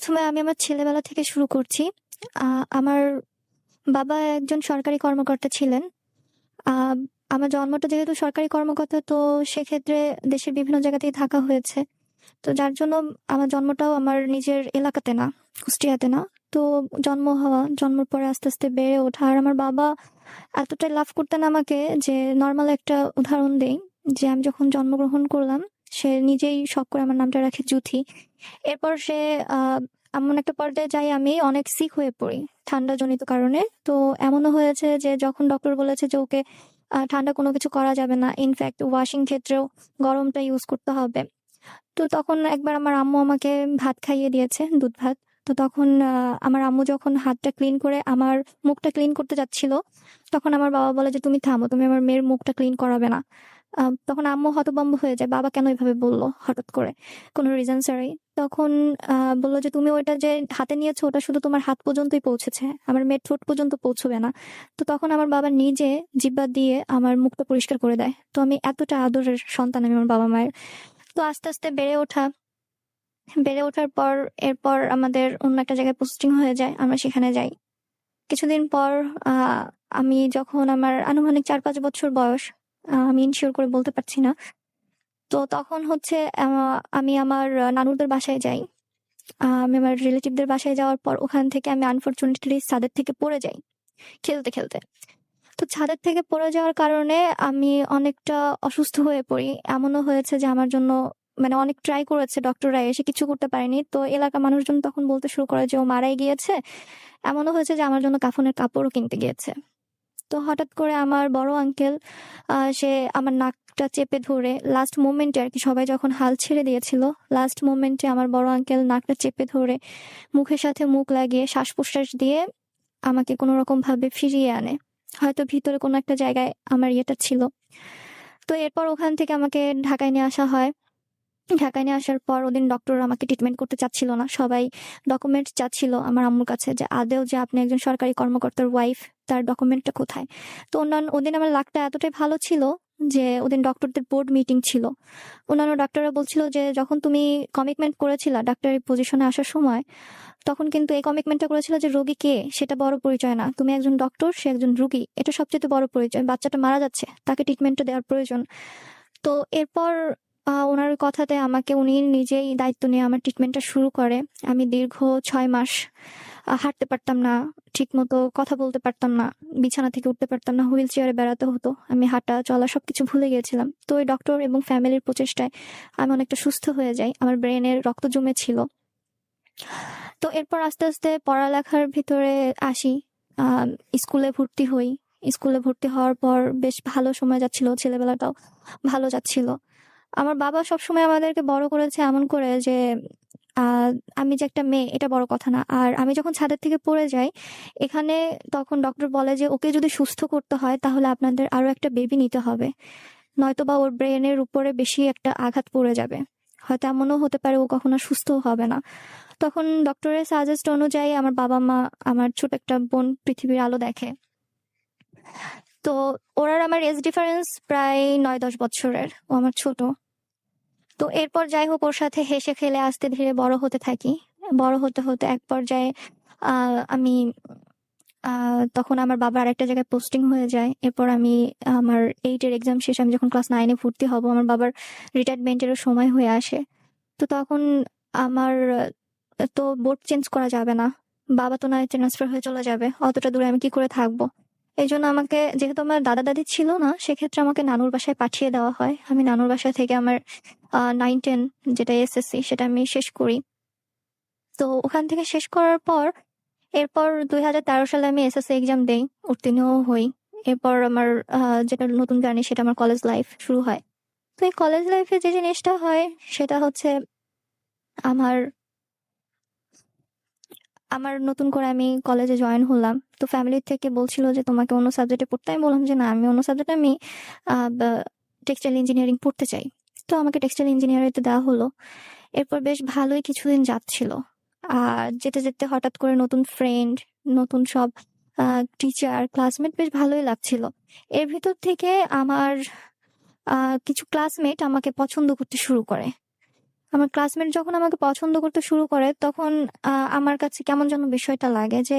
প্রথমে আমি আমার ছেলেবেলা থেকে শুরু করছি। আমার বাবা একজন সরকারি কর্মকর্তা ছিলেন। আ আমার জন্মটা যেহেতু সরকারি কর্মকর্তা, তো সেক্ষেত্রে দেশের বিভিন্ন জায়গাতেই থাকা হয়েছে। তো যার জন্য আমার জন্মটাও আমার নিজের এলাকাতে না, কুষ্টিয়াতে না। তো জন্ম হওয়া, জন্মের পরে আস্তে, আস্তে বেড়ে ওঠা। আর আমার বাবা এতটাই লাভ করতেন আমাকে যে, নরমাল একটা উদাহরণ দেই যে, আমি যখন জন্মগ্রহণ করলাম, সে নিজেই শখ করে আমার নামটা রাখে জুথি। এরপর সে আ এমন একটা পর্যায়ে যাই, আমি অনেক সিক হয়ে পড়ি ঠান্ডাজনিত কারণে। তো এমনও হয়েছে যে, যখন ডক্টর বলেছে যে ওকে ঠান্ডা কোনো কিছু করা যাবে না। ইনফেক্ট ওয়াশিং ক্ষেত্রেও গরমটা ইউজ করতে হবে। তো তখন একবার আমার আম্মু আমাকে ভাত খাইয়ে দিয়েছে, দুধ ভাত। তো তখন আমার আম্মু যখন হাতটা ক্লিন করে আমার মুখটা ক্লিন করতে যাচ্ছিল, তখন আমার বাবা বলে যে, "তুমি থামো, তুমি আমার মেয়ের মুখটা ক্লিন করাবে না।" তখন আম্মু হতভম্ব হয়ে যায়, বাবা কেন এভাবে বলল হঠাৎ করে, কোনো রিজন ছাড়াই। তখন বলল যে, "তুমি ওইটা যে হাতে নিয়েছো, ওটা শুধু তোমার হাত পর্যন্তই পৌঁছেছে। আমার মেয়ের ঠোঁট পর্যন্ত পৌঁছবে না।" তো তখন আমার বাবা নিজে জিহ্বা দিয়ে আমার মুখটা পরিষ্কার করে দেয়। তো আমি এতটা আদরের সন্তান আমি আমার বাবা-মায়ের। তো আস্তে, আস্তে বেড়ে ওঠার পর এরপর আমাদের অন্য একটা জায়গায় পোস্টিং হয়ে যায়। আমরা সেখানে যাই। কিছুদিন পর আ আমি যখন আমার আনুমানিক ৪-৫ বছর বয়স, আমি ইনশিওর করে বলতে পারছি না। তো তখন হচ্ছে আমি আমার নানুদের বাসায় যাই। আমি আমার রিলেটিভদের বাসায় যাওয়ার পর ওখান থেকে আমি আনফরচুনেটলি ছাদের থেকে পড়ে যাই খেলতে, খেলতে। তো ছাদের থেকে পড়ে যাওয়ার কারণে আমি অনেকটা অসুস্থ হয়ে পড়ি। এমনও হয়েছে যে আমার জন্য মানে অনেক ট্রাই করেছে ডক্টররা, এসে কিছু করতে পারেনি। তো এলাকার মানুষজন তখন বলতে শুরু করে যে ও মারাই গিয়েছে। এমনও হয়েছে যে আমার জন্য কাফনের কাপড়ও কিনতে গিয়েছে। তো হঠাৎ করে আমার বড় আঙ্কেল সে আমার নাকটা চেপে ধরে লাস্ট মোমেন্টে আরকি, সবাই যখন হাল ছেড়ে দিয়েছিল, লাস্ট মোমেন্টে আমার বড় আঙ্কেল নাকটা চেপে ধরে মুখের সাথে মুখ লাগিয়ে শ্বাস-প্রশ্বাস দিয়ে আমাকে কোনরকমভাবে ফিরিয়ে আনে। হয়তো ভিতরে কোনো একটা জায়গায় আমার ইয়েটা ছিল। তো এরপর ওখান থেকে আমাকে ঢাকায় নিয়ে আসা হয়। ঢাকায় নিয়ে আসার পর ওদিন ডক্টর আমাকে ট্রিটমেন্ট করতে চাচ্ছিল না। সবাই ডকুমেন্টস চাচ্ছিল আমার আম্মুর কাছে যে আদৌ যে আপনি একজন সরকারি কর্মকর্তার ওয়াইফ, তার ডকুমেন্টটা কোথায়? তো ওদিন আমার লাকটা এতটাই ভালো ছিল যে ওদিন ডক্টরদের বোর্ড মিটিং ছিল। অন্যান্য ডাক্তাররা বলছিল যে, "যখন তুমি কমিটমেন্ট করেছিলা ডাক্তারি পজিশনে আসার সময়, তখন কিন্তু এই কমিটমেন্টটা করেছিল যে রোগী কে সেটা বড় পরিচয় না। তুমি একজন ডক্টর, সে একজন রোগী। এটা সবচাইতে বড় পরিচয়। বাচ্চাটা মারা যাচ্ছে, তাকে ট্রিটমেন্টটা দেওয়ার প্রয়োজন।" তো এরপর উনার কথাতে আমাকে উনি নিজেই দায়িত্ব নিয়ে আমার ট্রিটমেন্টটা শুরু করে। আমি দীর্ঘ ৬ মাস হাঁটতে পারতাম না, ঠিকমতো কথা বলতে পারতাম না, বিছানা থেকে উঠতে পারতাম না, হুইল চেয়ারে বেড়াতে হতো। আমি হাঁটা, চলা সবকিছু ভুলে গিয়েছিলাম। তো ওই ডক্টর এবং ফ্যামিলির প্রচেষ্টায় আমি অনেকটা সুস্থ হয়ে যাই। আমার ব্রেইনে রক্ত জমেছিল। তো এরপর আস্তে, আস্তে পড়ালেখার ভিতরে আসি। আ স্কুলে ভর্তি হই। স্কুলে ভর্তি হওয়ার পর বেশ ভালো সময় যাচ্ছিল। ছেলেবেলাটাও ভালো যাচ্ছিল। আমার বাবা সবসময় আমাদেরকে বড় করেছে এমন করে যে, আ আমি যে একটা মেয়ে এটা বড় কথা না। আর আমি যখন ছাদের থেকে পড়ে যাই, এখানে তখন ডক্টর বলে যে, "ওকে যদি সুস্থ করতে হয় তাহলে আপনাদের আরো একটা বেবি নিতে হবে। নয়তোবা ওর ব্রেইনের উপরে বেশি একটা আঘাত পড়ে যাবে। হয়তো এমনও হতে পারে ও কখনো সুস্থও হবে না।" তখন ডক্টরের সাজেস্ট অনুযায়ী আমার বাবা-মা আমার ছোট একটা বোন পৃথিবীর আলো দেখে। তো ওর আর আমার এজ ডিফারেন্স প্রায় ৯-১০ বছরের। ও আমার ছোট। তো এরপর যাই হোক, ওর সাথে হেসে খেলে আস্তে ধীরে বড় হতে থাকি। বড় হতে, হতে এক পর্যায়ে আ আমি আ তখন আমার বাবা আরেকটা জায়গায় পোস্টিং হয়ে যায়। এরপর আমি আমার 8 এর এক্সাম শেষে আমি যখন ক্লাস 9 এ ভর্তি হব, আমার বাবার রিটায়ারমেন্টেরও সময় হয়ে আসে। তো তখন আমার তো বোর্ড চেঞ্জ করা যাবে না। বাবা তো নয় ট্রান্সফার হয়ে চলে যাবে। অতটা দূরে আমি কি করে থাকবো? এজন্য আমাকে, যেহেতু আমার দাদা-দাদি ছিল না, সেক্ষেত্রে আমাকে নানুর বাসায় পাঠিয়ে দেওয়া হয়। আমি নানুর বাসা থেকে আমার 9-10 যেটা এসএসসি সেটা আমি শেষ করি। তো ওখান থেকে শেষ করার পর এরপর ২০১৩ সালে আমি এসএসসি এক্সাম দেই, উত্তীর্ণও হই। এরপর আমার আ যেটা নতুন জার্নি, সেটা আমার কলেজ লাইফ শুরু হয়। তো এই কলেজ লাইফে যে জিনিসটা হয় সেটা হচ্ছে, আমার আমার নতুন করে আমি কলেজে জয়েন হলাম। তো ফ্যামিলি থেকে বলছিল যে, "তোমাকে অন্য সাবজেক্টে পড়তে।" আমি বললাম যে, "না, আমি অন্য সাবজেক্টে আমি আ বা টেক্সটাইল ইঞ্জিনিয়ারিং পড়তে চাই।" তো আমাকে টেক্সটাইল ইঞ্জিনিয়ারিংতে দেওয়া হলো। এরপর বেশ ভালোই কিছুদিন যাচ্ছিল। আর যেতে, যেতে হঠাৎ করে নতুন ফ্রেন্ড, নতুন সব আ টিচার, ক্লাসমেট বেশ ভালোই লাগছিল। এর ভিতর থেকে আমার আ কিছু ক্লাসমেট আমাকে পছন্দ করতে শুরু করে। আমার ক্লাসমেট যখন আমাকে পছন্দ করতে শুরু করে তখন আমার কাছে কেমন যেন বিষয়টা লাগে যে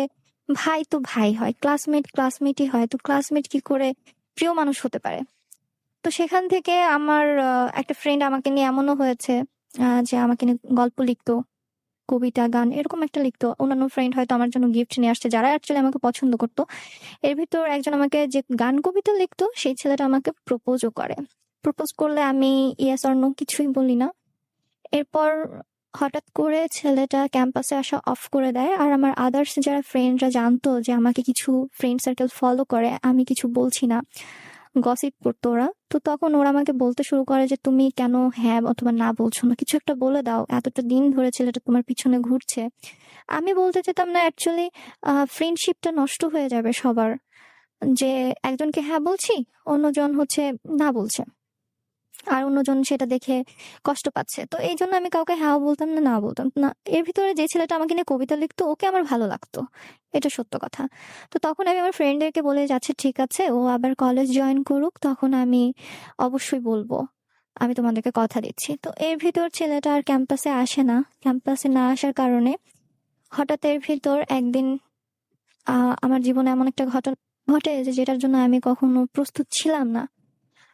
ভাই তো ভাই হয়, ক্লাসমেট ক্লাসমেটই হয়, তো ক্লাসমেট কি করে প্রিয় মানুষ হতে পারে? তো সেখান থেকে আমার একটা ফ্রেন্ড আমাকে নিয়ে এমনও হয়েছে যে আমাকে নিয়ে গল্প লিখতো, কবিতা, গান এরকম একটা লিখতো। অন্যান্য ফ্রেন্ড হয়তো আমার জন্য গিফট নিয়ে আসছে যারা অ্যাকচুয়ালি আমাকে পছন্দ করতো। এর ভিতর একজন আমাকে যে গান কবিতা লিখতো সেই ছেলেটা আমাকে প্রপোজও করে। প্রপোজ করলে আমি ইয়েস অর নো কিছুই বলি না। এরপর হঠাৎ করে ছেলেটা ক্যাম্পাসে আসা অফ করে দেয়। আর আমার আদার্স যারা ফ্রেন্ডরা জানতো যে আমাকে কিছু ফ্রেন্ড সার্কেল ফলো করে, আমি কিছু বলছি না, গসিপ করতো ওরা। তো তখন ওরা আমাকে বলতে শুরু করে যে তুমি কেন হ্যাঁ অথবা না বলছো না, কিছু একটা বলে দাও, এতটা দিন ধরে ছেলেটা তোমার পিছনে ঘুরছে। আমি বলতে চাইতাম না অ্যাকচুয়ালি ফ্রেন্ডশিপটা নষ্ট হয়ে যাবে সবার, যে একজনকে হ্যাঁ বলছি, অন্যজন হচ্ছে না বলছে, আর অন্যজন সেটা দেখে কষ্ট পাচ্ছে। তো এই জন্য আমি কাউকে হ্যাঁ বলতাম না, না বলতাম না। এর ভিতরে যে ছেলেটা আমাকে নিয়ে কবিতা লিখতো ওকে আমার ভালো লাগতো, এটা সত্য কথা। তো তখন আমি আমার ফ্রেন্ডদেরকে বলে যাচ্ছে ঠিক আছে ও আবার কলেজ জয়েন করুক, তখন আমি অবশ্যই বলবো, আমি তোমাদেরকে কথা দিচ্ছি। তো এর ভিতর ছেলেটা আর ক্যাম্পাসে আসে না। ক্যাম্পাসে না আসার কারণে হঠাৎ এর ভিতর একদিন আমার জীবনে এমন একটা ঘটনা ঘটে যে যেটার জন্য আমি কখনো প্রস্তুত ছিলাম না।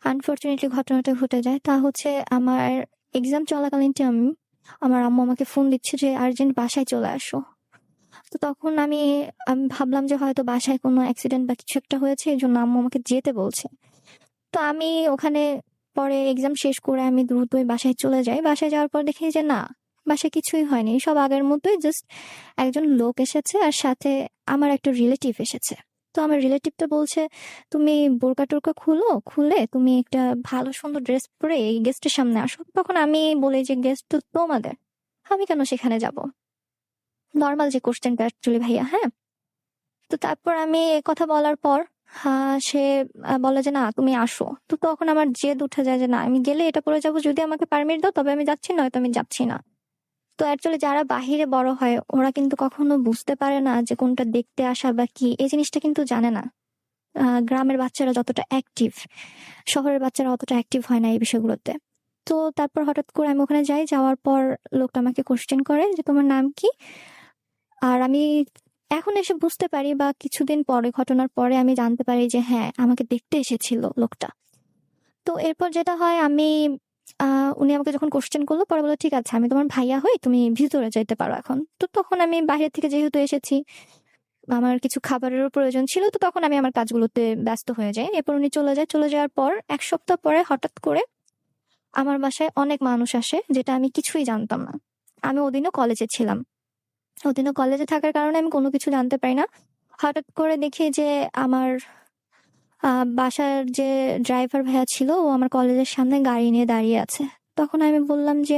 আনফরচুনেটলি ঘটনাটা ঘটে যায়। তা হচ্ছে আমার এক্সাম চলাকালীন টাইম আমার আম্মু আমাকে ফোন দিচ্ছে যে আর্জেন্ট বাসায় চলে আসো। তো তখন আমি আমি ভাবলাম যে হয়তো বাসায় কোনো অ্যাক্সিডেন্ট বা কিছু একটা হয়েছে, এই জন্য আম্মু আমাকে যেতে বলছে। তো আমি ওখানে পরে এক্সাম শেষ করে আমি দ্রুতই বাসায় চলে যাই। বাসায় যাওয়ার পর দেখি যে না, বাসায় কিছুই হয়নি, সব আগের মতোই, জাস্ট একজন লোক এসেছে আর সাথে আমার একটা রিলেটিভ এসেছে। তো আমার রিলেটিভটা বলছে তুমি বোরকা টোরকা খুলে তুমি একটা ভালো সুন্দর ড্রেস পরে এই গেস্টের সামনে আসো। তখন আমি বলি যে গেস্ট তো তোমাদের, আমি কেন সেখানে যাব? নর্মাল যে কোশ্চেনটা অ্যাকচুয়ালি ভাইয়া, হ্যাঁ। তো তারপর আমি এ কথা বলার পর সে বলে যে না তুমি আসো। তো তখন আমার জেদ উঠে যায় যে না, আমি গেলে এটা পরে যাবো, যদি আমাকে পারমিট দাও তবে আমি যাচ্ছি, নয়তো আমি যাচ্ছি না। তো অ্যাকচুয়ালি যারা বাহিরে বড় হয় ওরা কিন্তু কখনো বুঝতে পারে না যে কোনটা দেখতে আসা বা কি, এই জিনিসটা কিন্তু জানে না। গ্রামের বাচ্চারা যতটা অ্যাক্টিভ, শহরের বাচ্চারা অতটা অ্যাক্টিভ হয় না এই বিষয়গুলোতে। তো তারপর হঠাৎ করে আমি ওখানে যাই, যাওয়ার পর লোকটা আমাকে কোশ্চেন করে যে তোমার নাম কি। আর আমি এখন এসে বুঝতে পারি বা কিছুদিন পরে ঘটনার পরে আমি জানতে পারি যে হ্যাঁ আমাকে দেখতে এসেছিল লোকটা। তো এরপর যেটা হয় আমি উনি আমাকে যখন কোশ্চেন করলো পরে বললো ঠিক আছে আমি তোমার ভাইয়া হই, তুমি ভিতরে যাইতে পারো এখন। তো তখন আমি বাইরে থেকে যেহেতু এসেছি, আমার কিছু খাবারেরও প্রয়োজন ছিল, তো তখন আমি আমার কাজগুলোতে ব্যস্ত হয়ে যাই। এরপর উনি চলে যায়, চলে যাওয়ার পর 1 সপ্তাহ পরে হঠাৎ করে আমার বাসায় অনেক মানুষ আসে, যেটা আমি কিছুই জানতাম না। আমি ওদিনও কলেজে ছিলাম। ওদিনও কলেজে থাকার কারণে আমি কোনো কিছু জানতে পারি না। হঠাৎ করে দেখি যে আমার বাসার যে ড্রাইভার ভাইয়া ছিল ও আমার কলেজের সামনে গাড়ি নিয়ে দাঁড়িয়ে আছে। তখন আমি বললাম যে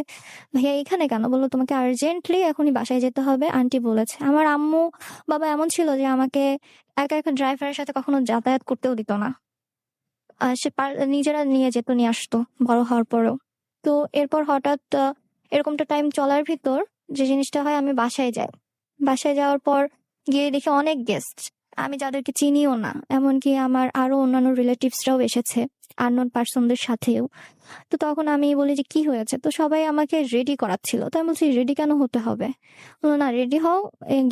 ভাইয়া এখানে কেন? বললো তোমাকে আর্জেন্টলি এখনই বাসায় যেতে হবে, আন্টি বলেছে। আমার আম্মু বাবা এমন ছিল যে আমাকে একা একা ড্রাইভারের সাথে কখনো যাতায়াত করতেও দিত না। সে নিজেরা নিয়ে যেত, নিয়ে আসতো বড় হওয়ার পরেও। তো এরপর হঠাৎ এরকমটা টাইম চলার ভিতর যে জিনিসটা হয়, আমি বাসায় যাই। বাসায় যাওয়ার পর গিয়ে দেখি অনেক গেস্ট, আমি যাদেরকে চিনিও না, এমনকি আমার আরো অন্যান্য রিলেটিভসরাও এসেছে, আননোন পার্সনদের সাথেও। তো তখন আমি বলি যে কি হয়েছে? তো সবাই আমাকে রেডি করাচ্ছিল। তো আমি বলছি রেডি কেন হতে হবে? বললো না রেডি হও,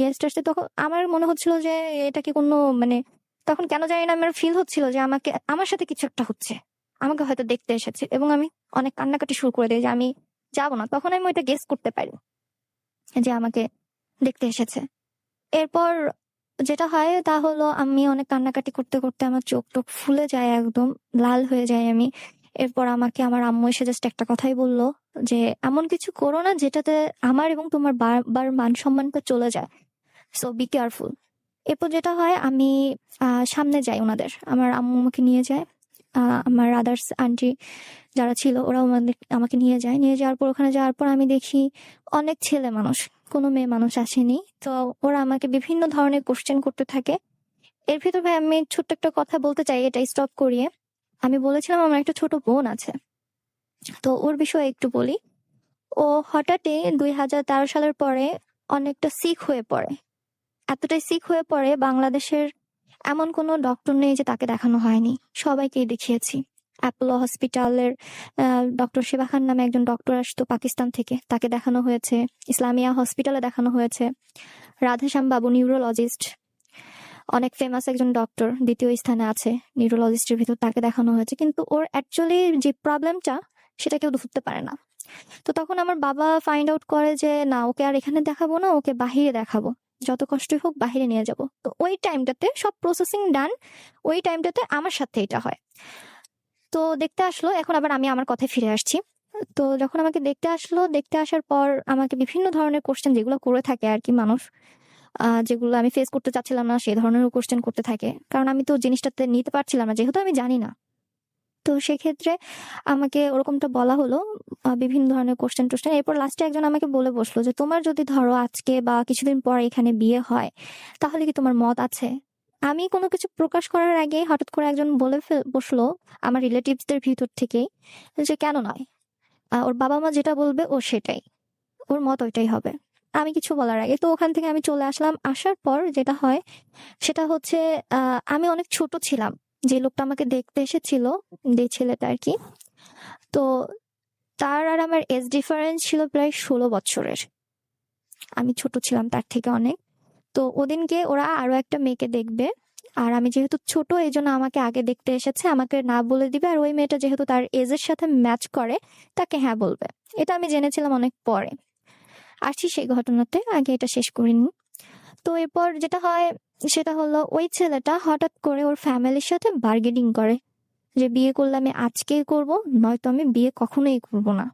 গেস্ট আসছে। তখন আমার মনে হচ্ছিল যে এটা কি কোনো মানে, তখন কেন জানি না আমার ফিল হচ্ছিল যে আমাকে আমার সাথে কিছু একটা হচ্ছে, আমাকে হয়তো দেখতে এসেছে, এবং আমি অনেক কান্নাকাটি শুরু করে দিই যে আমি যাবো না। তখন আমি ওইটা গেস করতে পারি যে আমাকে দেখতে এসেছে। এরপর যেটা হয় তা হলো আমি অনেক কান্নাকাটি করতে করতে আমার চোখ টোক ফুলে যায়, একদম লাল হয়ে যায় আমি। এরপর আমাকে আমার আম্মু এসে জাস্ট একটা কথাই বললো যে এমন কিছু করো না যেটাতে আমার এবং তোমার বারবার মান সম্মানটা চলে যায়, সো বি কেয়ারফুল। এরপর যেটা হয় আমি সামনে যাই ওনাদের, আমার আম্মু আমাকে নিয়ে যায়। আমার আদার্স আন্টি যারা ছিল ওরাও আমাকে নিয়ে যায়। নিয়ে যাওয়ার পর ওখানে যাওয়ার পর আমি দেখি অনেক ছেলে মানুষ, কোনো মেয়ে মানুষ আসেনি। তো ওরা আমাকে বিভিন্ন ধরনের কোশ্চেন করতে থাকে। এর ভিতর ভাই আমি ছোট্ট একটা কথা বলতে চাই, এটা স্টপ করিয়ে। আমি বলেছিলাম আমার একটা ছোট বোন আছে, তো ওর বিষয়ে একটু বলি। ও হঠাৎই 2013 সালের পরে অনেকটা সিক হয়ে পড়ে। এতটাই সিক হয়ে পড়ে বাংলাদেশের এমন কোনো ডক্টর নেই যে তাকে দেখানো হয়নি, সবাইকেই দেখিয়েছি। অ্যাপোলো হসপিটালের ডক্টর সেবা খান নামে একজন ডক্টর আসতো পাকিস্তান থেকে, তাকে দেখানো হয়েছে। ইসলামিয়া হসপিটালে দেখানো হয়েছে। রাধেশ্যাম বাবু নিউরোলজিস্ট, অনেক ফেমাস একজন ডক্টর, দ্বিতীয় স্থানে আছে নিউরোলজিস্টের ভিতর, তাকে দেখানো হয়েছে। কিন্তু ওর অ্যাকচুয়ালি যে প্রবলেমটা সেটা কেউ ধরতে পারে না। তো তখন আমার বাবা ফাইন্ড আউট করে যে না, ওকে আর এখানে দেখাবো না, ওকে বাহিরে দেখাবো, যত কষ্টই হোক বাহিরে নিয়ে যাব। তো ওই টাইমটাতে সব প্রসেসিং ডান, ওই টাইমটাতে আমার সাথে এটা হয়। তো দেখতে আসলো, এখন আবার আমি আমার কথায় ফিরে আসছি। তো যখন আমাকে দেখতে আসলো, দেখতে আসার পর আমাকে বিভিন্ন ধরনের কোশ্চেন যেগুলো করে থাকে আর কি মানুষ, যেগুলো আমি ফেস করতে চাচ্ছিলাম না সেই ধরনের কোশ্চেন করতে থাকে, কারণ আমি তো জিনিসটাতে নিতে পারছিলাম না যেহেতু আমি জানি না। তো সেক্ষেত্রে আমাকে ওরকমটা বলা হলো, বিভিন্ন ধরনের কোশ্চেন টোশ্চেন। এরপর লাস্টে একজন আমাকে বলে বসলো যে তোমার যদি ধরো আজকে বা কিছুদিন পর এখানে বিয়ে হয় তাহলে কি তোমার মত আছে? আমি কোনো কিছু প্রকাশ করার আগে হঠাৎ করে একজন বলে বসলো আমার রিলেটিভসদের ভিতর থেকেই যে কেন নয়, ওর বাবা মা যেটা বলবে ও সেটাই, ওর মত ওইটাই হবে। আমি কিছু বলার আগে তো ওখান থেকে আমি চলে আসলাম। আসার পর যেটা হয় সেটা হচ্ছে আমি অনেক ছোট ছিলাম, যে লোকটা আমাকে দেখতে এসেছিল, যে ছেলেটা আর কি, তো তার আর আমার এজ ডিফারেন্স ছিল প্রায় 16 বছরের। আমি ছোট ছিলাম তার থেকে অনেক। তো ওদিনকে ওরা আরো একটা মেয়েকে দেখবে, আর আমি যেহেতু ছোট এই জন্য আমাকে আগে দেখতে এসেছে, আমাকে না বলে দিবে, আর ওই মেয়েটা যেহেতু তার এজের সাথে ম্যাচ করে তাকে হ্যাঁ বলবে। এটা আমি জেনেছিলাম অনেক পরে। আসছি সেই ঘটনাতে, আগে এটা শেষ করিনি। তো এরপর যেটা হয় সেটা হলো ওই ছেলেটা হঠাৎ করে ওর ফ্যামিলির সাথে বার্গেনিং করে যে বিয়ে করলে আমি আজকেই করব, নয়তো আমি বিয়ে কখনোই করব না,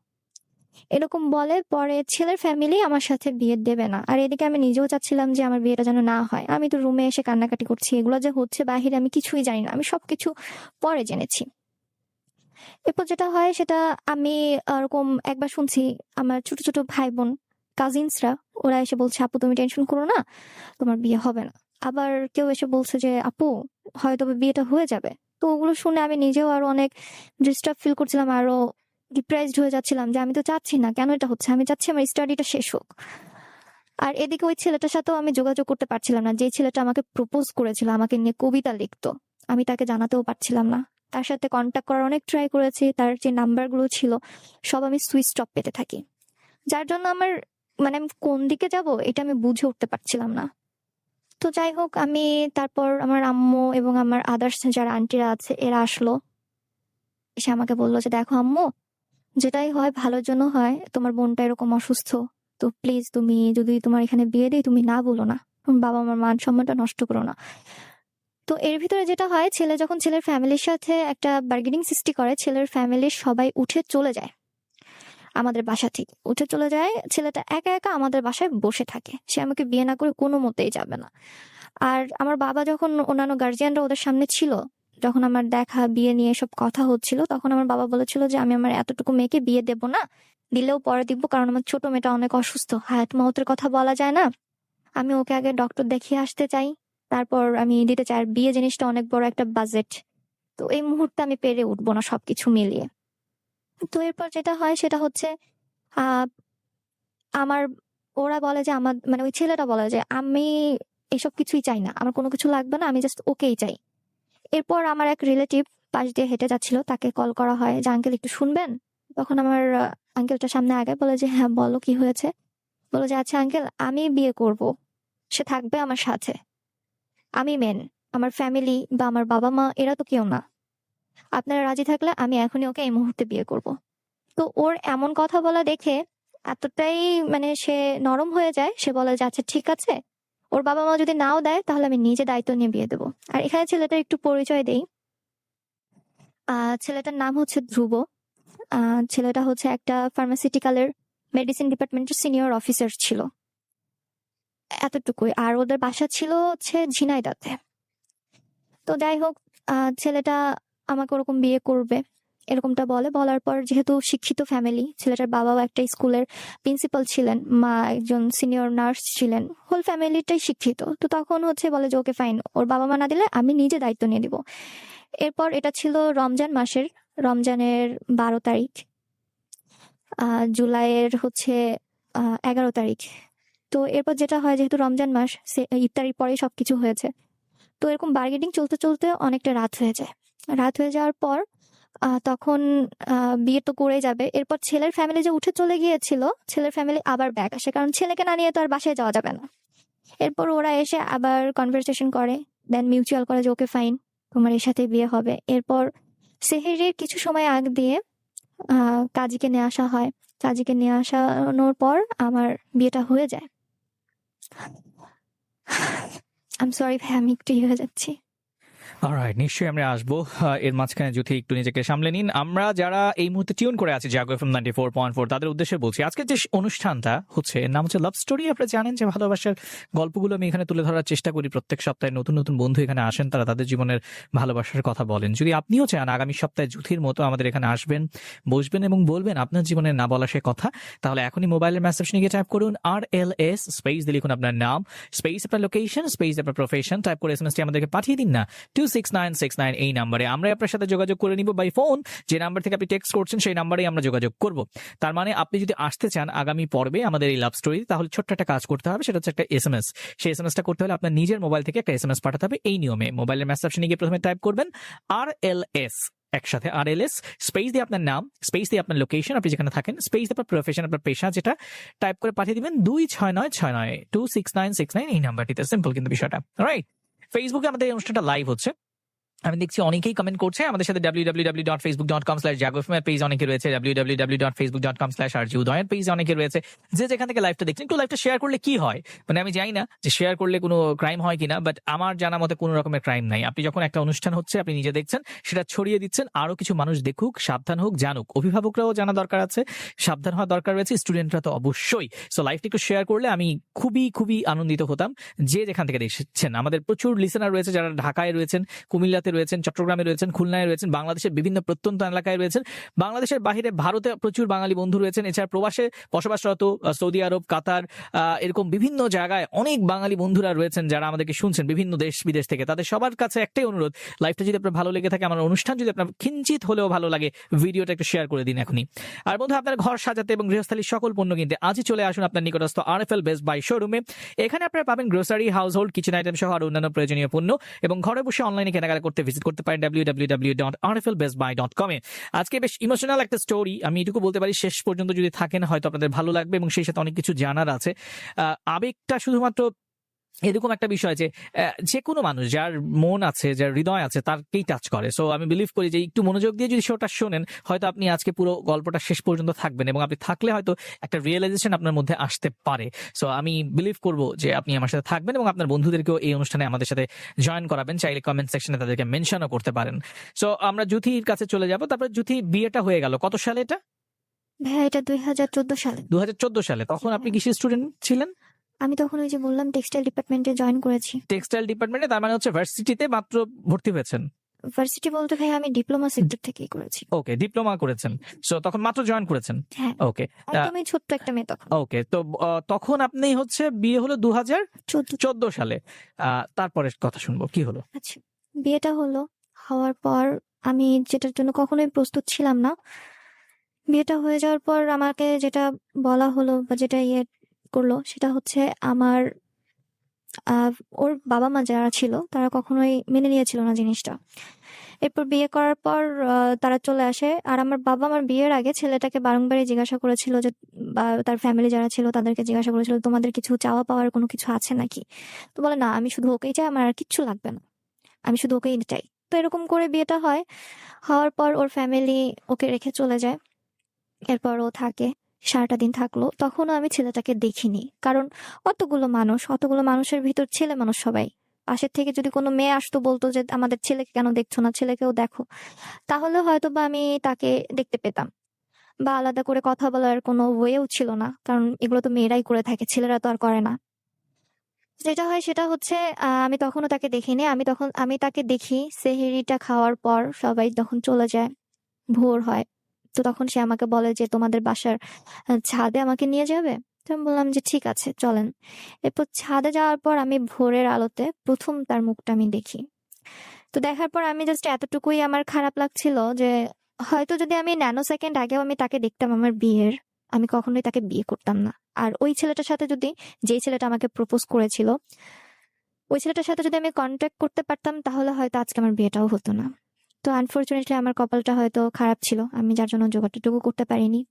এরকম বলে। পরে ছেলের ফ্যামিলি আমার সাথে বিয়ে দেবে না, আর এদিকে আমি নিজেও চাচ্ছিলাম যে আমার বিয়েটা যেন না হয়। আমি তো রুমে এসে কান্নাকাটি করছি, এগুলো যে হচ্ছে বাহিরে আমি কিছুই জানি না, আমি সবকিছু পরে জেনেছি। এরপর যেটা হয় সেটা আমি এরকম একবার শুনছি আমার ছোট ছোট ভাই বোন কাজিনসরা, ওরা এসে বলছে আপু তুমি টেনশন করো না, তোমার বিয়ে হবে না। আবার কেউ এসে বলছে যে আপু হয়তো বিয়েটা হয়ে যাবে। তো ওগুলো শুনে আমি নিজেও আরো অনেক ডিস্টার্ব ফিল করছিলাম, আরো ডিপ্রেসড হয়ে যাচ্ছিলাম যে আমি তো চাচ্ছি না, কেন এটা হচ্ছে, আমি চাচ্ছি আমার স্টাডিটা শেষ হোক। আর এদিকে ওই ছেলেটার সাথেও আমি যোগাযোগ করতে পারছিলাম না, যে ছেলেটা আমাকে প্রপোজ করেছিল, আমাকে নিয়ে কবিতা লিখতো, আমি তাকে জানাতেও পারছিলাম না। তার সাথে কন্ট্যাক্ট করার অনেক ট্রাই করেছি, তার যে নাম্বারগুলো ছিল সব আমি সুইচ অফ পেতে থাকি, যার জন্য আমার মানে আমি কোন দিকে যাব এটা আমি বুঝে উঠতে পারছিলাম না। তো যাই হোক, আমি তারপর আমার আম্মু এবং আমার আদার্স যারা আন্টিরা আছে এরা আসলো, এসে আমাকে বললো যে দেখো আম্মু, যেটাই হয় ভালোর জন্য হয়, তোমার বোনটা এরকম অসুস্থ, তো প্লিজ তুমি যদি তোমার এখানে বিয়ে দিই তুমি না বলো না, তোমার বাবা মার মান সম্মানটা নষ্ট করো না। তো এর ভিতরে যেটা হয়, ছেলে যখন ছেলের ফ্যামিলির সাথে একটা বার্গেনিং সৃষ্টি করে, ছেলের ফ্যামিলির সবাই উঠে চলে যায়, আমাদের বাসা থেকে উঠে চলে যায়। ছেলেটা একা একা আমাদের বাসায় বসে থাকে, সে আমাকে বিয়ে না করে কোনো মতেই যাবে না। আর আমার বাবা যখন অন্যান্য গার্জিয়ানরা ওদের সামনে ছিল, যখন আমার দেখা বিয়ে নিয়ে সব কথা হচ্ছিল, তখন আমার বাবা বলেছিল যে আমি আমার এতটুকু মেয়েকে বিয়ে দেব না, দিলেও পরে দিব, কারণ আমার ছোট মেয়েটা অনেক অসুস্থ, হায়াত মওতের কথা বলা যায় না, আমি ওকে আগে ডক্টর দেখিয়ে আসতে চাই, তারপর আমি দিতে চাই। আর বিয়ে জিনিসটা অনেক বড় একটা বাজেট, তো এই মুহূর্তে আমি পেরে উঠবো না সবকিছু মিলিয়ে। তো এরপর যেটা হয় সেটা হচ্ছে আহ আমার ওরা বলে যে আমার মানে ওই ছেলেটা বলে যে আমি এসব কিছুই চাই না, আমার কোনো কিছু লাগবে না, আমি জাস্ট ওকেই চাই। এরপর আমার এক রিলেটিভ পাশ দিয়ে হেঁটে যাচ্ছিল, তাকে কল করা হয় যে আঙ্কেল একটু শুনবেন। তখন আমার আঙ্কেলটা সামনে আগে বলে যে হ্যাঁ বলো কি হয়েছে। বলো যে আচ্ছা আঙ্কেল, আমি বিয়ে করব, সে থাকবে আমার সাথে, আমি মেন, আমার ফ্যামিলি বা আমার বাবা মা এরা তো কেউ না, আপনারা রাজি থাকলে আমি এখনই ওকে এই মুহূর্তে বিয়ে করব। তো ওর এমন কথা বলা দেখে এতটাই মানে সে নরম হয়ে যায়, সে বলে যে আচ্ছা ঠিক আছে, ওর বাবা মা যদি নাও দেয় তাহলে আমি নিজে দায়িত্ব নিয়ে বিয়ে দেবো। আর এখানে ছেলেটার একটু পরিচয় দেই। ছেলেটার নাম হচ্ছে ধ্রুব। ছেলেটা হচ্ছে একটা ফার্মাসিউটিক্যালের মেডিসিন ডিপার্টমেন্টের সিনিয়র অফিসার ছিল, এতটুকুই। আর ওদের বাসা ছিল হচ্ছে ঝিনাইদহে। তো যাই হোক, ছেলেটা আমাকে ওরকম বিয়ে করবে এরকমটা বলে। বলার পর যেহেতু শিক্ষিত ফ্যামিলি, ছেলেটার বাবাও একটা স্কুলের প্রিন্সিপাল ছিলেন, মা একজন সিনিয়র নার্স ছিলেন, হোল ফ্যামিলিটাই শিক্ষিত। তো তখন হচ্ছে বলে যে ওকে ফাইন, ওর বাবা মা না দিলে আমি নিজে দায়িত্ব নিয়ে দিব। এরপর এটা ছিল রমজান মাসের, রমজানের 12 তারিখ, জুলাইয়ের হচ্ছে 11 তারিখ। তো এরপর যেটা হয়, যেহেতু রমজান মাস, ইফতারির পরেই সবকিছু হয়েছে। তো এরকম বার্গেনিং চলতে চলতে অনেকটা রাত হয়ে যায়। রাত হয়ে যাওয়ার পর তখন বিয়ে তো করেই যাবে। এরপর ছেলের ফ্যামিলি যে উঠে চলে গিয়েছিল, ছেলের ফ্যামিলি আবার ব্যাক আসে, কারণ ছেলেকে না নিয়ে তো আর বাসায় যাওয়া যাবে না। এরপর ওরা এসে আবার কনভারসেশন করে, দেন মিউচুয়াল করে যে ওকে ফাইন, তোমার এর সাথে বিয়ে হবে। এরপর সেহেরির কিছু সময় আগ দিয়ে কাজীকে নিয়ে আসা হয়। কাজীকে নিয়ে আসানোর পর আমার বিয়েটা হয়ে যায়। আই এম সরি ভাই, আমি একটু হয়ে যাচ্ছি। অলরাইট, নিশ্চয়ই আমরা আসবো। এর মাঝখানে যদি একটু নিজেকে সামলে নিন। আমরা যারা এই মুহূর্তে টিউন করে আছি জাগো এফএম 94.4, তাদের উদ্দেশ্যে বলছি আজকের যে অনুষ্ঠানটা হচ্ছে, এর নাম হচ্ছে লাভ স্টোরি। আপনারা জানেন যে ভালোবাসার গল্পগুলো আমি এখানে তুলে ধরার চেষ্টা করি। প্রত্যেক সপ্তাহে নতুন নতুন বন্ধু এখানে আসেন, তারা তাদের জীবনের ভালোবাসার কথা বলেন। যদি আপনিও চান আগামী সপ্তাহে জুথির মতো আমাদের এখানে আসবেন, বসবেন এবং বলবেন আপনার জীবনের না বলা সে কথা, তাহলে এখনই মোবাইলের মেসেজ নিয়ে টাইপ করুন RLS, স্পেস দিয়ে লিখুন আপনার নাম, স্পেস আপনার লোকেশন, স্পেস আপনার প্রফেশন, টাইপ করে এসএমএসটি আমাদেরকে পাঠিয়ে দিন না 26969 এই নাম্বারে। আমরা আপনার সাথে যোগাযোগ করে নিব বাই ফোন। যে নাম্বার থেকে আপনি টেক্সট করছেন সেই নাম্বারেই আমরা যোগাযোগ করব। তার মানে আপনি যদি আসতে চান আগামী পর্বে আমাদের এই লাভ স্টোরি, তাহলে ছোট্ট একটা কাজ করতে হবে, সেটা হচ্ছে একটা এসএমএস। সেই এসএমএসটা করতে হলে আপনার নিজের মোবাইল থেকে একটা এসএমএস পাঠাতে হবে এই নিয়মে। মোবাইলের মেসেজ অপশনে গিয়ে প্রথমে টাইপ করবেন RLS, একসাথে RLS, স্পেস দিয়ে আপনার নাম, স্পেস দিয়ে আপনার লোকেশন, আপনি যেখানে থাকেন, স্পেস দিয়ে আপনার প্রফেশন, আপনার পেশা যেটা, টাইপ করে পাঠিয়ে দিবেন 26969 26969 এই নাম্বারটিতে। সিম্পল কিন্তু বিষয়টা, রাইট? ফেসবুকে আমাদের এই অনুষ্ঠানটা লাইভ হচ্ছে, আমি দেখছি অনেকেই কমেন্ট করছে আমাদের সাথে। www.facebook.com/jagofm এর পেজ অনেকে রয়েছে, www.facebook.com/rjudoy এর পেজ অনেকে রয়েছে। যে যেখান থেকে লাইভটা দেখছেন, একটু লাইভটা শেয়ার করলে কি হয়, মানে আমি জানি না যে শেয়ার করলে কোনো ক্রাইম হয় কিনা, বাট আমার জানা মতে কোনো রকমের ক্রাইম নাই। আপনি যখন একটা অনুষ্ঠান হচ্ছে আপনি নিজে দেখছেন, সেটা ছড়িয়ে দিচ্ছেন, আরো কিছু মানুষ দেখুক, সাবধান হোক, জানুক। অভিভাবকরাও জানা দরকার আছে, সাবধান হওয়া দরকার রয়েছে, স্টুডেন্টরা তো অবশ্যই। সো লাইভটা একটু শেয়ার করলে আমি খুবই খুবই আনন্দিত হতাম। যে যেখান থেকে দেখছেন, আমাদের প্রচুর লিসেনার রয়েছে যারা ঢাকায় রয়েছেন, কুমিল্লাতে রয়েছেন, চট্টগ্রামে রয়েছেন, খুলনায় রয়েছেন, বাংলাদেশের বিভিন্ন প্রত্যন্ত এলাকায় রয়েছেন, বাংলাদেশের বাইরে ভারতে প্রচুর বাঙালি বন্ধু রয়েছেন, এছাড়া প্রবাসে বসবাসরত সৌদি আরব, কাতার, এরকম বিভিন্ন জায়গায় অনেক বাঙালি বন্ধুরা রয়েছেন যারা আমাদেরকে শুনছেন বিভিন্ন দেশ বিদেশ থেকে। তাদের সবার কাছে একটাই অনুরোধ, লাইভটা যদি আপনার ভালো লেগে থাকে, আমার অনুষ্ঠান যদি আপনার কিঞ্চিত হলেও ভালো লাগে, ভিডিওটা একটু শেয়ার করে দিন এখনই। আর বন্ধু, আপনার ঘর সাজাতে এবং গৃহস্থালির সকল পণ্য কিনতে আজই চলে আসুন আপনার নিকটস্থ RFL বেস্ট বাই শোরুমে। এখানে আপনারা পাবেন grocery, house hold, kitchen item সহ আরো অন্যান্য প্রয়োজনীয় পণ্য, এবং ঘরে বসে অনলাইনে কেনাকাটা করতে ভিজিট করতে পারেন www.rflbestbuy.com এ। আজকে বেশ ইমোশনাল একটা স্টোরি, আমি এটুকু বলতে পারি, শেষ পর্যন্ত যদি থাকেন হয়তো আপনাদের ভালো লাগবে, এবং সেই সাথে অনেক কিছু জানার আছে। আবেগটা শুধুমাত্র এরকম একটা বিষয় যে যে কোনো মানুষ যার মন আছে, যার হৃদয় আছে, তারকেই টাচ করে। সো আমি বিলিভ করি যে একটু মনোযোগ দিয়ে যদি শোটা শোনেন, হয়তো আপনি আজকে পুরো গল্পটা শেষ পর্যন্ত থাকবেন, এবং আপনি থাকলে হয়তো একটা রিয়েলাইজেশন আপনার মধ্যে আসতে পারে। সো আমি বিলিভ করব যে আপনি আমার সাথে থাকবেন এবং আপনার বন্ধুদেরকেও এই অনুষ্ঠানে আমাদের সাথে জয়েন করাবেন। চাইলে কমেন্ট সেকশনে তাদেরকে মেনশনও করতে পারেন। সো আমরা জুথির কাছে চলে যাব। তারপরে জুথি, বিয়েটা হয়ে গেল কত সালে? এটা ভাইয়া এটা 2014 সালে। 2014 সালে। তখন আপনি কিসের স্টুডেন্ট ছিলেন? আমি তখন ওই যে বললাম টেক্সটাইল ডিপার্টমেন্টে জয়েন করেছি। টেক্সটাইল ডিপার্টমেন্টে, তার মানে হচ্ছে ভার্সিটিতে মাত্র ভর্তি হয়েছেন? ভার্সিটি বলতে ভাই আমি ডিপ্লোমা সেক্টর থেকেই করেছি। ওকে, ডিপ্লোমা করেছেন। সো তখন মাত্র জয়েন করেছেন? হ্যাঁ, ওকে, একদমই ছোট্ট একটা মেয়ে তখন। ওকে। তো তখন আপনি হচ্ছে বিয়ে হলো 2014 সালে। তারপরে কথা শুনবো, কি হলো? আচ্ছা, বিয়েটা হওয়ার পর আমি যেটার জন্য কখনোই প্রস্তুত ছিলাম না। বিয়েটা হয়ে যাওয়ার পর আমাকে যেটা বলা হলো বা যেটা করলো সেটা হচ্ছে আমার ওর বাবা মা যারা ছিল তারা কখনোই মেনে নিয়েছিল না জিনিসটা। এরপর বিয়ে করার পর তারা চলে আসে, আর আমার বাবা আমার বিয়ের আগে ছেলেটাকে বারংবারই জিজ্ঞাসা করেছিল যে, বা তার ফ্যামিলি যারা ছিল তাদেরকে জিজ্ঞাসা করেছিল তোমাদের কিছু চাওয়া পাওয়ার কোনো কিছু আছে নাকি। তো বলে না, আমি শুধু ওকেই চাই, আমার আর কিচ্ছু লাগবে না, আমি শুধু ওকেই চাই। তো এরকম করে বিয়েটা হয়। হওয়ার পর ওর ফ্যামিলি ওকে রেখে চলে যায়। এরপর ও থাকে, সারাটা দিন থাকলো। তখনও আমি ছেলেটাকে দেখিনি, কারণ অতগুলো মানুষের ভিতর ছেলে মানুষ সবাই। পাশের থেকে যদি কোনো মেয়ে আসতো বলতো যে আমাদের ছেলেকে কেন দেখছো না, ছেলেকেও দেখো, তাহলে হয়তো বা আমি তাকে দেখতে পেতাম, বা আলাদা করে কথা বলার কোনো ওয়েও ছিল না, কারণ এগুলো তো মেয়েরাই করে থাকে, ছেলেরা তো আর করে না। যেটা হয় সেটা হচ্ছে আমি তখনও তাকে দেখিনি। আমি তাকে দেখি সেহরিটা খাওয়ার পর, সবাই তখন চলে যায়, ভোর হয়। তো তখন সে আমাকে বলে যে তোমাদের বাসার ছাদে আমাকে নিয়ে যাবে। তো আমি বললাম যে ঠিক আছে চলেন। এরপর ছাদে যাওয়ার পর আমি ভোরের আলোতে প্রথম তার মুখটা আমি দেখি। তো দেখার পর আমি জাস্ট এতটুকুই আমার খারাপ লাগছিল যে হয়তো যদি আমি ন্যানো সেকেন্ড আগেও আমি তাকে দেখতাম আমার বিয়ের, আমি কখনোই তাকে বিয়ে করতাম না। আর ওই ছেলেটার সাথে যদি, যেই ছেলেটা আমাকে প্রপোজ করেছিল, ওই ছেলেটার সাথে যদি আমি কন্ট্যাক্ট করতে পারতাম তাহলে হয়তো আজকে আমার বিয়েটাও হতো না। তো তো আনফরচুনেটলি আমার কপালটা হয়তো খারাপ ছিল, আমি যার জন্য জোগাড়টুকু করতে পারিনি।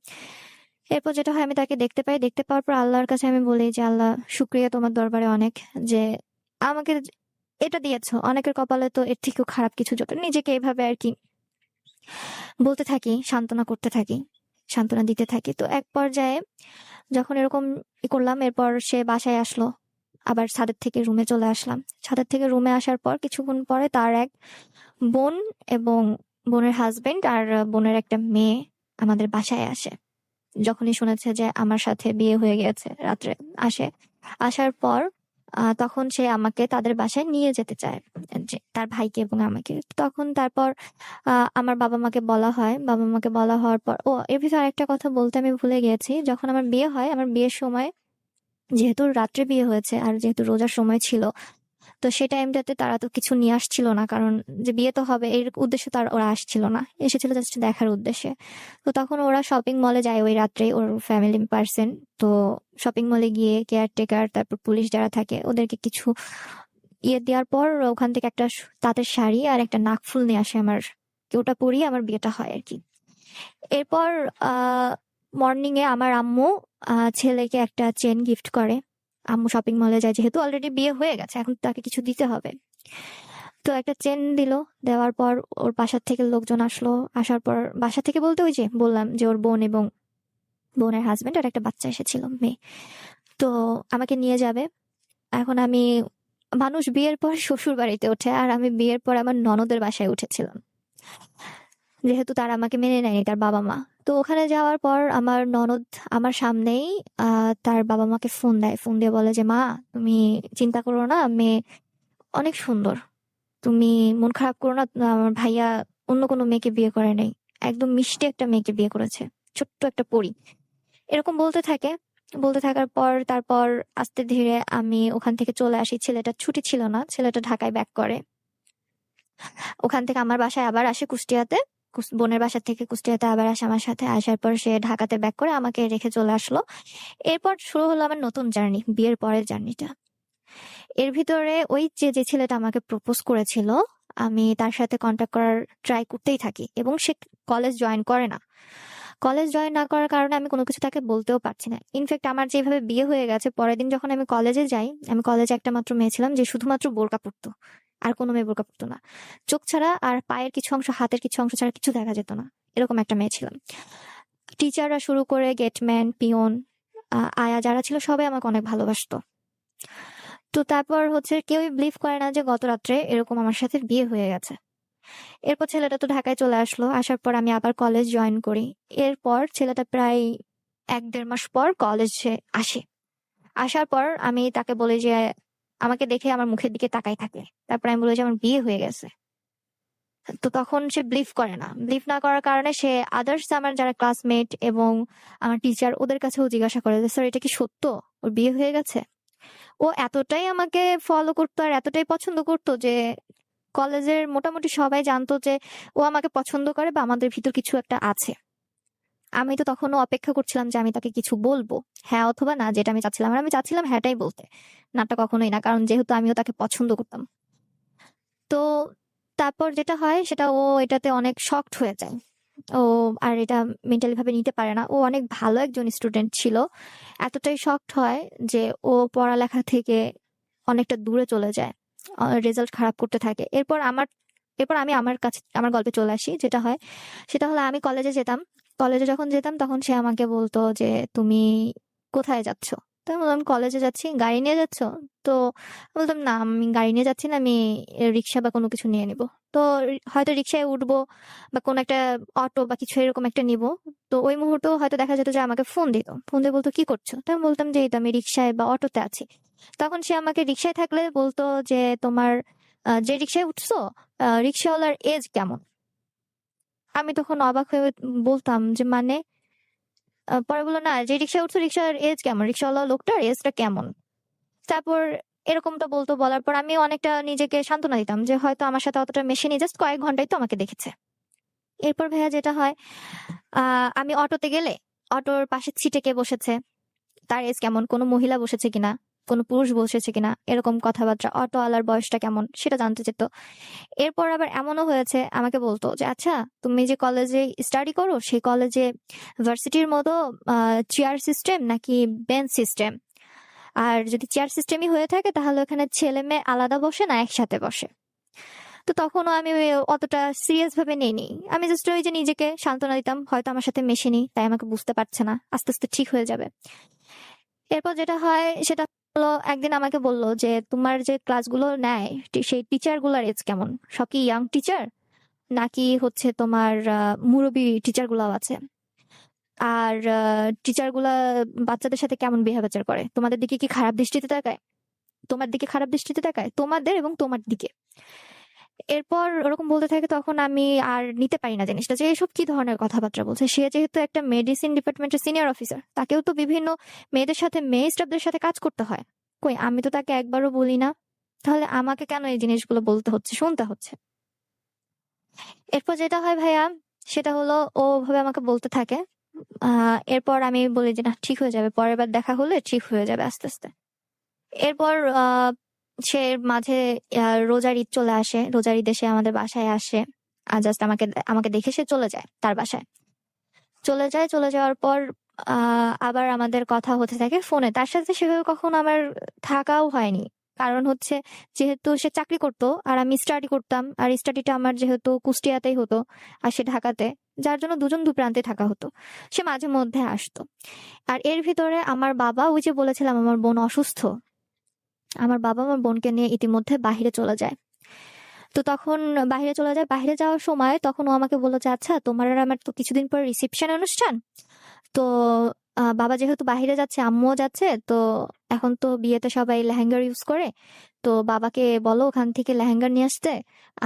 এরপর যেটা হয়, আমি তাকে দেখতে পাই, দেখতে পাওয়ার পর আল্লাহর কাছে আমি বলি যে আল্লাহ, শুক্রিয়া তোমার দরবারে অনেক, যে আমাকে এটা দিয়েছো। অনেকের কপালে তো এর থেকেও খারাপ কিছু জোটে। নিজেকে এভাবে আর কি বলতে থাকি, সান্ত্বনা করতে থাকি, সান্ত্বনা দিতে থাকি। তো এক পর্যায়ে যখন এরকম করলাম, এরপর সে বাসায় আসলো, আবার ছাদের থেকে রুমে চলে আসলাম। ছাদের থেকে রুমে আসার পর কিছুক্ষণ পরে তার এক বোন এবং বোনের হাজবেন্ড আর বোনের একটা মেয়ে আমাদের বাসায় আসে। যখনই শুনেছে যে আমার সাথে বিয়ে হয়ে গেছে, রাত্রে আসে। আসার পর তখন সে আমাকে তাদের বাসায় নিয়ে যেতে চায়, যে তার ভাইকে এবং আমাকে। তখন তারপর আমার বাবা মাকে বলা হয়। বাবা মাকে বলা হওয়ার পর, ও এর ভিতরে আরেকটা কথা বলতে আমি ভুলে গেছি। যখন আমার বিয়ে হয়, আমার বিয়ের সময় যেহেতু রাত্রে বিয়ে হয়েছে আর যেহেতু রোজার সময় ছিল, তো সেই টাইমটাতে তারা তো কিছু নিয়ে আসছিল না, কারণ যে বিয়ে তো হবে এর উদ্দেশ্যে তার ওরা আসছিল না, এসেছিল জাস্ট দেখার উদ্দেশ্যে। তো তখন ওরা শপিং মলে যায় ওই রাত্রে, ওর ফ্যামিলি পার্সন। তো শপিং মলে গিয়ে কেয়ারটেকার, তারপর পুলিশ যারা থাকে, ওদেরকে কিছু দেওয়ার পর ওখান থেকে একটা তাঁতের শাড়ি আর একটা নাকফুল নিয়ে আসে আমার, ওটা পরিয়ে আমার বিয়েটা হয় আর কি। এরপর মর্নিং এ আমার আম্মু ছেলেকে একটা চেন গিফট করে। আম্মু শপিং মলে যায়, যেহেতু অলরেডি বিয়ে হয়ে গেছে, এখন তাকে কিছু দিতে হবে। তো একটা চেন দিল। দেওয়ার পর ওর বাসার থেকে লোকজন আসলো। আসার পর, বাসা থেকে বলতে ওই যে বললাম যে ওর বোন এবং বোনের হাজবেন্ড আর একটা বাচ্চা এসেছিল, মেয়ে। তো আমাকে নিয়ে যাবে। এখন আমি, মানুষ বিয়ের পর শ্বশুর বাড়িতে ওঠে, আর আমি বিয়ের পর আমার ননদের বাসায় উঠেছিলাম, যেহেতু তারা আমাকে মেনে নেয়নি, তার বাবা মা। তো ওখানে যাওয়ার পর আমার ননদ আমার সামনেই তার বাবা মাকে ফোন দেয়। ফোন দিয়ে বলে যে, মা, তুমি চিন্তা করো না, মেয়ে অনেক সুন্দর, তুমি মন খারাপ করো না, আমার ভাইয়া অন্য কোনো মেয়েকে বিয়ে করে নাই, একদম মিষ্টি একটা মেয়েকে বিয়ে করেছে, ছোট্ট একটা পরী। এরকম বলতে থাকে। বলতে থাকার পর তারপর আস্তে ধীরে আমি ওখান থেকে চলে আসি। ছেলেটা ছুটি ছিল না, ছেলেটা ঢাকায় ব্যাক করে। ওখান থেকে আমার বাসায় আবার আসে কুষ্টিয়াতে। বোনের বাসা থেকে কুষ্টিয়াতে আবার আসে আমার সাথে। আসার পর সে ঢাকাতে ব্যাক করে আমাকে রেখে চলে আসলো। এরপর শুরু হলো আমার নতুন জার্নি, বিয়ের পরের জার্নিটা। এর ভিতরে ওই যে যে ছেলেটা আমাকে প্রপোজ করেছিল, আমি তার সাথে কন্ট্যাক্ট করার ট্রাই করতেই থাকি, এবং সে কলেজ জয়েন করে না। কলেজ জয়েন না করার কারণে আমি কোনো কিছু তাকে বলতেও পারছি না। ইনফ্যাক্ট আমার যেভাবে বিয়ে হয়ে গেছে, পরের দিন যখন আমি কলেজে যাই, আমি কলেজে একটা মাত্র মেয়ে ছিলাম যে শুধুমাত্র বোরকা পরতো, আর কোনো মেয়ে বোরকা পরতো না। চোখ ছাড়া আর পায়ের কিছু অংশ, হাতের কিছু অংশ ছাড়া কিছু দেখা যেত না, এরকম একটা মেয়ে ছিলাম। টিচাররা শুরু করে গেটম্যান, পিয়ন, আয়া যারা ছিল, সবাই আমাকে অনেক ভালোবাসতো। তো তারপর হচ্ছে কেউই বিলিভ করে না যে গত রাত্রে এরকম আমার সাথে বিয়ে হয়ে গেছে। এরপর ছেলেটা তো ঢাকায় চলে আসলো। আসার পর আমি আবার কলেজ জয়েন করি। এরপর ছেলেটা প্রায় 1-1.5 মাস পর কলেজে আসে। আসার পর আমি তাকে বলি যে, আমাকে দেখে আমার মুখের দিকে তাকাই থাকে। তারপর আমি বলি যে আমার বিয়ে হয়ে গেছে। তো তখন সে বিলিভ করে না। বিলিভ না করার কারণে সে আদার্স আমার যারা ক্লাসমেট এবং আমার টিচার, ওদের কাছেও জিজ্ঞাসা করে যে, স্যার, এটা কি সত্য, ওর বিয়ে হয়ে গেছে? ও এতটাই আমাকে ফলো করতো আর এতটাই পছন্দ করতো যে কলেজের মোটামুটি সবাই জানতো যে ও আমাকে পছন্দ করে বা আমাদের ভিতর কিছু একটা আছে। আমি তো তখনও অপেক্ষা করছিলাম যে আমি তাকে কিছু বলবো, হ্যাঁ অথবা না, যেটা আমি চাচ্ছিলাম। আর আমি চাচ্ছিলাম হ্যাঁটাই বলতে, নাটা কখনোই না, কারণ যেহেতু আমিও তাকে পছন্দ করতাম। তো তারপর যেটা হয় সেটা, ও এটাতে অনেক শকড হয়ে যায়। ও আর এটা মেন্টালি ভাবে নিতে পারে না। ও অনেক ভালো একজন স্টুডেন্ট ছিল। এতটাই শকড হয় যে ও পড়ালেখা থেকে অনেকটা দূরে চলে যায়, রেজাল্ট খারাপ করতে থাকে। এরপর আমি আমার কাছে আমার গল্পে চলে আসি। যেটা হয় সেটা হলো, আমি কলেজে যেতাম। কলেজে যখন যেতাম তখন সে আমাকে বলতো যে, তুমি কোথায় যাচ্ছ? তো আমি বললাম, কলেজে যাচ্ছি। গাড়ি নিয়ে যাচ্ছ? তো আমি বলতাম, না, আমি গাড়ি নিয়ে যাচ্ছি না, আমি রিক্সা বা কোনো কিছু নিয়ে নিব। তো হয়তো রিক্সায় উঠবো বা কোনো একটা অটো বা কিছু এরকম একটা নিব। তো ওই মুহূর্তে হয়তো দেখা যেত যে আমাকে ফোন দিত, ফোন দিয়ে বলতো, কি করছো? তো আমি বলতাম যে, এই তো আমি রিক্সায় বা অটোতে আছি। তখন সে আমাকে রিক্সায় থাকলে বলতো যে, তোমার যে রিক্সায় উঠছো, রিক্সাওয়ালার এজ কেমন? আমি তখন অবাক হয়ে বলতাম যে, মানে? পরে বললো, না, যে রিক্সায় উঠছো, রিক্সার এজ কেমন, রিক্সাওয়ালা লোকটার এজটা কেমন? তারপর এরকমটা বলতো। বলার পর আমি অনেকটা নিজেকে সান্ত্বনা দিতাম যে হয়তো আমার সাথে অতটা মেশেনি, জাস্ট কয়েক ঘন্টাই তো আমাকে দেখেছে। এরপর ভাইয়া যেটা হয়, আমি অটোতে গেলে অটোর পাশের সিটে কে বসেছে, তার এজ কেমন, কোনো মহিলা বসেছে কিনা, কোনো পুরুষ বসেছে কিনা, এরকম কথাবার্তা, অটোওয়ালার বয়সটা কেমন সেটা জানতে চেত। এরপর আবার এমনও হয়েছে আমাকে বলতো যে আচ্ছা, তুমি যে কলেজে স্টাডি করো সেই কলেজে ভার্সিটির মতো চেয়ার সিস্টেম নাকি বেঞ্চ সিস্টেম, আর যদি চেয়ার সিস্টেমই হয়ে থাকে তাহলে ওখানে ছেলে মেয়ে আলাদা বসে না একসাথে বসে। তো তখনও আমি অতটা সিরিয়াস ভাবে নেইনি, আমি জাস্ট ওই যে নিজেকে সান্ত্বনা দিতাম, হয়তো আমার সাথে মেশেনি তাই আমাকে বুঝতে পারছে না, আস্তে আস্তে ঠিক হয়ে যাবে। এরপর যেটা হয় সেটা হলো, একদিন আমাকে বললো যে তোমার যে ক্লাসগুলো নেয় সেই টিচার গুলার এজ কেমন, সব কি ইয়াং টিচার নাকি হচ্ছে তোমার মুরব্বী টিচার গুলাও আছে, আর টিচার গুলা বাচ্চাদের সাথে কেমন বিহেভিয়ার করে, তোমাদের দিকে কি খারাপ দৃষ্টিতে তাকায়, তোমার দিকে খারাপ দৃষ্টিতে তাকায়, তোমাদের এবং তোমার দিকে। এরপর ওরকম বলতে থাকে, তখন আমি আর নিতে পারি না জিনিসটা, যে এসব কি ধরনের কথাবার্তা বলছে। সে যেহেতু একটা মেডিসিন ডিপার্টমেন্টের সিনিয়র অফিসার, তাকেও তো বিভিন্ন মেয়েদের সাথে, মেয়ে স্টাফদের সাথে কাজ করতে হয়। কই, আমি তো তাকে একবারও বলি না, তাহলে আমাকে কেন এই জিনিসগুলো বলতে হচ্ছে, শুনতে হচ্ছে। এরপর যেটা হয় ভাইয়া সেটা হলো, ও ভাবে আমাকে বলতে থাকে। এরপর আমি বলি যে না, ঠিক হয়ে যাবে, পরের বার দেখা হলে ঠিক হয়ে যাবে আস্তে আস্তে। এরপর সে মাঝে রোজার ঈদ চলে আসে, রোজার ঈদ এসে আমাদের বাসায় আসে, আর জাস্ট আমাকে আমাকে দেখে সে চলে যায় তার বাসায়। চলে যায়, চলে যাওয়ার পর আবার আমাদের কথা হতে থাকে ফোনে। তার সাথে সেভাবে কখনো আমার থাকাও হয়নি, কারণ হচ্ছে যেহেতু সে চাকরি করতো আর আমি স্টাডি করতাম, আর স্টাডিটা আমার যেহেতু কুষ্টিয়াতেই হতো আর সে ঢাকাতে, যার জন্য দুজন দু প্রান্তে থাকা হতো। সে মাঝে মধ্যে আসতো। আর এর ভিতরে আমার বাবা, ওই যে বলেছিলাম আমার বোন অসুস্থ, আমার বাবা আমার বোনকে নিয়ে ইতিমধ্যে বাহিরে চলে যায়। তো তখন বাহিরে চলে যায়, বাহিরে যাওয়ার সময় তখন ও আমাকে বললো যে আচ্ছা, তোমার আর আমার তো কিছুদিন পর রিসেপশন অনুষ্ঠান, তো বাবা যেহেতু বাহিরে যাচ্ছে, আম্মুও যাচ্ছে, তো এখন তো বিয়েতে সবাই লেহেঙ্গার ইউজ করে, তো বাবাকে বলো ওখান থেকে লেহেঙ্গা নিয়ে আসতে,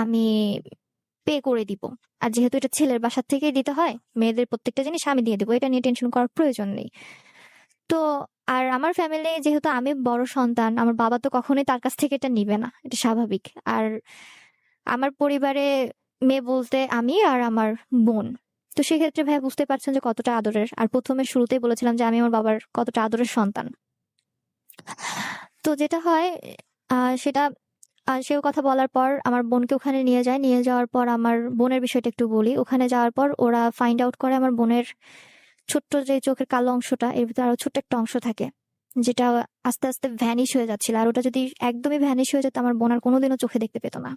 আমি পে করে দিব। আর যেহেতু এটা ছেলের বাসার থেকেই দিতে হয়, মেয়েদের প্রত্যেকটা জিনিস আমি দিয়ে দিবো, এটা নিয়ে টেনশন করার প্রয়োজন নেই। তো আর আমার ফ্যামিলি যেহেতু আমি বড় সন্তান, আমার বাবা তো কখনোই তার কাছ থেকে এটা নিবে না, এটা স্বাভাবিক। আর আমার পরিবারে মেয়ে বলতে আমি আর আমার বোন। তো সেক্ষেত্রে ভাই বুঝতে পারছেন যে কতটা আদরের, আর প্রথমে শুরুতেই বলেছিলাম যে আমি আমার বাবার কতটা আদরের সন্তান। তো যেটা হয় সেটা সেও কথা বলার পর আমার বোনকে ওখানে নিয়ে যায়, নিয়ে যাওয়ার পর আমার বোনের বিষয়টা একটু বলি। ওখানে যাওয়ার পর ওরা ফাইন্ড আউট করে আমার বোনের ছোট্ট যে চোখের কালো অংশটা, এর ভিতরে আরো ছোট্ট একটা অংশ থাকে, যেটা আস্তে আস্তে ভ্যানিশ হয়ে যাচ্ছিল। আর ওটা যদি একদমই ভ্যানিশ হয়ে যেত, আমার বোন আর কোনোদিনও চোখে দেখতে পেত না।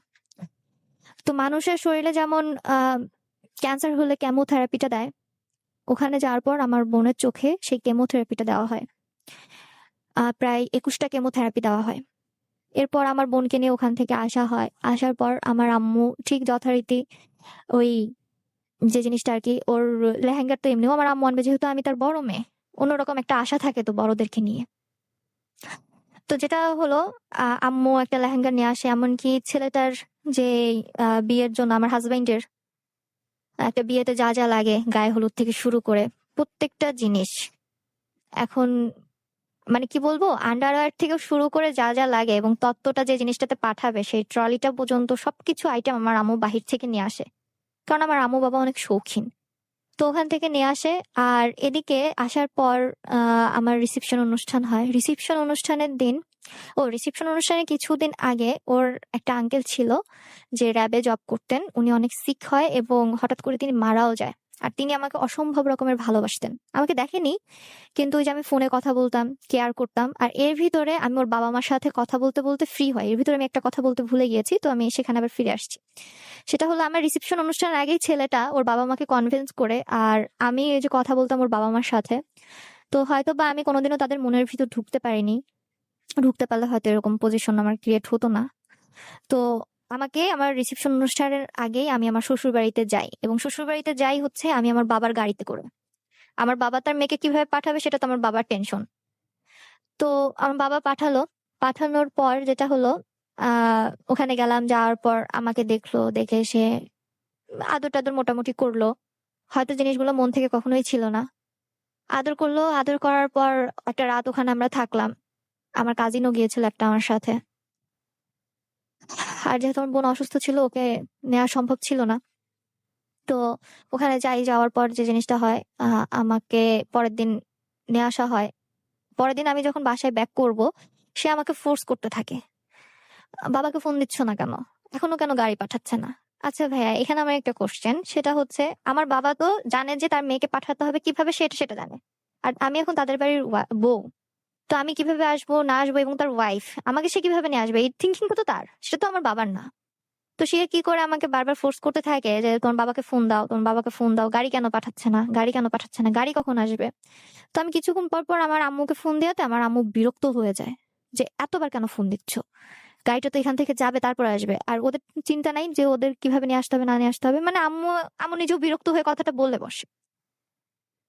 তো মানুষের শরীরে যেমন ক্যান্সার হলে কেমোথেরাপিটা দেয়, ওখানে যাওয়ার পর আমার বোনের চোখে সেই কেমোথেরাপিটা দেওয়া হয়। প্রায় 21টা কেমোথেরাপি দেওয়া হয়। এরপর আমার বোনকে নিয়ে ওখান থেকে আসা হয়। আসার পর আমার আম্মু ঠিক যথারীতি ওই যে জিনিসটা আর কি, ওর লেহেঙ্গার তো এমনিও আমার আম্মু আনবে, যেহেতু আমি তার বড় মেয়ে, অন্যরকম একটা আশা থাকে তো বড়দেরকে নিয়ে। তো যেটা হলো, আম্মু একটা লেহেঙ্গা নিয়ে আসে, এমনকি ছেলেটার যে বিয়ের জন্য আমার হাজবেন্ডের একটা বিয়েতে যা যা লাগে, গায়ে হলুদ থেকে শুরু করে প্রত্যেকটা জিনিস, এখন মানে কি বলবো, আন্ডারওয়্যার থেকে শুরু করে যা যা লাগে এবং তত্ত্বটা যে জিনিসটাতে পাঠাবে সেই ট্রলিটা পর্যন্ত সবকিছু আইটেম আমার আম্মু বাহির থেকে নিয়ে আসে, কারণ আমার আম্মু বাবা অনেক শৌখিন। তো ওখান থেকে নিয়ে আসে। আর এদিকে আসার পর আমার রিসেপশন অনুষ্ঠান হয়। রিসেপশন অনুষ্ঠানের দিন, রিসেপশন অনুষ্ঠানের কিছুদিন আগে ওর একটা আঙ্কেল ছিল যে র্যাবে জব করতেন, উনি অনেক সিক হয় এবং হঠাৎ করে তিনি মারাও যায়। আর তিনি আমাকে অসম্ভব রকমের ভালোবাসতেন, আমাকে দেখেনি কিন্তু ওই যে আমি ফোনে কথা বলতাম, কেয়ার করতাম। আর এর ভিতরে আমি ওর বাবা মার সাথে কথা বলতে বলতে ফ্রি হয়, এর ভিতরে আমি একটা কথা বলতে ভুলে গিয়েছি, তো আমি সেখানে আবার ফিরে আসছি। সেটা হলো, আমার রিসেপশন অনুষ্ঠানের আগেই ছেলেটা ওর বাবা মাকে কনভিন্স করে, আর আমি এই যে কথা বলতাম ওর বাবা মার সাথে, তো হয়তো বা আমি কোনোদিনও তাদের মনের ভিতর ঢুকতে পারিনি। ঢুকতে পারলে হয়তো এরকম পজিশন আমার ক্রিয়েট হতো না। তো আমাকে আমার রিসেপশন অনুষ্ঠানের আগেই আমি আমার শ্বশুর বাড়িতে যাই, এবং শ্বশুর বাড়িতে যাই হচ্ছে আমি আমার বাবার গাড়িতে করে। আমার বাবা তার মেয়েকে কিভাবে পাঠাবে সেটা তো আমার বাবার টেনশন। তো আমার বাবা পাঠালো। পাঠানোর পর যেটা হলো, ওখানে গেলাম, যাওয়ার পর আমাকে দেখলো, দেখে সে আদর টাদর মোটামুটি করলো। হয়তো জিনিসগুলো মন থেকে কখনোই ছিল না। আদর করলো, আদর করার পর একটা রাত ওখানে আমরা থাকলাম। আমার কাজিনও গিয়েছিল একটা আমার সাথে। আর যেহেতু আমার বোন অসুস্থ ছিল, ওকে নেওয়া সম্ভব ছিল না। তো ওখানে যাই, যাওয়ার পর যে জিনিসটা হয়, আমাকে পরের দিন নিয়ে আসা হয়। পরের দিন আমি যখন বাসায় ব্যাক করব, সে আমাকে ফোর্স করতে থাকে, বাবাকে ফোন দিচ্ছ না কেন, এখনো কেন গাড়ি পাঠাচ্ছে না। আচ্ছা ভাইয়া, এখানে আমার একটা কোশ্চেন, সেটা হচ্ছে আমার বাবা তো জানে যে তার মেয়েকে পাঠাতে হবে কিভাবে, সেটা সেটা জানে। আর আমি এখন তাদের বাড়ির বউ, তো আমি কিভাবে আসবো না আসবো, এবং তার ওয়াইফ আমাকে সে কিভাবে নিয়ে আসবে, এই থিঙ্কিং তো তার, সেটা তো আমার বাবার না। তো সে কি করে আমাকে বারবার ফোর্স করতে থাকে যে তোমার বাবাকে ফোন দাও, তোমার বাবাকে ফোন দাও, গাড়ি কেন পাঠাচ্ছে না, গাড়ি কেন পাঠাচ্ছে না, গাড়ি কখন আসবে। তো আমি কিছুক্ষণ পর পর আমার আম্মুকে ফোন দেওয়াতে আমার আম্মু বিরক্ত হয়ে যায় যে এতবার কেন ফোন দিচ্ছ, গাড়িটা তো এখান থেকে যাবে তারপর আসবে, আর ওদের চিন্তা নাই যে ওদের কিভাবে নিয়ে আসতে হবে না নিয়ে আসতে হবে। মানে আম্মু আম্মু নিজেও বিরক্ত হয়ে কথাটা বললে বসে।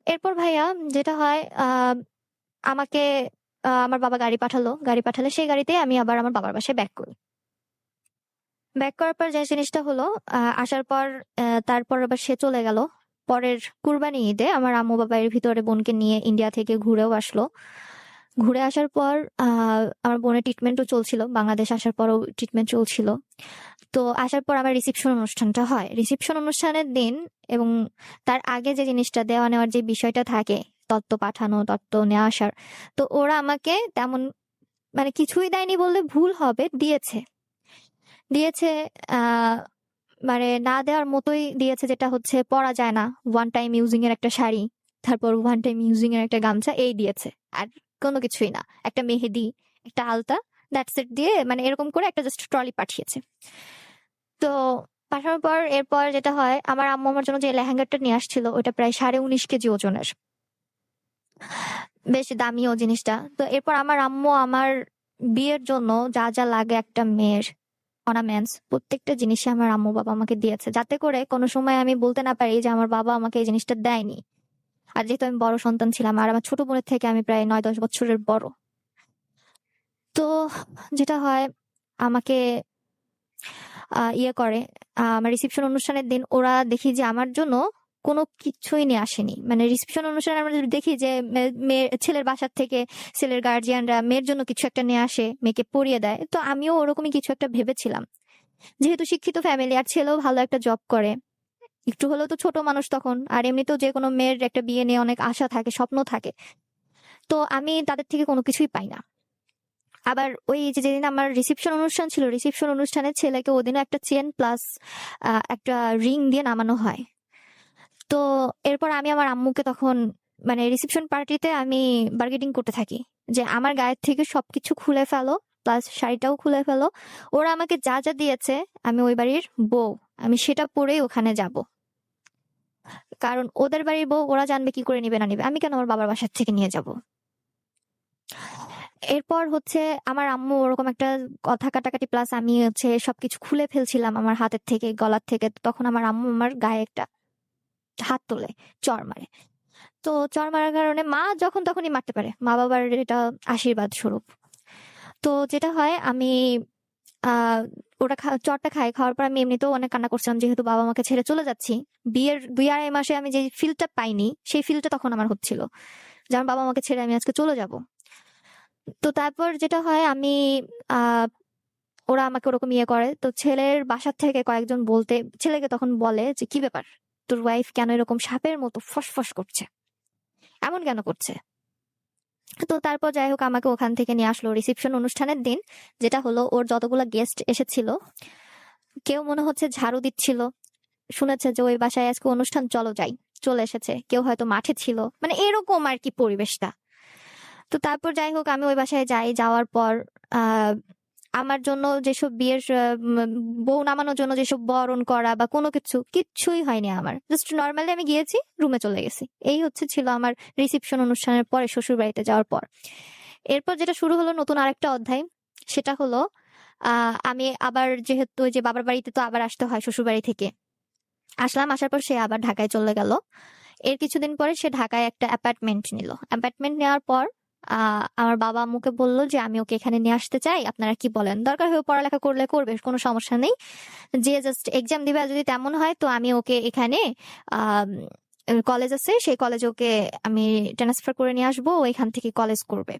এরপর ভাইয়া যেটা হয়, আমাকে আমার বাবা গাড়ি পাঠালো, গাড়ি পাঠালে সেই গাড়িতে আমি আবার আমার বাবার বাসায় ব্যাক করি। ব্যাক করার পর যে জিনিসটা হলো, আসার পর তারপর আবার সে চলে গেল। পরের কুরবানি ঈদে আমার আম্মু বাবা এর ভিতরে বোনকে নিয়ে ইন্ডিয়া থেকে ঘুরেও আসলো। ঘুরে আসার পর আমার বোনের ট্রিটমেন্টও চলছিল, বাংলাদেশ আসার পরও ট্রিটমেন্ট চলছিল। তো আসার পর আমার রিসিপশন অনুষ্ঠানটা হয়। রিসিপশন অনুষ্ঠানের দিন এবং তার আগে যে জিনিসটা দেওয়া নেওয়ার যে বিষয়টা থাকে, তত্ত্ব পাঠানো, তত্ত্ব নেওয়া আসার, তো ওরা আমাকে তেমন মানে কিছুই দেয়নি বললে ভুল হবে, দিয়েছে দিয়েছে আহ মানে না দেওয়ার মতোই দিয়েছে, যেটা হচ্ছে পরা যায় না, ওয়ান টাইম ইউজিং এর একটা শাড়ি, তারপর ওয়ান টাইম ইউজিং এর একটা গামছা, এই দিয়েছে। আর কোনো কিছুই না, একটা মেহেদি, একটা আলতা, দ্যাটস ইট দিয়ে মানে এরকম করে একটা জাস্ট ট্রলি পাঠিয়েছে। তো পাঠানোর পর এরপর যেটা হয়, আমার আম্মু আমার জন্য যে লেহেঙ্গাটা নিয়ে আসছিল ওটা প্রায় 19.5 কেজি ওজনের, বেশ দামিও জিনিসটা। তো এরপর আমার আম্মু আমার বিয়ের জন্য যা যা লাগে একটা মেয়ের অর্নামেন্টস, প্রত্যেকটা জিনিসই আমার আম্মু বাবা আমাকে দিয়েছে, যাতে করে কোনো সময় আমি বলতে না পারি যে আমার বাবা আমাকে এই জিনিসটা দেয়নি। আর যেহেতু আমি বড় সন্তান ছিলাম, আর আমার ছোট বোনের থেকে আমি প্রায় 9-10 বছরের বড়, তো যেটা হয় আমাকে ইয়ে করে, আমার রিসেপশন অনুষ্ঠানের দিন ওরা দেখি যে আমার জন্য কোনো কিছুই নিয়ে আসেনি। মানে রিসেপশন অনুষ্ঠানে আমরা যদি দেখি যে ছেলের বাসার থেকে ছেলের গার্জিয়ানরা মেয়ের জন্য কিছু একটা নিয়ে আসে, মেয়েকে পরিয়ে দেয়, তো আমিও ওরকমই কিছু একটা ভেবেছিলাম। যেহেতু শিক্ষিত ফ্যামিলি, আর ছেলেও ভালো একটা জব করে, একটু হলেও তো ছোট মানুষ তখন, আর এমনিতেও যে কোনো মেয়ের একটা বিয়ে নিয়ে অনেক আশা থাকে, স্বপ্ন থাকে, তো আমি তাদের থেকে কোনো কিছুই পাই না। আবার ওই যে যেদিন আমার রিসেপশন অনুষ্ঠান ছিল, রিসেপশন অনুষ্ঠানে ছেলেকে ওদিনও একটা চেন প্লাস একটা রিং দিয়ে নামানো হয়। তো এরপর আমি আমার আম্মুকে তখন মানে রিসেপশন পার্টিতে আমি বার্গেটিং করতে থাকি যে আমার গায়ের থেকে সবকিছু খুলে ফেলো, প্লাস শাড়িটাও খুলে ফেলো, ওরা আমাকে যা যা দিয়েছে, আমি ওই বাড়ির বউ, আমি সেটা পরেই ওখানে যাব। কারণ ওদের বাড়ির বউ, ওরা জানবে কি করে নিবে না নিবে, আমি কেন আমার বাবার বাসার থেকে নিয়ে যাব। এরপর হচ্ছে আমার আম্মু ওরকম একটা কথা কাটাকাটি, প্লাস আমি হচ্ছে সবকিছু খুলে ফেলছিলাম আমার হাতের থেকে, গলার থেকে, তো তখন আমার আম্মু আমার গায়ে একটা হাত তোলে, চড় মারে। তো চড় মারার কারণে মা যখন তখনই মারতে পারে, মা বাবার এটা আশীর্বাদ স্বরূপ। তো যেটা হয় আমি আহ ওটা চটটা খাই, খাওয়ার পর আমি এমনিতেও অনেক কান্না করছিলাম, যেহেতু বাবা মাকে ছেড়ে চলে যাচ্ছি। বিয়ের 2-2.5 মাসে আমি যে ফিলটা পাইনি, সেই ফিলটা তখন আমার হচ্ছিল, যেমন বাবা মাকে ছেড়ে আমি আজকে চলে যাব। তো তারপর যেটা হয় আমি আহ ওরা আমাকে ওরকম ইয়ে করে, তো ছেলের বাসার থেকে কয়েকজন বলতে, ছেলেকে তখন বলে যে কি ব্যাপার, তোর ওয়াইফ কেন এরকম সাপের মতো ফসফস করছে, এমন কেন করছে। তো তারপর যাই হোক আমাকে ওখান থেকে নিয়ে আসলো রিসেপশন অনুষ্ঠানের দিন। যেটা হলো, ওর যতগুলা গেস্ট এসেছিল, কেউ মনে হচ্ছে ঝাড়ু দিচ্ছিল, শুনেছে যে ওই বাসায় আজকে অনুষ্ঠান, চলো যাই, চলে এসেছে। কেউ হয়তো মাঠে ছিল, মানে এরকম আর কি পরিবেশটা। তো তারপর যাই হোক আমি ওই বাসায় যাই, যাওয়ার পর আহ আমার জন্য যেসব বিয়ের বউ নামানোর জন্য যেসব বরণ করা বা কোনো কিছু, কিচ্ছুই হয়নি আমার, জাস্ট নর্মালি আমি গিয়েছি, রুমে চলে গেছি। এই হচ্ছে ছিল আমার রিসেপশন অনুষ্ঠানের পরে শ্বশুর বাড়িতে যাওয়ার পর। এরপর যেটা শুরু হলো নতুন আরেকটা অধ্যায়, সেটা হলো আমি আবার যেহেতু ওই যে বাবার বাড়িতে তো আবার আসতে হয়, শ্বশুর বাড়ি থেকে আসলাম, আসার পর সে আবার ঢাকায় চলে গেল। এর কিছুদিন পরে সে ঢাকায় একটা অ্যাপার্টমেন্ট নিল। অ্যাপার্টমেন্ট নেওয়ার পর আমার বাবা আম্মুকে বললো যে আমি ওকে এখানে নিয়ে আসতে চাই, আপনারা কি বলেন, দরকার হয়ে পড়ালেখা করলে করবে, কোনো সমস্যা নেই, যে জাস্ট এক্সাম দিবে, আর যদি তেমন হয় তো আমি ওকে এখানে কলেজ আছে, সেই কলেজে ওকে আমি ট্রান্সফার করে নিয়ে আসবো, ও এখান থেকে কলেজ করবে।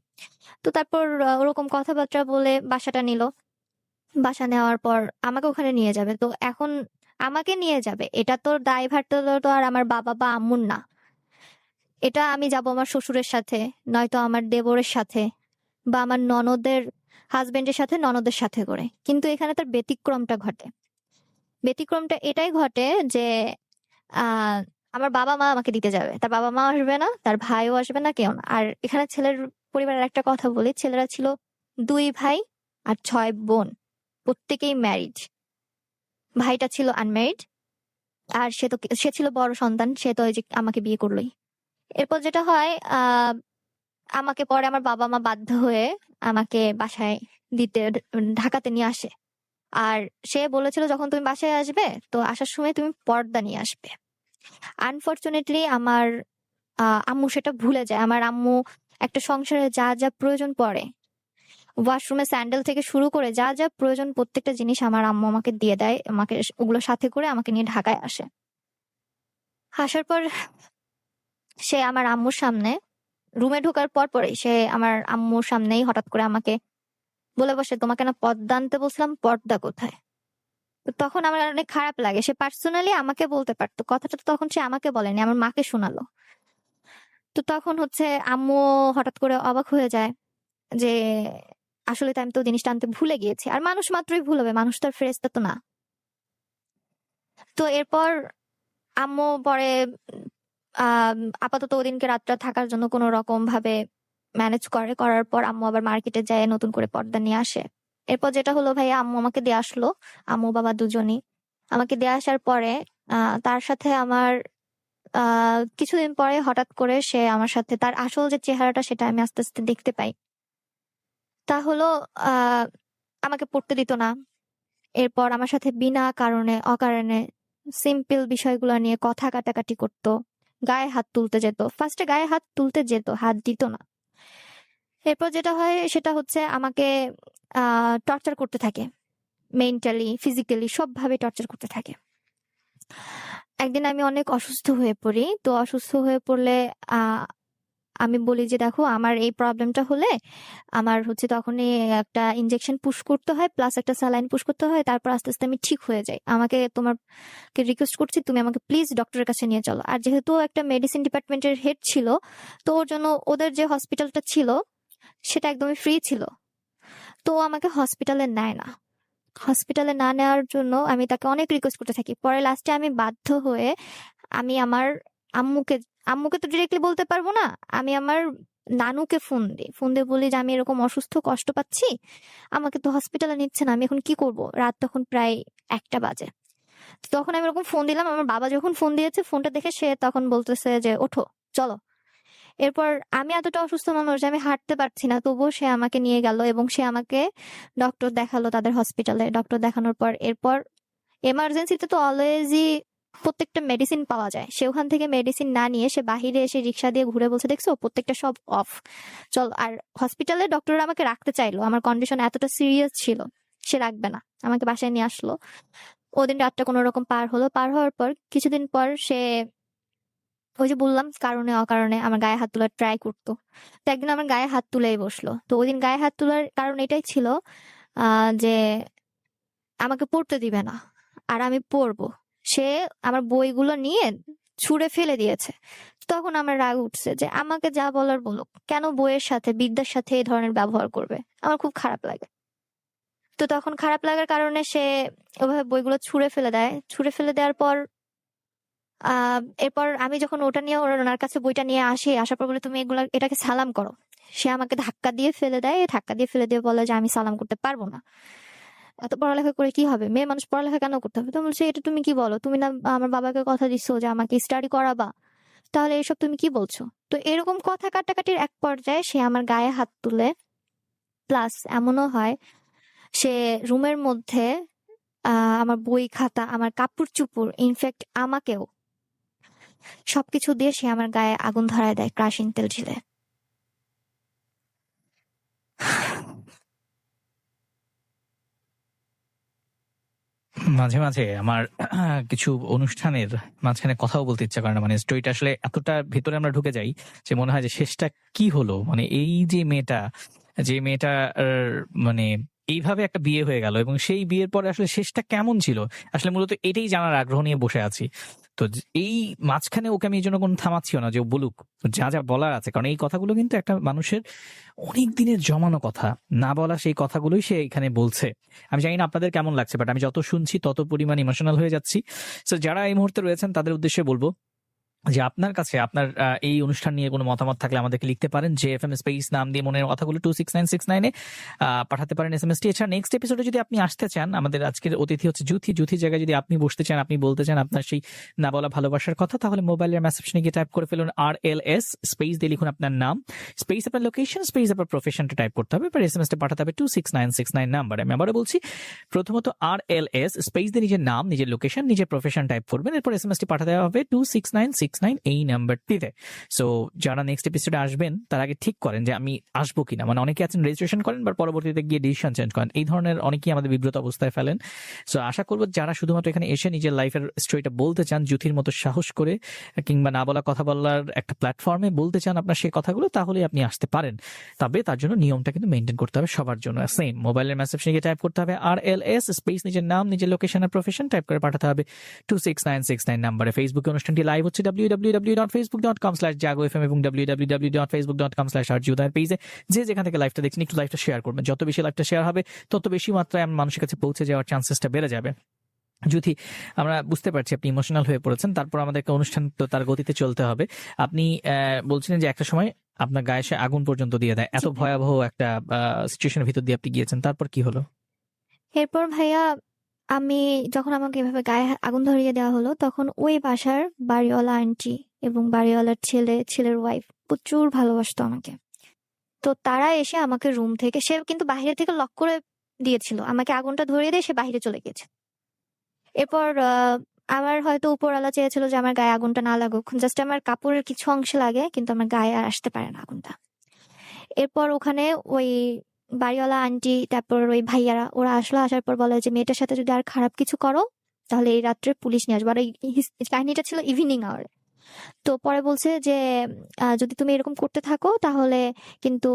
তো তারপর ওরকম কথাবার্তা বলে বাসাটা নিল। বাসা নেওয়ার পর আমাকে ওখানে নিয়ে যাবে, তো এখন আমাকে নিয়ে যাবে, এটা তো দায়ভারটা তো আর আমার বাবা বা আম্মুর না, এটা আমি যাব আমার শ্বশুরের সাথে, নয়তো আমার দেবরের সাথে, বা আমার ননদের হাজবেন্ডের সাথে ননদের সাথে করে, কিন্তু এখানে তার ব্যতিক্রমটা ঘটে। ব্যতিক্রমটা এটাই ঘটে যে আহ আমার বাবা মা আমাকে দিতে যাবে, তার বাবা মা আসবে না, তার ভাইও আসবে না, কেউ না। আর এখানে ছেলের পরিবারের একটা কথা বলি, ছেলেরা ছিল 2 ভাই আর 6 বোন, প্রত্যেকেই ম্যারিড। ভাইটা ছিল আনম্যারিড, আর সে ছিল বড় সন্তান, সে তো ওই যে আমাকে বিয়ে করলোই। এরপর যেটা হয়, আমাকে পরে আমার বাবা মা বাধ্য হয়ে আমাকে বাসায় দিতে ঢাকাতে নিয়ে আসে। আর সে বলেছিল যখন তুমি বাসায় আসবে তো আসার সময় তুমি পর্দা নিয়ে আসবে। আনফরচুনেটলি আমার আম্মু সেটা ভুলে যায়। আমার আম্মু একটা সংসারে যা যা প্রয়োজন পড়ে, ওয়াশরুমে স্যান্ডেল থেকে শুরু করে যা যা প্রয়োজন প্রত্যেকটা জিনিস আমার আম্মু আমাকে দিয়ে দেয়, আমাকে ওগুলো সাথে করে আমাকে নিয়ে ঢাকায় আসে। আসার পর সে আমার আম্মুর সামনে রুমে ঢোকার পর পরেই সে আমার আম্মুর সামনেই হঠাৎ করে আমাকে বলে বসে, তোমাকে না পর্দা আনতে বলছিলাম, পর্দা কোথায়? তো তখন আমার অনেক খারাপ লাগে। সে পার্সোনালি আমাকে বলতে পারতো, কথাটা তো তখন সে আমাকে বলেনি, আমার মাকে শোনালো। তো তখন হচ্ছে আম্মু হঠাৎ করে অবাক হয়ে যায় যে আসলে তো আমি তো জিনিসটা আনতে ভুলে গিয়েছি। আর মানুষ মাত্রই ভুল হবে, মানুষ তো আর ফেরেশতা তো না। তো এরপর আম্মু পরে আপাতত ওদিনকে রাতটা থাকার জন্য কোনো রকম ভাবে ম্যানেজ করার পর আম্মু আবার মার্কেটে যায় নতুন করে পর্দা নিয়ে আসে। এরপর যেটা হলো ভাইয়া, আম্মু আমাকে দিয়ে আসলো, আম্মু বাবা দুজনই আমাকে দিয়ে আসার পরে তার সাথে আমার কিছুদিন পরে হঠাৎ করে সে আমার সাথে তার আসল যে চেহারাটা সেটা আমি আস্তে আস্তে দেখতে পাই। তা হলো আহ আমাকে পড়তে দিত না। এরপর আমার সাথে বিনা কারণে অকারণে সিম্পল বিষয়গুলো নিয়ে কথা কাটাকাটি করতো, গায়ে হাত তুলতে যেত। ফার্স্টে গায়ে হাত তুলতে যেত, হাত দিত না। এরপর যেটা হয় সেটা হচ্ছে আমাকে টর্চার করতে থাকে, মেন্টালি ফিজিক্যালি সবভাবে টর্চার করতে থাকে। একদিন আমি অনেক অসুস্থ হয়ে পড়ি। তো অসুস্থ হয়ে পড়লে আমি বলি যে দেখো আমার এই প্রবলেমটা হলে আমার হচ্ছে তখনই একটা ইনজেকশন পুশ করতে হয়, প্লাস একটা স্যালাইন পুশ করতে হয়, তারপর আস্তে আস্তে আমি ঠিক হয়ে যাই। আমাকে তোমাকে রিকোয়েস্ট করছি তুমি আমাকে প্লিজ ডক্টরের কাছে নিয়ে চলো। আর যেহেতু একটা মেডিসিন ডিপার্টমেন্টের হেড ছিল, তো ওর জন্য ওদের যে হসপিটালটা ছিল সেটা একদমই ফ্রি ছিল। তো ও আমাকে হসপিটালে নেয় না। হসপিটালে না নেওয়ার জন্য আমি তাকে অনেক রিকোয়েস্ট করতে থাকি। পরে লাস্টে আমি বাধ্য হয়ে আমি আমার আম্মুকে আম্মুকে তো ডিরেক্টলি বলতে পারবো না, আমি আমার নানুকে ফোন দিয়ে বলি যে আমি এরকম অসুস্থ, কষ্ট পাচ্ছি, আমাকে তো হসপিটালে নিচ্ছে না, আমি এখন কি করব? রাত তখন প্রায় 1টা বাজে। তো তখন আমি এরকম ফোন দিলাম। আমার বাবা যখন ফোন দিয়েছে, ফোনটা দেখে সে তখন বলতেছে যে ওঠো চলো। এরপর আমি এতটা অসুস্থ মানুষ যে আমি হাঁটতে পারছি না, তবুও সে আমাকে নিয়ে গেল এবং সে আমাকে ডক্টর দেখালো তাদের হসপিটালে। ডক্টর দেখানোর পর এরপর এমার্জেন্সিতে তো অলওয়েজই প্রত্যেকটা মেডিসিন পাওয়া যায়। সে ওখান থেকে মেডিসিন না নিয়ে সে বাহিরে এসে রিক্সা দিয়ে ঘুরে বলছে দেখছো প্রত্যেকটা সব অফ, চল। আর হসপিটালে ডক্টর আমাকে রাখতে চাইলো, আমার কন্ডিশন এতটা সিরিয়াস ছিল, সে রাখবে না, আমাকে বাসায় নিয়ে আসলো। ওদিন রাতটা কোনো রকম পার হলো। পার হওয়ার পর কিছুদিন পর সে ওই যে বললাম কারণে অকারণে আমার গায়ে হাত তোলার ট্রাই করতো। তো একদিন আমার গায়ে হাত তুলেই বসলো। তো ওই দিন গায়ে হাত তোলার কারণ এটাই ছিল যে আমাকে পড়তে দিবে না, আর আমি পড়বো। সে আমার বইগুলো নিয়ে ছুঁড়ে ফেলে দিয়েছে। তখন আমার রাগ উঠছে যে আমাকে যা বলার বলুক, কেন বইয়ের সাথে বিদ্যার সাথে এই ধরনের ব্যবহার করবে? আমার খুব খারাপ লাগে। তো তখন খারাপ লাগার কারণে সে ওভাবে বইগুলো ছুঁড়ে ফেলে দেয়। ছুঁড়ে ফেলে দেওয়ার পর এরপর আমি যখন ওটা নিয়ে ওনার কাছে বইটা নিয়ে আসি, আসার পর বলে তুমি এটাকে সালাম করো। সে আমাকে ধাক্কা দিয়ে ফেলে দেয়, ধাক্কা দিয়ে ফেলে দিয়ে বলে যে আমি সালাম করতে পারবো না, এত পড়ালেখা করে কি হবে, মেয়ে মানুষ পড়ালেখা কেন করতে হবে? তো বলছে এটা তুমি কি বলো, তুমি না আমার বাবাকে কথা দিচ্ছ যে আমাকে স্টাডি করাবা, তাহলে এইসব তুমি কি বলছো? তো এরকম কথা কাটাকাটির এক পর্যায়ে সে আমার গায়ে হাত তুলে, প্লাস এমনও হয় সে রুমের মধ্যে আমার বই খাতা, আমার কাপড় চুপড়, ইনফ্যাক্ট আমাকেও সবকিছু দিয়ে সে আমার গায়ে আগুন ধরায় দেয় ক্রাশিং তেল ঢেলে। মাঝে মাঝে আমার কিছু অনুষ্ঠানের মাঝখানে কথাও বলতে ইচ্ছা করে না, মানে স্টোরিটা আসলে এতটা ভেতরে আমরা ঢুকে যাই যে মনে হয় যে শেষটা কি হলো। মানে এই যে মেয়েটা মানে এইভাবে একটা বিয়ে হয়ে গেল এবং সেই বিয়ের পরে আসলে শেষটা কেমন ছিল আসলে মূলত এটাই জানার আগ্রহ নিয়ে বসে আছি। তো এই মাঝখানে ওকে আমি এই জন্য কোনো থামাচ্ছিও না যে ও বলুক যা যা বলার আছে, কারণ এই কথাগুলো কিন্তু একটা মানুষের অনেক দিনের জমানো কথা, না বলা সেই কথাগুলোই সে এখানে বলছে। আমি জানি না আপনাদের কেমন লাগছে, বাট আমি যত শুনছি তত পরিমাণ ইমোশনাল হয়ে যাচ্ছি। তো যারা এই মুহূর্তে রয়েছেন তাদের উদ্দেশ্যে বলবো যে আপনার কাছে আপনার এই অনুষ্ঠান নিয়ে কোনো মতামত থাকলে আমাদেরকে লিখতে পারেন, যে এফ এম স্পেস নাম দিয়ে মনের কথাগুলো 26969 পাঠাতে পারেন SMS টি। এছাড়া নেক্সট এপিসোডে যদি আপনি আসতে চান, আমাদের আজকের অতিথি হচ্ছে জুথি জায়গায় যদি আপনি বসতে চান, আপনি বলতে চান আপনার সেই না বলা ভালোবাসার কথা, তাহলে মোবাইলের মেসেজে গিয়ে টাইপ করে ফেলুন RLS স্পেস দিয়ে লিখুন আপনার নাম, স্পেস আপনার লোকেশন, স্পেস আপনার প্রফেশনটা টাইপ করতে হবে, এবার SMS পাঠাতে হবে 26969 নাম্বারে। আমি আবারও বলছি, প্রথমত RLS স্পেস দিয়ে নিজের নাম, নিজের লোকেশন, নিজের প্রফেশন টাইপ করবেন, এরপর SMS টি পাঠাতে হবে 26969 এই নাম্বারটিতে। সো যারা নেক্সট এপিসোডে আসবেন তার আগে ঠিক করেন যে আমি আসবো কিনা, মানে অনেকে আছেন রেজিস্ট্রেশন করেন বা পরবর্তীতে গিয়ে ডিসিশন চেঞ্জ করেন, এই ধরনের অনেকেই আমাদের বিব্রত অবস্থায় ফেলেন। সো আশা করবো যারা শুধুমাত্র এখানে এসে নিজের লাইফের স্টোরিটা বলতে চান, জুথির মতো সাহস করে কিংবা না বলা কথা বলার একটা প্ল্যাটফর্মে বলতে চান আপনার সেই কথাগুলো, তাহলে আপনি আসতে পারেন। তবে তার জন্য নিয়মটা কিন্তু মেনটেন করতে হবে সবার জন্য সেম। মোবাইলের মেসেজ গিয়ে টাইপ করতে হবে RLS স্পেস নিজের নাম, নিজের লোকেশন আর প্রফেশন টাইপ করে পাঠাতে হবে 26969 নাম্বারে। ফেসবুকে অনুষ্ঠানটি লাইভ হচ্ছে www.facebook.com/jago.fm এবং www.facebook.com/arjudan পেজে। যে যেখান থেকে লাইভটা দেখছেন একটু লাইভটা শেয়ার করবেন, যত বেশি লাইভটা শেয়ার হবে তত বেশি মাত্রায় আমার মানুষের কাছে পৌঁছে যাওয়ার চান্সেসটা বেড়ে যাবে। যদি আমরা বুঝতে পারছি আপনি ইমোশনাল হয়ে পড়েছেন, তারপর আমাদেরকে অনুষ্ঠান তো তার গতিতে চলতে হবে। আপনি বলছিলেন যে একটা সময় আপনার গায়ে সে আগুন পর্যন্ত দিয়ে দেয়, এত ভয়াবহ একটা সিচুয়েশনের ভিতর দিয়ে আপনি গিয়েছেন, তারপর কি হলো? এরপর ভাইয়া আমি যখন আমাকে এভাবে গায়ে আগুন ধরিয়ে দেওয়া হলো, তখন ওই বাসার বাড়িওয়ালা আন্টি এবং বাড়িওয়ালার ছেলের ওয়াইফ প্রচুর ভালোবাসতো আমাকে। তো তারা এসে আমাকে রুম থেকে, সে কিন্তু বাইরে থেকে লক করে দিয়েছিল, আমাকে আগুনটা ধরিয়ে দিয়ে সে বাইরে চলে গেছে। এরপর আমার হয়তো উপরওয়ালা চেয়েছিল যে আমার গায়ে আগুনটা না লাগুক, জাস্ট আমার কাপড়ের কিছু অংশে লাগে, কিন্তু আমার গায়ে আর আসতে পারে না আগুনটা। এরপর ওখানে ওই বাড়িওয়ালা আন্টি, তারপর ওই ভাইয়ারা, ওরা আসলো, আসার পর বলে যে মেয়েটার সাথে যদি আর খারাপ কিছু করো তাহলে এই রাত্রে পুলিশ নিয়ে আসবো। আর এই কাহিনীটা ছিল ইভিনিং আওয়ার। তো পরে বলছে যে যদি তুমি এরকম করতে থাকো তাহলে কিন্তু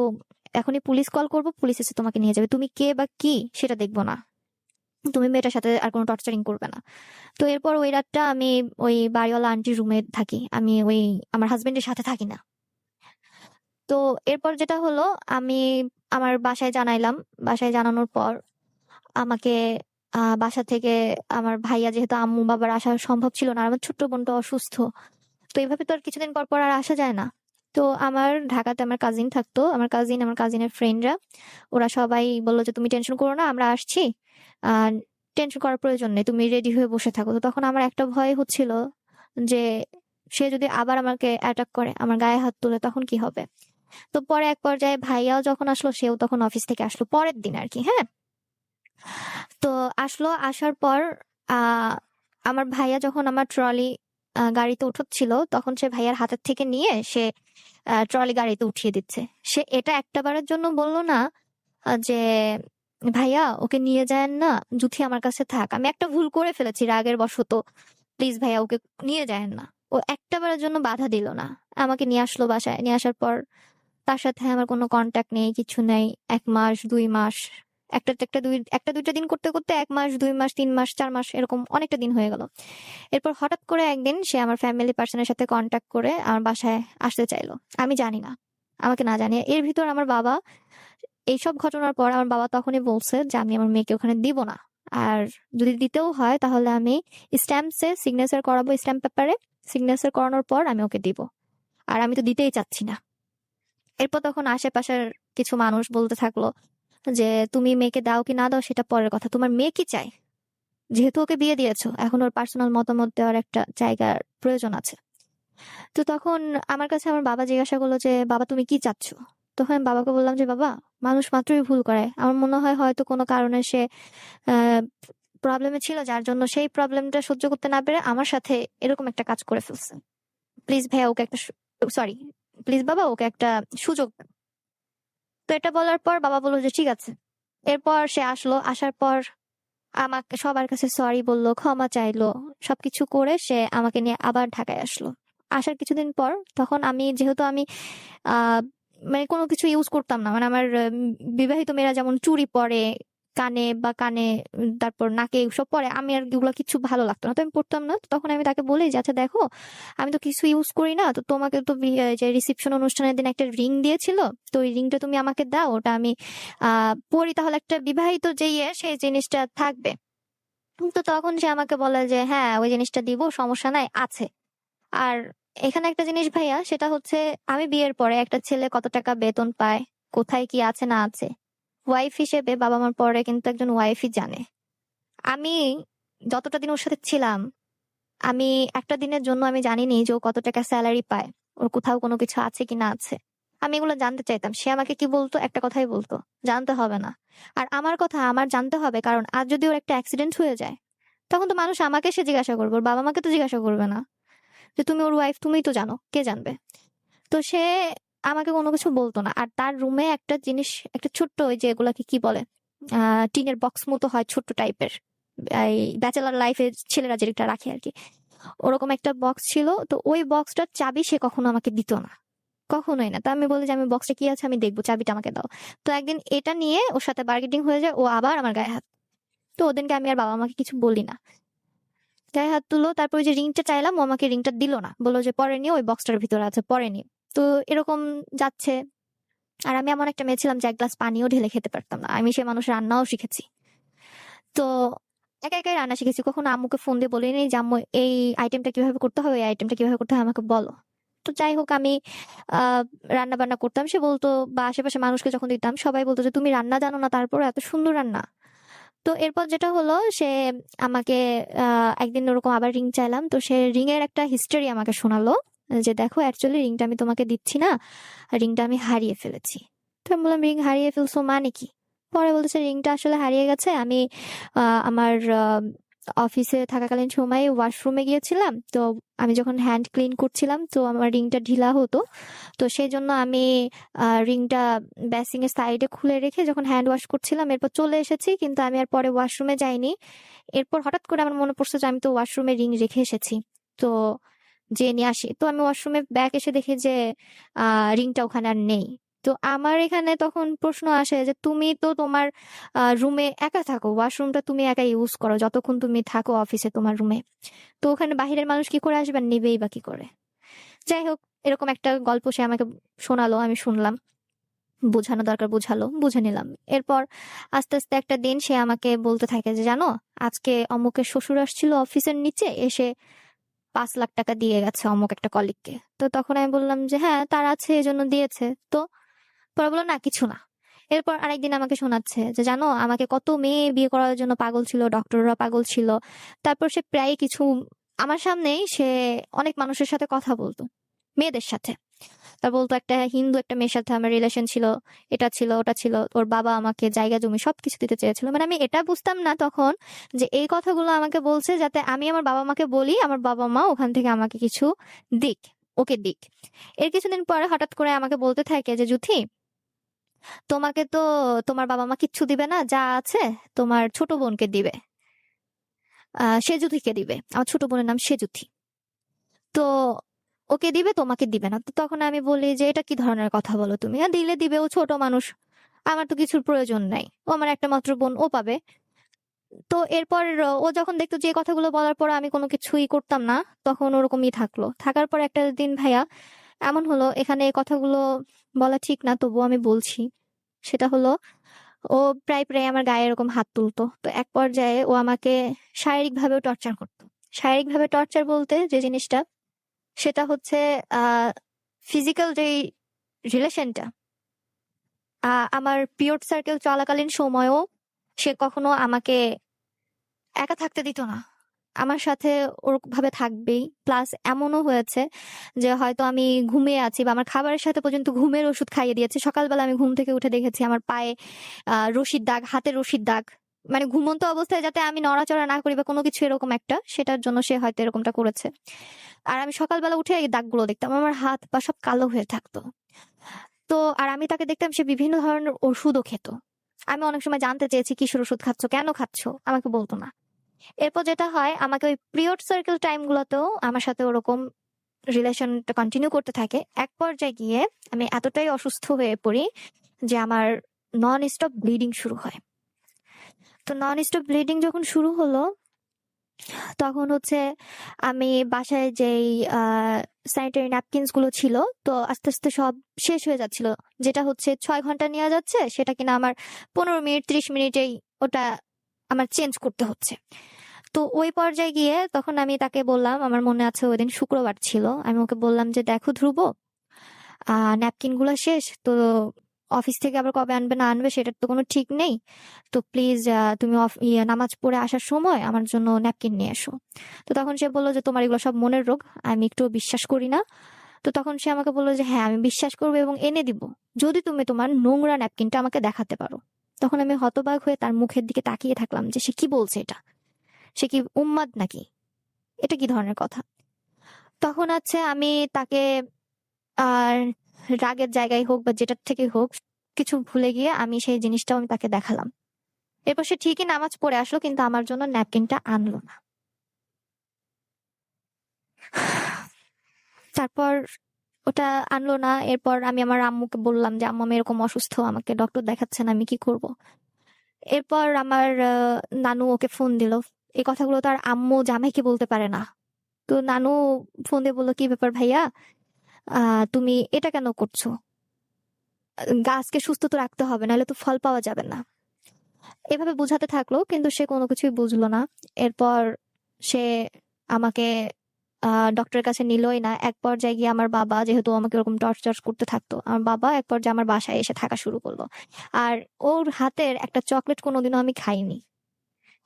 এখনই পুলিশ কল করবো, পুলিশ এসে তোমাকে নিয়ে যাবে, তুমি কে বা কি সেটা দেখবো না, তুমি মেয়েটার সাথে আর কোনো টর্চারিং করবে না। তো এরপর ওই রাতটা আমি ওই বাড়িওয়ালা আন্টির রুমে থাকি, আমি ওই আমার হাজবেন্ডের সাথে থাকি না। তো এরপর যেটা হলো, আমি আমার বাসায় জানাইলাম। বাসায় জানানোর পর আমাকে বাসা থেকে আমার ভাইয়া, যেহেতু আম্মু বাবার আসা সম্ভব ছিল না, আর আমার ছোট্ট বোনটা অসুস্থ, তো এইভাবে তো আর কিছুদিন পর পর আর আসা যায় না। তো আমার ঢাকাতে আমার কাজিন থাকতো, আমার কাজিনের ফ্রেন্ডরা, ওরা সবাই বললো যে তুমি টেনশন করো না, আমরা আসছি, আর টেনশন করার প্রয়োজন নেই, তুমি রেডি হয়ে বসে থাকো। তো তখন আমার একটা ভয় হচ্ছিল যে সে যদি আবার আমাকে অ্যাটাক করে, আমার গায়ে হাত তুলে, তখন কি হবে। তো পরে এক পর্যায়ে ভাইয়াও যখন আসলো, সেও তখন অফিস থেকে আসলো পরের দিন আর কি। হ্যাঁ, তো আসলো, আসার পর আহ আমার ভাইয়া যখন আমার ট্রলি গাড়িতে উঠছিল, তখন সে ভাইয়ার হাতের থেকে নিয়ে সে ট্রলি গাড়িতে উঠিয়ে দিচ্ছে। সে এটা একটা বারের জন্য বললো না যে ভাইয়া ওকে নিয়ে যায়েন না, জুথি আমার কাছে থাক, আমি একটা ভুল করে ফেলেছি রাগের বশত, প্লিজ ভাইয়া ওকে নিয়ে যায়েন না। ও একটা বারের জন্য বাধা দিল না, আমাকে নিয়ে আসলো বাসায়। নিয়ে আসার পর তার সাথে আমার কোনো কন্ট্যাক্ট নেই, কিছু নেই। 1 মাস 2 মাস, একটা দুইটা দিন করতে করতে 1 মাস 2 মাস 3 মাস 4 মাস এরকম অনেকটা দিন হয়ে গেল। এরপর হঠাৎ করে একদিন সে আমার ফ্যামিলি পার্সনের সাথে কন্ট্যাক্ট করে আমার বাসায় আসতে চাইলো, আমি জানি না, আমাকে না জানিয়ে। এর ভিতর আমার বাবা, এইসব ঘটনার পর আমার বাবা তখনই বলছে যে আমি আমার মেয়েকে ওখানে দিব না, আর যদি দিতেও হয় তাহলে আমি স্ট্যাম্পসে সিগনেচার করাবো, স্ট্যাম্প পেপারে সিগনেচার করানোর পর আমি ওকে দিব, আর আমি তো দিতেই চাচ্ছি না। এরপর তখন আশেপাশের কিছু মানুষ বলতে থাকলো যে তুমি মেয়েকে দাও কি না দাও সেটা পরের কথা, তোমার মেয়ে কি চায়, যেহেতু ওকে বিয়ে দিয়েছো, এখন ওর পার্সোনাল মতামত দেওয়ার একটা জায়গার প্রয়োজন আছে। তো তখন আমার কাছে আমার বাবা জিজ্ঞাসা করলো যে বাবা তুমি কি চাচ্ছ। তখন আমি বাবাকে বললাম যে বাবা, মানুষ মাত্রই ভুল করে, আমার মনে হয় হয়তো কোনো কারণে সে প্রবলেমে ছিল, যার জন্য সেই প্রবলেমটা সহ্য করতে না পেরে আমার সাথে এরকম একটা কাজ করে ফেলছে। প্লিজ ভাইয়া ওকে একটা, সরি প্লিজ বাবা ওকে একটা সুযোগ দেন। তো এটা বলার পর বাবা বললো যে ঠিক আছে। এরপর সে আসলো, আসার পর আমাকে সবার কাছে সরি বললো, ক্ষমা চাইলো, সবকিছু করে সে আমাকে নিয়ে আবার ঢাকায় আসলো। আসার কিছুদিন পর তখন আমি, যেহেতু আমি আহ মানে কোনো কিছু ইউজ করতাম না, মানে আমার বিবাহিত মেয়েরা যেমন চুড়ি পরে, কানে তারপর নাকে এসব পরে, আমি আর এগুলো কিছু ভালো লাগতো না, তো আমি পড়তাম না। তো তখন আমি তাকে বলি যে আচ্ছা দেখো, আমি তো কিছু ইউজ করি না, তো তোমাকে তো যে রিসেপশন অনুষ্ঠানের দিন একটা রিং দিয়েছিল, তো ওই রিংটা তুমি আমাকে দাও, ওটা আমি পরি, তাহলে একটা বিবাহিত যে সেই জিনিসটা থাকবে। তো তখন সে আমাকে বলে যে হ্যাঁ ওই জিনিসটা দিব, সমস্যা নাই, আছে। আর এখানে একটা জিনিস ভাইয়া, সেটা হচ্ছে আমি বিয়ের পরে একটা ছেলে কত টাকা বেতন পায়, কোথায় কি আছে না আছে, ওয়াইফ হিসেবে বাবা মার পরে কিন্তু একজন ওয়াইফই জানে। আমি যতটা দিন ওর সাথে ছিলাম, আমি একটা দিনের জন্য আমি জানিনি যে ও কত টাকা স্যালারি পায়, ওর কোথাও কোনো কিছু আছে কি না আছে। আমি এগুলো জানতে চাইতাম, সে আমাকে কি বলতো, একটা কথাই বলতো, জানতে হবে না। আর আমার কথা আমার জানতে হবে, কারণ আজ যদি ওর একটা অ্যাক্সিডেন্ট হয়ে যায়, তখন তো মানুষ আমাকে সে জিজ্ঞাসা করবে, ওর বাবা মাকে তো জিজ্ঞাসা করবে না যে তুমি ওর ওয়াইফ, তুমিই তো জানো, কে জানবে। তো সে আমাকে কোনো কিছু বলতো না। আর তার রুমে একটা জিনিস, একটা ছোট্ট ওই যে এগুলাকে কি বলে, টিনের বক্স মতো হয় ছোট্ট টাইপের, এই ব্যাচেলার লাইফে ছেলেরা যেটা রাখে আর কি, ওরকম একটা বক্স ছিল। তো ওই বক্সটার চাবি সে কখনো আমাকে দিত না, কখনোই না। তো আমি বলি যে আমি বক্সটা কি আছে আমি দেখবো, চাবিটা আমাকে দাও। তো একদিন এটা নিয়ে ওর সাথে বার্গেটিং হয়ে যায়, ও আবার আমার গায়ে হাত। তো ওদিনকে আমি আর বাবা আমাকে কিছু বলি না, গায়ে হাত তুলো। তারপর ওই যে রিংটা চাইলাম, ও আমাকে রিংটা দিল না, বললো যে পরে নিও, ওই বক্সটার ভিতরে আছে, পরে নিও। তো এরকম যাচ্ছে। আর আমি এমন একটা মেয়ে ছিলাম যে এক গ্লাস পানিও ঢেলে খেতে পারতাম না, আমি সে মানুষের রান্নাও শিখেছি। তো একা একাই রান্না শিখেছি, কখনো আম্মুকে ফোন দিয়ে বলিনি যে আম্মু এই আইটেমটা কিভাবে করতে হবে, এই আইটেমটা কিভাবে করতে হয় আমাকে বলো। তো যাই হোক, আমি আহ রান্না বান্না করতাম, সে বলতো, বা আশেপাশে মানুষকে যখন দিতাম সবাই বলতো যে তুমি রান্না জানো না, তারপর এত সুন্দর রান্না। তো এরপর যেটা হলো, সে আমাকে একদিন ওরকম আবার রিং চাইলাম, তো সে রিং এর একটা হিস্টোরি আমাকে শোনালো যে দেখো অ্যাকচুয়ালি রিংটা আমি তোমাকে দিচ্ছি না, রিংটা আমি হারিয়ে ফেলেছি। তো আমি বললাম রিং হারিয়ে ফেলছো মানে কি? পরে বলতেছে রিংটা আসলে হারিয়ে গেছে, আমি আমার অফিসে থাকাকালীন সময়ে ওয়াশরুমে গিয়েছিলাম, তো আমি যখন হ্যান্ড ক্লিন করছিলাম তো আমার রিংটা ঢিলা হতো, তো সেই জন্য আমি রিংটা বেসিং এর সাইডে খুলে রেখে যখন হ্যান্ড ওয়াশ করছিলাম, এরপর চলে এসেছি, কিন্তু আমি আর পরে ওয়াশরুমে যাইনি। এরপর হঠাৎ করে আমার মনে পড়ছে যে আমি তো ওয়াশরুমে রিং রেখে এসেছি, তো যে নিয়ে আসি। তো আমি ওয়াশরুমে ব্যাগ এসে দেখি যে রিংটা ওখানে আর নেই। তো আমার এখানে তখন প্রশ্ন আসে যে তুমি তো তোমার রুমে একা থাকো, ওয়াশরুমটা তুমি একা ইউজ করো যতক্ষণ তুমি থাকো অফিসে তোমার রুমে, তো ওখানে বাহিরের মানুষ কি করে আসবে, আর নেবেই বা কি করে? যাই হোক, এরকম একটা গল্প সে আমাকে শোনালো, আমি শুনলাম, বোঝানো দরকার বোঝালো, বুঝে নিলাম। এরপর আস্তে আস্তে একটা দিন সে আমাকে বলতে থাকে যে জানো, আজকে অমুকের শ্বশুর আসছিল অফিসের নিচে এসে 5 লাখ টাকা দিয়ে গেছে অমুক একটা কলিগকে। তো তখন আমি বললাম যে হ্যাঁ তার আছে, এজন্য দিয়েছে। তো পরে বললো না কিছু না। এরপর আরেকদিন আমাকে শোনাচ্ছে যে জানো, আমাকে কত মেয়ে বিয়ে করার জন্য পাগল ছিল, ডক্টররা পাগল ছিল। তারপর সে প্রায় কিছু আমার সামনেই সে অনেক মানুষের সাথে কথা বলতো, মেয়েদের সাথে। তা বলতো একটা হিন্দু একটা মেয়ের সাথে আমার রিলেশন ছিল, এটা ছিল ওটা ছিল, ওর বাবা আমাকে জায়গা জমি সবকিছু দিতে চেয়েছিল। মানে আমি এটা বুঝতাম না তখন যে এই কথাগুলো আমাকে বলছে যাতে আমি আমার বাবা মাকে বলি, আমার বাবা মা ওখান থেকে আমাকে কিছু দিক, ওকে দিক। এর কিছুদিন পরে হঠাৎ করে আমাকে বলতে থাকে যে জুথি, তোমাকে তো তোমার বাবা মা কিচ্ছু দিবে না, যা আছে তোমার ছোট বোনকে দিবে, সেজুথিকে দিবে, আমার ছোট বোনের নাম সেজুথি। তো ওকে দিবে, তোমাকে দিবে না। তো তখন আমি বলি যে এটা কি ধরনের কথা বলো তুমি, দিলে দিবে, ও ছোট মানুষ, আমার তো কিছুর প্রয়োজন নাই, ও আমার একটা মাত্র বোন, ও পাবে। তো এরপর ও যখন দেখতো যে এই কথাগুলো বলার পর আমি কোনো কিছুই করতাম না, তখন ওরকমই থাকলো। থাকার পর একটা দিন ভাইয়া এমন হলো, এখানে এই কথাগুলো বলা ঠিক না, তবুও আমি বলছি। সেটা হলো, ও প্রায় প্রায় আমার গায়ে এরকম হাত তুলতো। তো এক পর্যায়ে ও আমাকে শারীরিক ভাবেও টর্চার করতো। শারীরিক ভাবে টর্চার বলতে যে জিনিসটা, সেটা হচ্ছে ফিজিক্যাল যে রিলেশনটা, আমার পিরিয়ড সার্কেল চলাকালীন সময়েও সে কখনো আমাকে একা থাকতে দিত না, আমার সাথে ওরকম ভাবে থাকবেই। প্লাস এমনও হয়েছে যে হয়তো আমি ঘুমিয়ে আছি বা আমার খাবারের সাথে পর্যন্ত ঘুমের ওষুধ খাইয়ে দিয়েছে, সকালবেলা আমি ঘুম থেকে উঠে দেখেছি আমার পায়ে রশির দাগ, হাতে রশির দাগ, মানে ঘুমন্ত অবস্থায় যাতে আমি নড়াচড়া না করি বা কোনো কিছু এরকম একটা, সেটার জন্য সে হয়তো এরকমটা করেছে। আর আমি সকালবেলা উঠে এই দাগগুলো দেখতাম, আমার হাত পা সব কালো হয়ে থাকতো। তো আর আমি তাকে দেখতাম সে বিভিন্ন ধরনের ওষুধও খেত। আমি অনেক সময় জানতে চেয়েছি কিসের ওষুধ খাচ্ছ, কেন খাচ্ছ, আমাকে বলতো না। এরপর যেটা হয়, আমাকে ওই পিরিয়ড সার্কেল টাইম গুলোতেও আমার সাথে ওরকম রিলেশনটা কন্টিনিউ করতে থাকে। এক পর্যায়ে গিয়ে আমি এতটাই অসুস্থ হয়ে পড়ি যে আমার নন স্টপ ব্লিডিং শুরু হয়। তো নন স্টপ ব্লিডিং যখন শুরু হলো, তখন হচ্ছে আমি বাসায় যেই স্যানিটারি ন্যাপকিনস গুলো ছিল, তো আস্তে আস্তে সব শেষ হয়ে যাচ্ছিল। যেটা হচ্ছে 6 ঘন্টা নেওয়া যাচ্ছে, সেটা কিনা আমার 15 মিনিট 30 মিনিটেই ওটা আমার চেঞ্জ করতে হচ্ছে। তো ওই পর্যায়ে গিয়ে তখন আমি তাকে বললাম, আমার মনে আছে ওই দিন শুক্রবার ছিল, আমি ওকে বললাম যে দেখো ধ্রুব, ন্যাপকিন গুলো শেষ তো, অফিস থেকে আবার কবে আনবে না আনবে সেটার তো কোনো ঠিক নেই। তো প্লিজ তুমি নামাজ পড়ে আসার সময় আমার জন্য ন্যাপকিন নিয়ে এসো। তো তখন সে বললো যে তোমার এগুলো সব মনের রোগ, আমি একটু বিশ্বাস করি না। তো তখন সে আমাকে বললো যে হ্যাঁ আমি বিশ্বাস করবো এবং এনে দিব, যদি তুমি তোমার নোংরা ন্যাপকিনটা আমাকে দেখাতে পারো। তখন আমি হতবাক হয়ে তার মুখের দিকে তাকিয়ে থাকলাম যে সে কি বলছে, এটা সে কি উন্মাদ নাকি, এটা কি ধরনের কথা। তখন আছে আমি তাকে আর রাগের জায়গায় হোক বা যেটার থেকে হোক, কিছু ভুলে গিয়ে আমি সেই জিনিসটাও আমি তাকে দেখালাম। এরপর সে ঠিকই নামাজ পড়ে আসলো, কিন্তু আমার জন্য ন্যাপকিনটা আনলো না। তারপর ওটা আনলো না। এরপর আমি আমার আম্মুকে বললাম যে আম্মু আমি এরকম অসুস্থ, আমাকে ডক্টর দেখাচ্ছেন, আমি কি করব। এরপর আমার নানু ওকে ফোন দিল। এই কথাগুলো তার আম্মু জামাইকে বলতে পারে না। তো নানু ফোন দিয়ে বললো, কি ব্যাপার ভাইয়া, তুমি এটা কেন করছো, গাছকে সুস্থ তো রাখতে হবে, নাহলে তো ফল পাওয়া যাবে না। এভাবে বুঝাতে থাকলো, কিন্তু সে কোনো কিছুই বুঝলো না। এরপর সে আমাকে ডক্টরের কাছে নিলই না। এক পর্যায়ে গিয়ে আমার বাবা, যেহেতু আমাকে ওরকম টর্চার করতে থাকতো, আমার বাবা এক পর্যায়ে আমার বাসায় এসে থাকা শুরু করলো। আর ওর হাতের একটা চকলেট কোনোদিনও আমি খাইনি,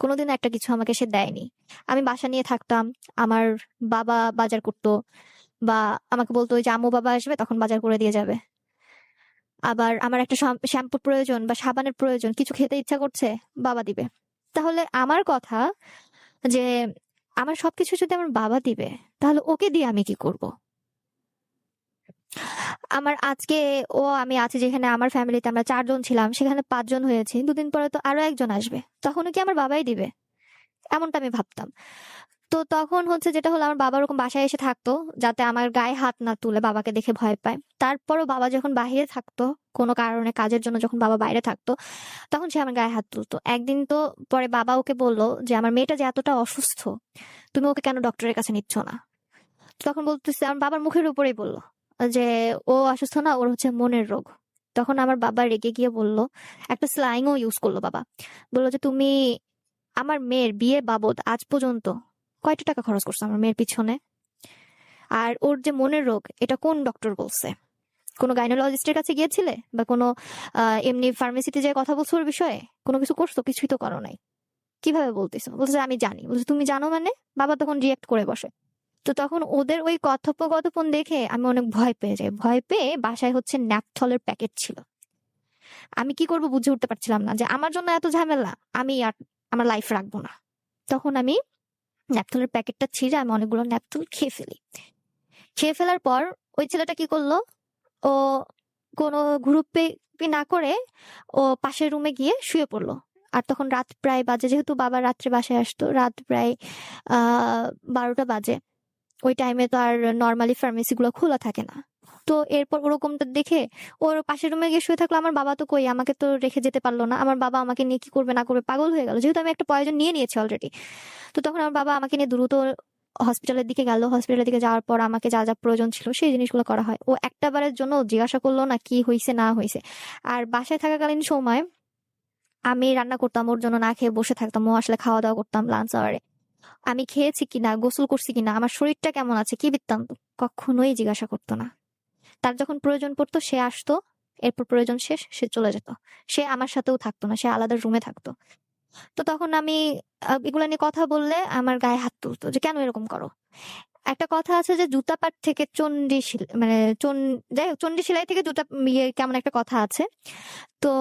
কোনোদিনও একটা কিছু আমাকে সে দেয়নি। আমি বাসা নিয়ে থাকতাম, আমার বাবা বাজার করতো, বা আমাকে বলতো ওই যে আম্মু বাবা আসবে তখন বাজার করে দিয়ে যাবে। আবার আমার একটা শ্যাম্পুর প্রয়োজন বা সাবানের প্রয়োজন, কিছু খেতে ইচ্ছা করছে, বাবা দিবে। তাহলে আমার কথা যে আমার সবকিছু যদি আমার বাবা দিবে, তাহলে ওকে দিয়ে আমি কি করব। আমার আজকে আমি আছি যেখানে, আমার ফ্যামিলিতে আমরা 4 জন ছিলাম, সেখানে 5 জন হয়েছে, 2 দিন পরে তো আরো একজন আসবে, তখনও কি আমার বাবাই দিবে, এমনটা আমি ভাবতাম। তো তখন হচ্ছে যেটা হলো, আমার বাবা ওরকম বাসায় এসে থাকতো যাতে আমার গায়ে হাত না তুলে, বাবাকে দেখে ভয় পায়। তারপরও বাবা যখন বাইরে থাকতো, কোনো কারণে কাজের জন্য যখন বাবা বাইরে থাকতো, তখন সে আমার গায়ে হাত তুলতো। একদিন তো পরে বাবা ওকে বললো যে আমার মেয়েটা যে এতটা অসুস্থ, তুমি ওকে কেন ডক্টরের কাছে নিচ্ছ না। তখন বলতেছে, আমার বাবার মুখের উপরেই বললো যে ও অসুস্থ না, ওর হচ্ছে মনের রোগ। তখন আমার বাবা রেগে গিয়ে বলল, একটা স্ল্যাংও ইউজ করলো বাবা, বললো যে তুমি আমার মেয়ের বিয়ে বাবদ আজ পর্যন্ত কয়টা টাকা খরচ করছো আমার মেয়ের পিছনে, আর ওর যে মনের রোগ এটা কোন ডক্টর বলছে, কোনো গাইনোলজিস্টের কাছে গিয়েছিলে বা কোনো এমনি ফার্মেসিতে যে কথা বলছো ওর বিষয়ে, কোনো কিছু করছো, কিছুই তো করো নাই, কিভাবে বলতেছো। বলছে আমি জানি। বলছে তুমি জানো মানে। বাবা তখন রিয়েক্ট করে বসে। তো তখন ওদের ওই কথোপকথন দেখে আমি অনেক ভয় পেয়ে যাই। ভয় পেয়ে বাসায় হচ্ছে ন্যাপথলের প্যাকেট ছিল, আমি কি করব বুঝে উঠতে পারছিলাম না যে আমার জন্য এত ঝামেলা, আমি আর আমার লাইফ রাখবো না। তখন আমি ন্যাপথলের প্যাকেটটা ছিঁড়ে আমি অনেকগুলো ন্যাপথল খেয়ে ফেলি। খেয়ে ফেলার পর ওই ছেলেটা কি করলো, ও কোনো গ্রুপে না করে ও পাশের রুমে গিয়ে শুয়ে পড়লো। আর তখন রাত প্রায় বাজে, যেহেতু বাবা রাত্রে বাসায় আসতো, রাত প্রায় 12টা বাজে। ওই টাইমে তো আর নর্মালি ফার্মেসি গুলো খোলা থাকে না। তো এরপর ওরকমটা দেখে ওর পাশের রুমে গিয়ে শুয়ে থাকলো। আমার বাবা তো কই, আমাকে তো রেখে যেতে পারলো না। আমার বাবা আমাকে নিয়ে কি করবে না করবে পাগল হয়ে গেল, যেহেতু আমি একটা পয়জন নিয়ে নিয়েছি অলরেডি। তো তখন আমার বাবা আমাকে নিয়ে দ্রুত হসপিটালের দিকে গেল। হসপিটালের দিকে যাওয়ার পর আমাকে যা যা প্রয়োজন ছিল সেই জিনিসগুলো করা হয়। ও একটা বারের জন্য জিজ্ঞাসা করলো না কি হয়েছে না হয়েছে। আর বাসায় থাকাকালীন সময় আমি রান্না করতাম, ওর জন্য না খেয়ে বসে থাকতাম। ও আসলে খাওয়া দাওয়া করতাম লাঞ্চ আওয়ারে, আমি খেয়েছি কিনা, গোসল করছি কিনা, আমার শরীরটা কেমন আছে, কি বৃত্তান্ত, কখনোই জিজ্ঞাসা করতো না। তার যখন প্রয়োজন পড়তো সে আসতো, এরপর প্রয়োজন শেষ সে চলে যেত। সে আমার সাথেও থাকতো না, সে আলাদা রুমে থাকতো। তো তখন আমি এগুলা নিয়ে কথা বললে আমার গায়ে হাত তুলতো যে কেন এরকম করো। একটা কথা আছে যে জুতা পাট থেকে চণ্ডী মানে যাই হোক, চণ্ডী সেলাই থেকে জুতা কেমন একটা কথা আছে। তো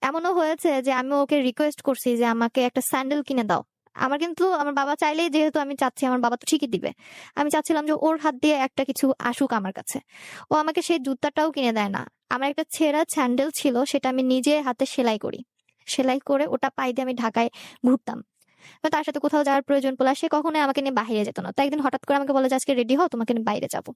এমনও হয়েছে যে আমি ওকে রিকোয়েস্ট করছি যে আমাকে একটা স্যান্ডেল কিনে দাও। আমার কিন্তু আমার বাবা চাইলেই, যেহেতু আমি চাচ্ছি আমার বাবা তো ঠিকই দিবে, আমি চাচ্ছিলাম যে ওর হাত দিয়ে একটা কিছু আসুক আমার কাছে। ও আমাকে সেই জুতাটাও কিনে দেয় না। আমার একটা ছেঁড়া স্যান্ডেল ছিল, সেটা আমি নিজে হাতে সেলাই করি, সেলাই করে ওটা পাই দিয়ে আমি ঢাকায় ঘুরতাম। বা তার সাথে কোথাও যাওয়ার প্রয়োজন পড়লে সে কখনোই আমাকে নিয়ে বাইরে যেত না। তো একদিন হঠাৎ করে আমাকে বলে যে আজকে রেডি হও, তোমাকে নিয়ে বাইরে যাবো।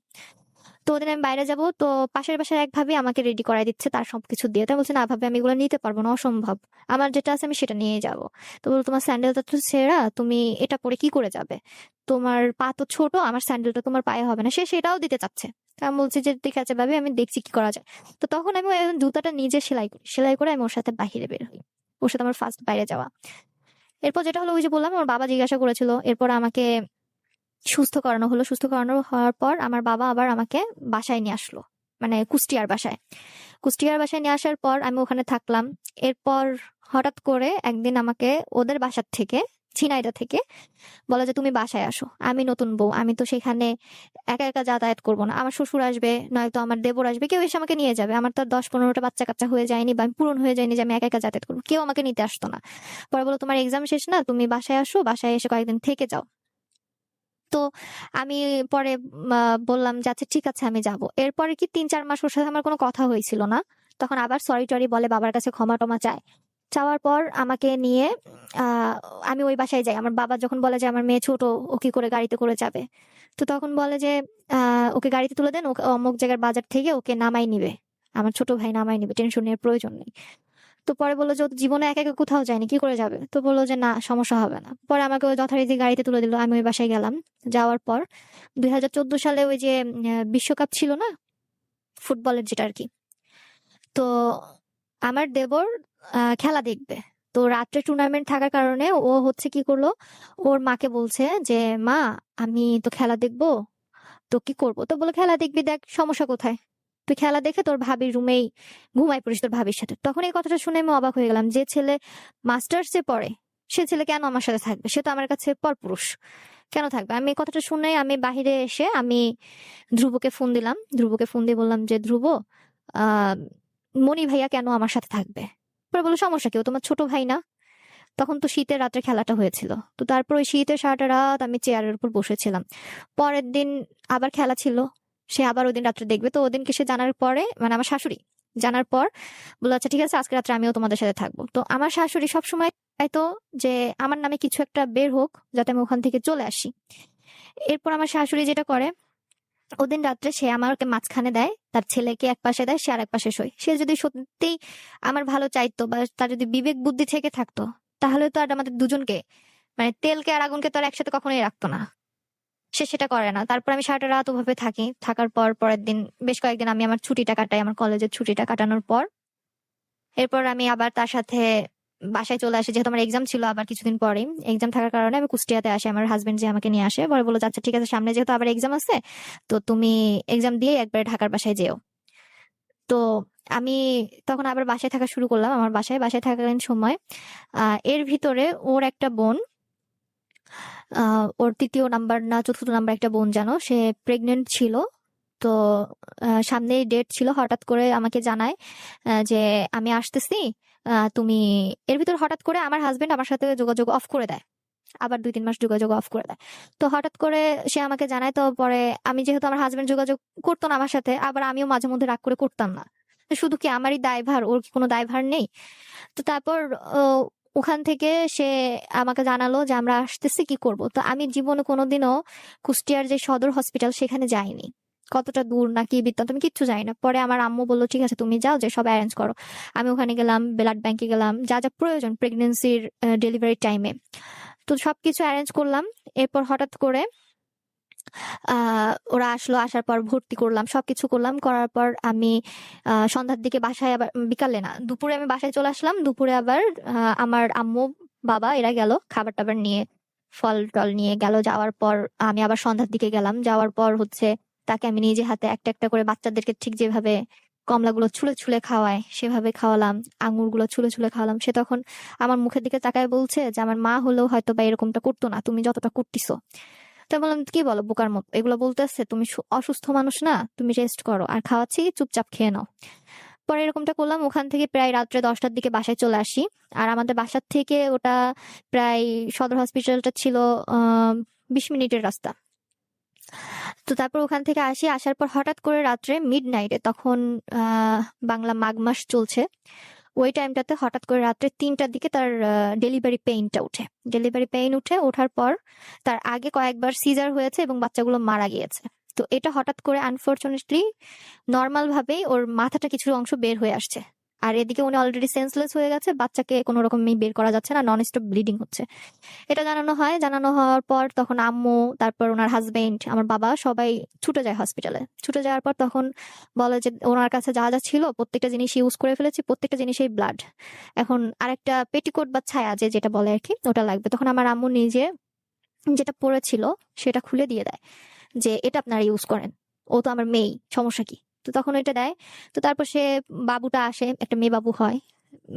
তো ওদিন আমি বাইরে যাব, তো পাশের বাসার এক ভাবি আমাকে রেডি করাই দিচ্ছে তার সবকিছু দিয়ে। তো আমি বলছি, না ভাবি আমি এগুলো নিতে পারবো না, অসম্ভব, আমার যেটা আছে আমি সেটা নিয়ে যাব। তো বললো, তোমার স্যান্ডেলটা তো ছেঁড়া, তুমি এটা পরে কি করে যাবে, তোমার পা তো ছোট, আমার স্যান্ডেলটা তোমার পায়ে হবে না। সে সেটাও দিতে চাচ্ছে। তো আমি বলছি যে ঠিক আছে ভাবি, আমি দেখছি কি করা যায়। তো তখন আমি ওই জুতাটা নিজে সেলাই করি, সেলাই করে আমি ওর সাথে বাহিরে বের হই। ওর সাথে আমার ফার্স্ট বাইরে যাওয়া। এরপর যেটা হলো, ওই যে বললাম আমার বাবা জিজ্ঞাসা করেছিল, এরপর আমাকে সুস্থ করানো হলো। সুস্থ করানো হওয়ার পর আমার বাবা আবার আমাকে বাসায় নিয়ে আসলো, মানে কুষ্টিয়ার বাসায়। কুষ্টিয়ার বাসায় নিয়ে আসার পর আমি ওখানে থাকলাম। এরপর হঠাৎ করে একদিন আমাকে ওদের বাসার থেকে, ঝিনাইদহ থেকে, বলে যে তুমি বাসায় আসো, আমি নতুন বউ, আমি তো সেখানে একা একা যাতায়াত করবো না, আমার শ্বশুর আসবে, নয়তো আমার দেবর আসবে, কেউ এসে আমাকে নিয়ে যাবে। আমার তো আর 10-15টা বাচ্চা কাচ্চা হয়ে যায়নি বা আমি পূরণ হয়ে যায়নি যে আমি একা একা যাতায়াত করবো, কেউ আমাকে নিতে আসতো না। পরে বলো, তোমার এক্সাম শেষ না, তুমি বাসায় আসো, বাসায় এসে কয়েকদিন থেকে যাও। তো আমি পরে বললাম যে আচ্ছা ঠিক আছে আমি যাব। এরপরে কি 3-4 মাস ওর সাথে আমার কোনো কথা হয়েছিল না। তখন আবার সরি টরি বলে, বাবার কাছে ক্ষমা টমা চায়। চাওয়ার পর আমাকে নিয়ে আহ আমি ওই বাসায় যাই। আমার বাবা যখন বলে যে আমার মেয়ে ছোট, ও কি করে গাড়িতে করে যাবে, তো তখন বলে যে ওকে গাড়িতে তুলে দেন, ওকে অমুক জায়গার বাজার থেকে ওকে নামাই নিবে, আমার ছোট ভাই নামাই নিবে, টেনশন নেওয়ার প্রয়োজন নেই। তো পরে বললো যে ও তো জীবনে একা একা কোথাও যায়নি, কি করে যাবে। তো বললো যে না, সমস্যা হবে না। পরে আমাকে ওই যথারীতি গাড়িতে তুলে দিল, আমি ওই বাসায় গেলাম। যাওয়ার পর 2014 সালে ওই যে বিশ্বকাপ ছিল না, ফুটবলের যেটা আর কি। তো আমার দেবর খেলা দেখবে। তো রাত্রে টুর্নামেন্ট থাকার কারণে ও হচ্ছে কি করলো, ওর মাকে বলছে যে মা, আমি তো খেলা দেখবো, তো কি করবো। তো বলে, খেলা দেখবি, দেখ, সমস্যা কোথায়, তুই খেলা দেখে তোর ভাবির রুমেই ঘুমাই পড়িস তোর ভাবির সাথে। তখন এই কথাটা শুনে আমি অবাক হয়ে গেলাম, যে ছেলে মাস্টার্সে পড়ে সে ছেলে কেন আমার সাথে থাকবে, সে তো আমার কাছে পরপুরুষ, কেন থাকবে। আমি এই কথাটা শুনে আমি বাহিরে এসে আমি ধ্রুবকে ফোন দিলাম। ধ্রুবকে ফোন দিয়ে বললাম যে ধ্রুব, আহ মনি ভাইয়া কেন আমার সাথে থাকবে। পরে বললো, সমস্যা কেউ, তোমার ছোট ভাই না। তখন তো শীতের রাত্রে খেলাটা হয়েছিল। তো তারপর ওই শীতের সারাটা রাত আমি চেয়ারের উপর বসেছিলাম। পরের দিন আবার খেলা ছিল, সে আবার ওই দিন রাত্রে দেখবে। তো ওদিনকে সে জানার পরে, মানে আমার শাশুড়ি জানার পর বললো, আচ্ছা ঠিক আছে আজকে রাত্রে আমিও তোমাদের সাথে থাকবো। তো আমার শাশুড়ি সবসময় চাইতো যে আমার নামে কিছু একটা বের হোক, যাতে আমি ওখান থেকে চলে আসি। এরপর আমার শাশুড়ি যেটা করে, ওদিন রাত্রে সে আমাকে মাঝখানে দেয়, তার ছেলেকে এক পাশে দেয়, সে আর এক পাশে শোয়। সে যদি সত্যি আমার ভালো চাইতো বা তার যদি বিবেক বুদ্ধি থেকে থাকতো, তাহলে তো আর আমাদের দুজনকে, মানে তেলকে আর আগুনকে তো আর একসাথে কখনোই রাখতো না। সে সেটা করে না। তারপর আমি সারাটা রাত ওভাবে থাকি। থাকার পর পরের দিন বেশ কয়েকদিন আমি আমার ছুটিটা কাটাই, আমার কলেজের ছুটিটা কাটানোর পর এরপর আমি আবার তার সাথে বাসায় চলে আসি, যেহেতু আমার এক্সাম ছিল আবার কিছুদিন পরেই। এক্সাম থাকার কারণে আমি কুষ্টিয়াতে আসি, আমার হাজবেন্ড যে আমাকে নিয়ে আসে, পরে বলো, আচ্ছা ঠিক আছে সামনে যেহেতু আবার এক্সাম আছে, তো তুমি এক্সাম দিয়ে একবারে ঢাকার বাসায় যেও। তো আমি তখন আবার বাসায় থাকা শুরু করলাম। আমার বাসায় বাসায় থাকাকালীন সময় এর ভিতরে ওর একটা বোন, ওর 3য় নাম্বার না 4র্থ নাম্বার একটা বোন জানো, সে প্রেগনেন্ট ছিল। তো সামনেই ডেট ছিল, হঠাৎ করে আমাকে জানায় যে আমি আসতেছি, তুমি। এর ভিতর হঠাৎ করে আমার হাজবেন্ড আমার সাথে যোগাযোগ অফ করে দেয়, আবার 2-3 মাস যোগাযোগ অফ করে দেয়। তো হঠাৎ করে সে আমাকে জানায়। তো পরে আমি, যেহেতু আমার হাজবেন্ড যোগাযোগ করতো না আমার সাথে, আবার আমিও মাঝে মধ্যে রাগ করে করতাম না, তো শুধু কি আমারই দায়ভার, ওর কি কোনো দায়ভার নেই। তো তারপর ওখান থেকে সে আমাকে জানালো যে আমরা আসতেছি, কি করব। তো আমি জীবনে কোনোদিনও কুষ্টিয়ার যে সদর হসপিটাল সেখানে যাইনি, কতটা দূর না কি বৃত্তান্ত আমি কিচ্ছু জানি না। পরে আমার আম্মু বললো, ঠিক আছে তুমি যাও, যে সব অ্যারেঞ্জ করো। আমি ওখানে গেলাম, ব্লাড ব্যাংকে গেলাম, যা যা প্রয়োজন প্রেগনেন্সির ডেলিভারি টাইমে, তো সবকিছু অ্যারেঞ্জ করলাম। এরপর হঠাৎ করে ওরা আসলো, আসার পর ভর্তি করলাম, সবকিছু করলাম। করার পর আমি সন্ধ্যার দিকে বাসায়, আবার বিকালে না দুপুরে আমি বাসায় চলে আসলাম। দুপুরে আবার আমার আম্মু বাবা এরা গেল খাবার টাবার নিয়ে, ফল টল নিয়ে গেল। যাওয়ার পর আমি আবার সন্ধ্যার দিকে গেলাম। যাওয়ার পর হচ্ছে তাকে আমি নিজে হাতে একটা একটা করে, বাচ্চাদেরকে ঠিক যেভাবে কমলাগুলো ছুলে ছুলে খাওয়ায় সেভাবে খাওয়ালাম, আঙুরগুলো ছুলে ছুলে খাওয়ালাম। সে তখন আমার মুখের দিকে তাকায় বলছে যে আমার মা হলেও হয়তো বা এরকমটা করতো না, তুমি যতটা করতেছো। তো বললাম, কি বলো বোকার মতো, এগুলো বলতেছে, তুমি অসুস্থ মানুষ না, তুমি রেস্ট করো, আর খাওয়াচ্ছি চুপচাপ খেয়ে নাও। পরে এরকমটা করলাম। ওখান থেকে প্রায় রাত্রে 10টার দিকে বাসায় চলে আসি। আর আমাদের বাসার থেকে ওটা প্রায়, সদর হসপিটালটা ছিল 20 মিনিটের রাস্তা। তো তারপর ওখান থেকে আসি, আসার পর হঠাৎ করে রাত্রে মিডনাইটে, তখন আহ বাংলা মাঘ মাস চলছে, ওই টাইমটাতে হঠাৎ করে রাত্রে 3টার দিকে তার ডেলিভারি পেইনটা উঠে। ডেলিভারি পেইন ওঠার পর তার আগে কয়েকবার সিজার হয়েছে এবং বাচ্চাগুলো মারা গিয়েছে। তো এটা হঠাৎ করে আনফরচুনেটলি নর্মাল ভাবেই ওর মাথাটা কিছু অংশ বের হয়ে আসছে, আর এদিকে উনি অলরেডি সেন্সলেস হয়ে গেছে, বাচ্চাকে কোনো রকমই বের করা যাচ্ছে না, নন স্টপ ব্লিডিং হচ্ছে। এটা জানানো হয়, জানানো হওয়ার পর তখন আম্মু, তারপর ওনার হাজবেন্ড, আমার বাবা সবাই ছুটে যায় হসপিটালে। ছুটে যাওয়ার পর তখন বলে যে ওনার কাছে যা যা ছিল প্রত্যেকটা জিনিস ইউজ করে ফেলেছি, প্রত্যেকটা জিনিসেই ব্লাড, এখন আরেকটা পেটিকোট বা ছায়া যেটা বলে আর কি ওটা লাগবে। তখন আমার আম্মু নিজে যেটা পড়েছিল সেটা খুলে দিয়ে দেয় যে এটা আপনারা ইউজ করেন, ও তো আমার মেয়ে, সমস্যা কি। তো তখন ওইটা দেয়। তো তারপর সে বাবুটা আসে, একটা মেয়ে বাবু হয়,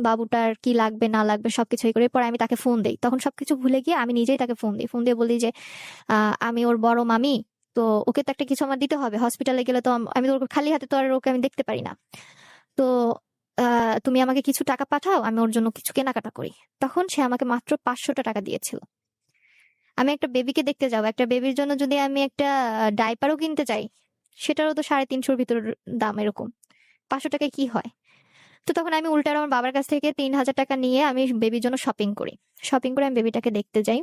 বাবুটার কি লাগবে না লাগবে সবকিছু করে পরে আমি তাকে ফোন দিই। তখন সবকিছু ভুলে গিয়ে আমি নিজেই তাকে ফোন দিই, ফোন দিয়ে বলি যে আমি ওর বড় মামি, তো ওকে তো একটা কিছু আমার দিতে হবে, হসপিটালে গেলে তো আমি তো ওকে খালি হাতে তো আর ওকে আমি দেখতে পারি না। তো তুমি আমাকে কিছু টাকা পাঠাও, আমি ওর জন্য কিছু কেনাকাটা করি। তখন সে আমাকে মাত্র 500টা টাকা দিয়েছিল। আমি একটা বেবিকে দেখতে যাবো, একটা বেবির জন্য যদি আমি একটা ডাইপারও কিনতে চাই, সেটারও তো 350-র ভিতর দাম, এরকম 500 টাকায় কি হয়। তো তখন আমি উল্টা আমার বাবার কাছ থেকে 3000 টাকা নিয়ে আমি বেবির জন্য শপিং করি। শপিং করে আমি বেবিটাকে দেখতে যাই।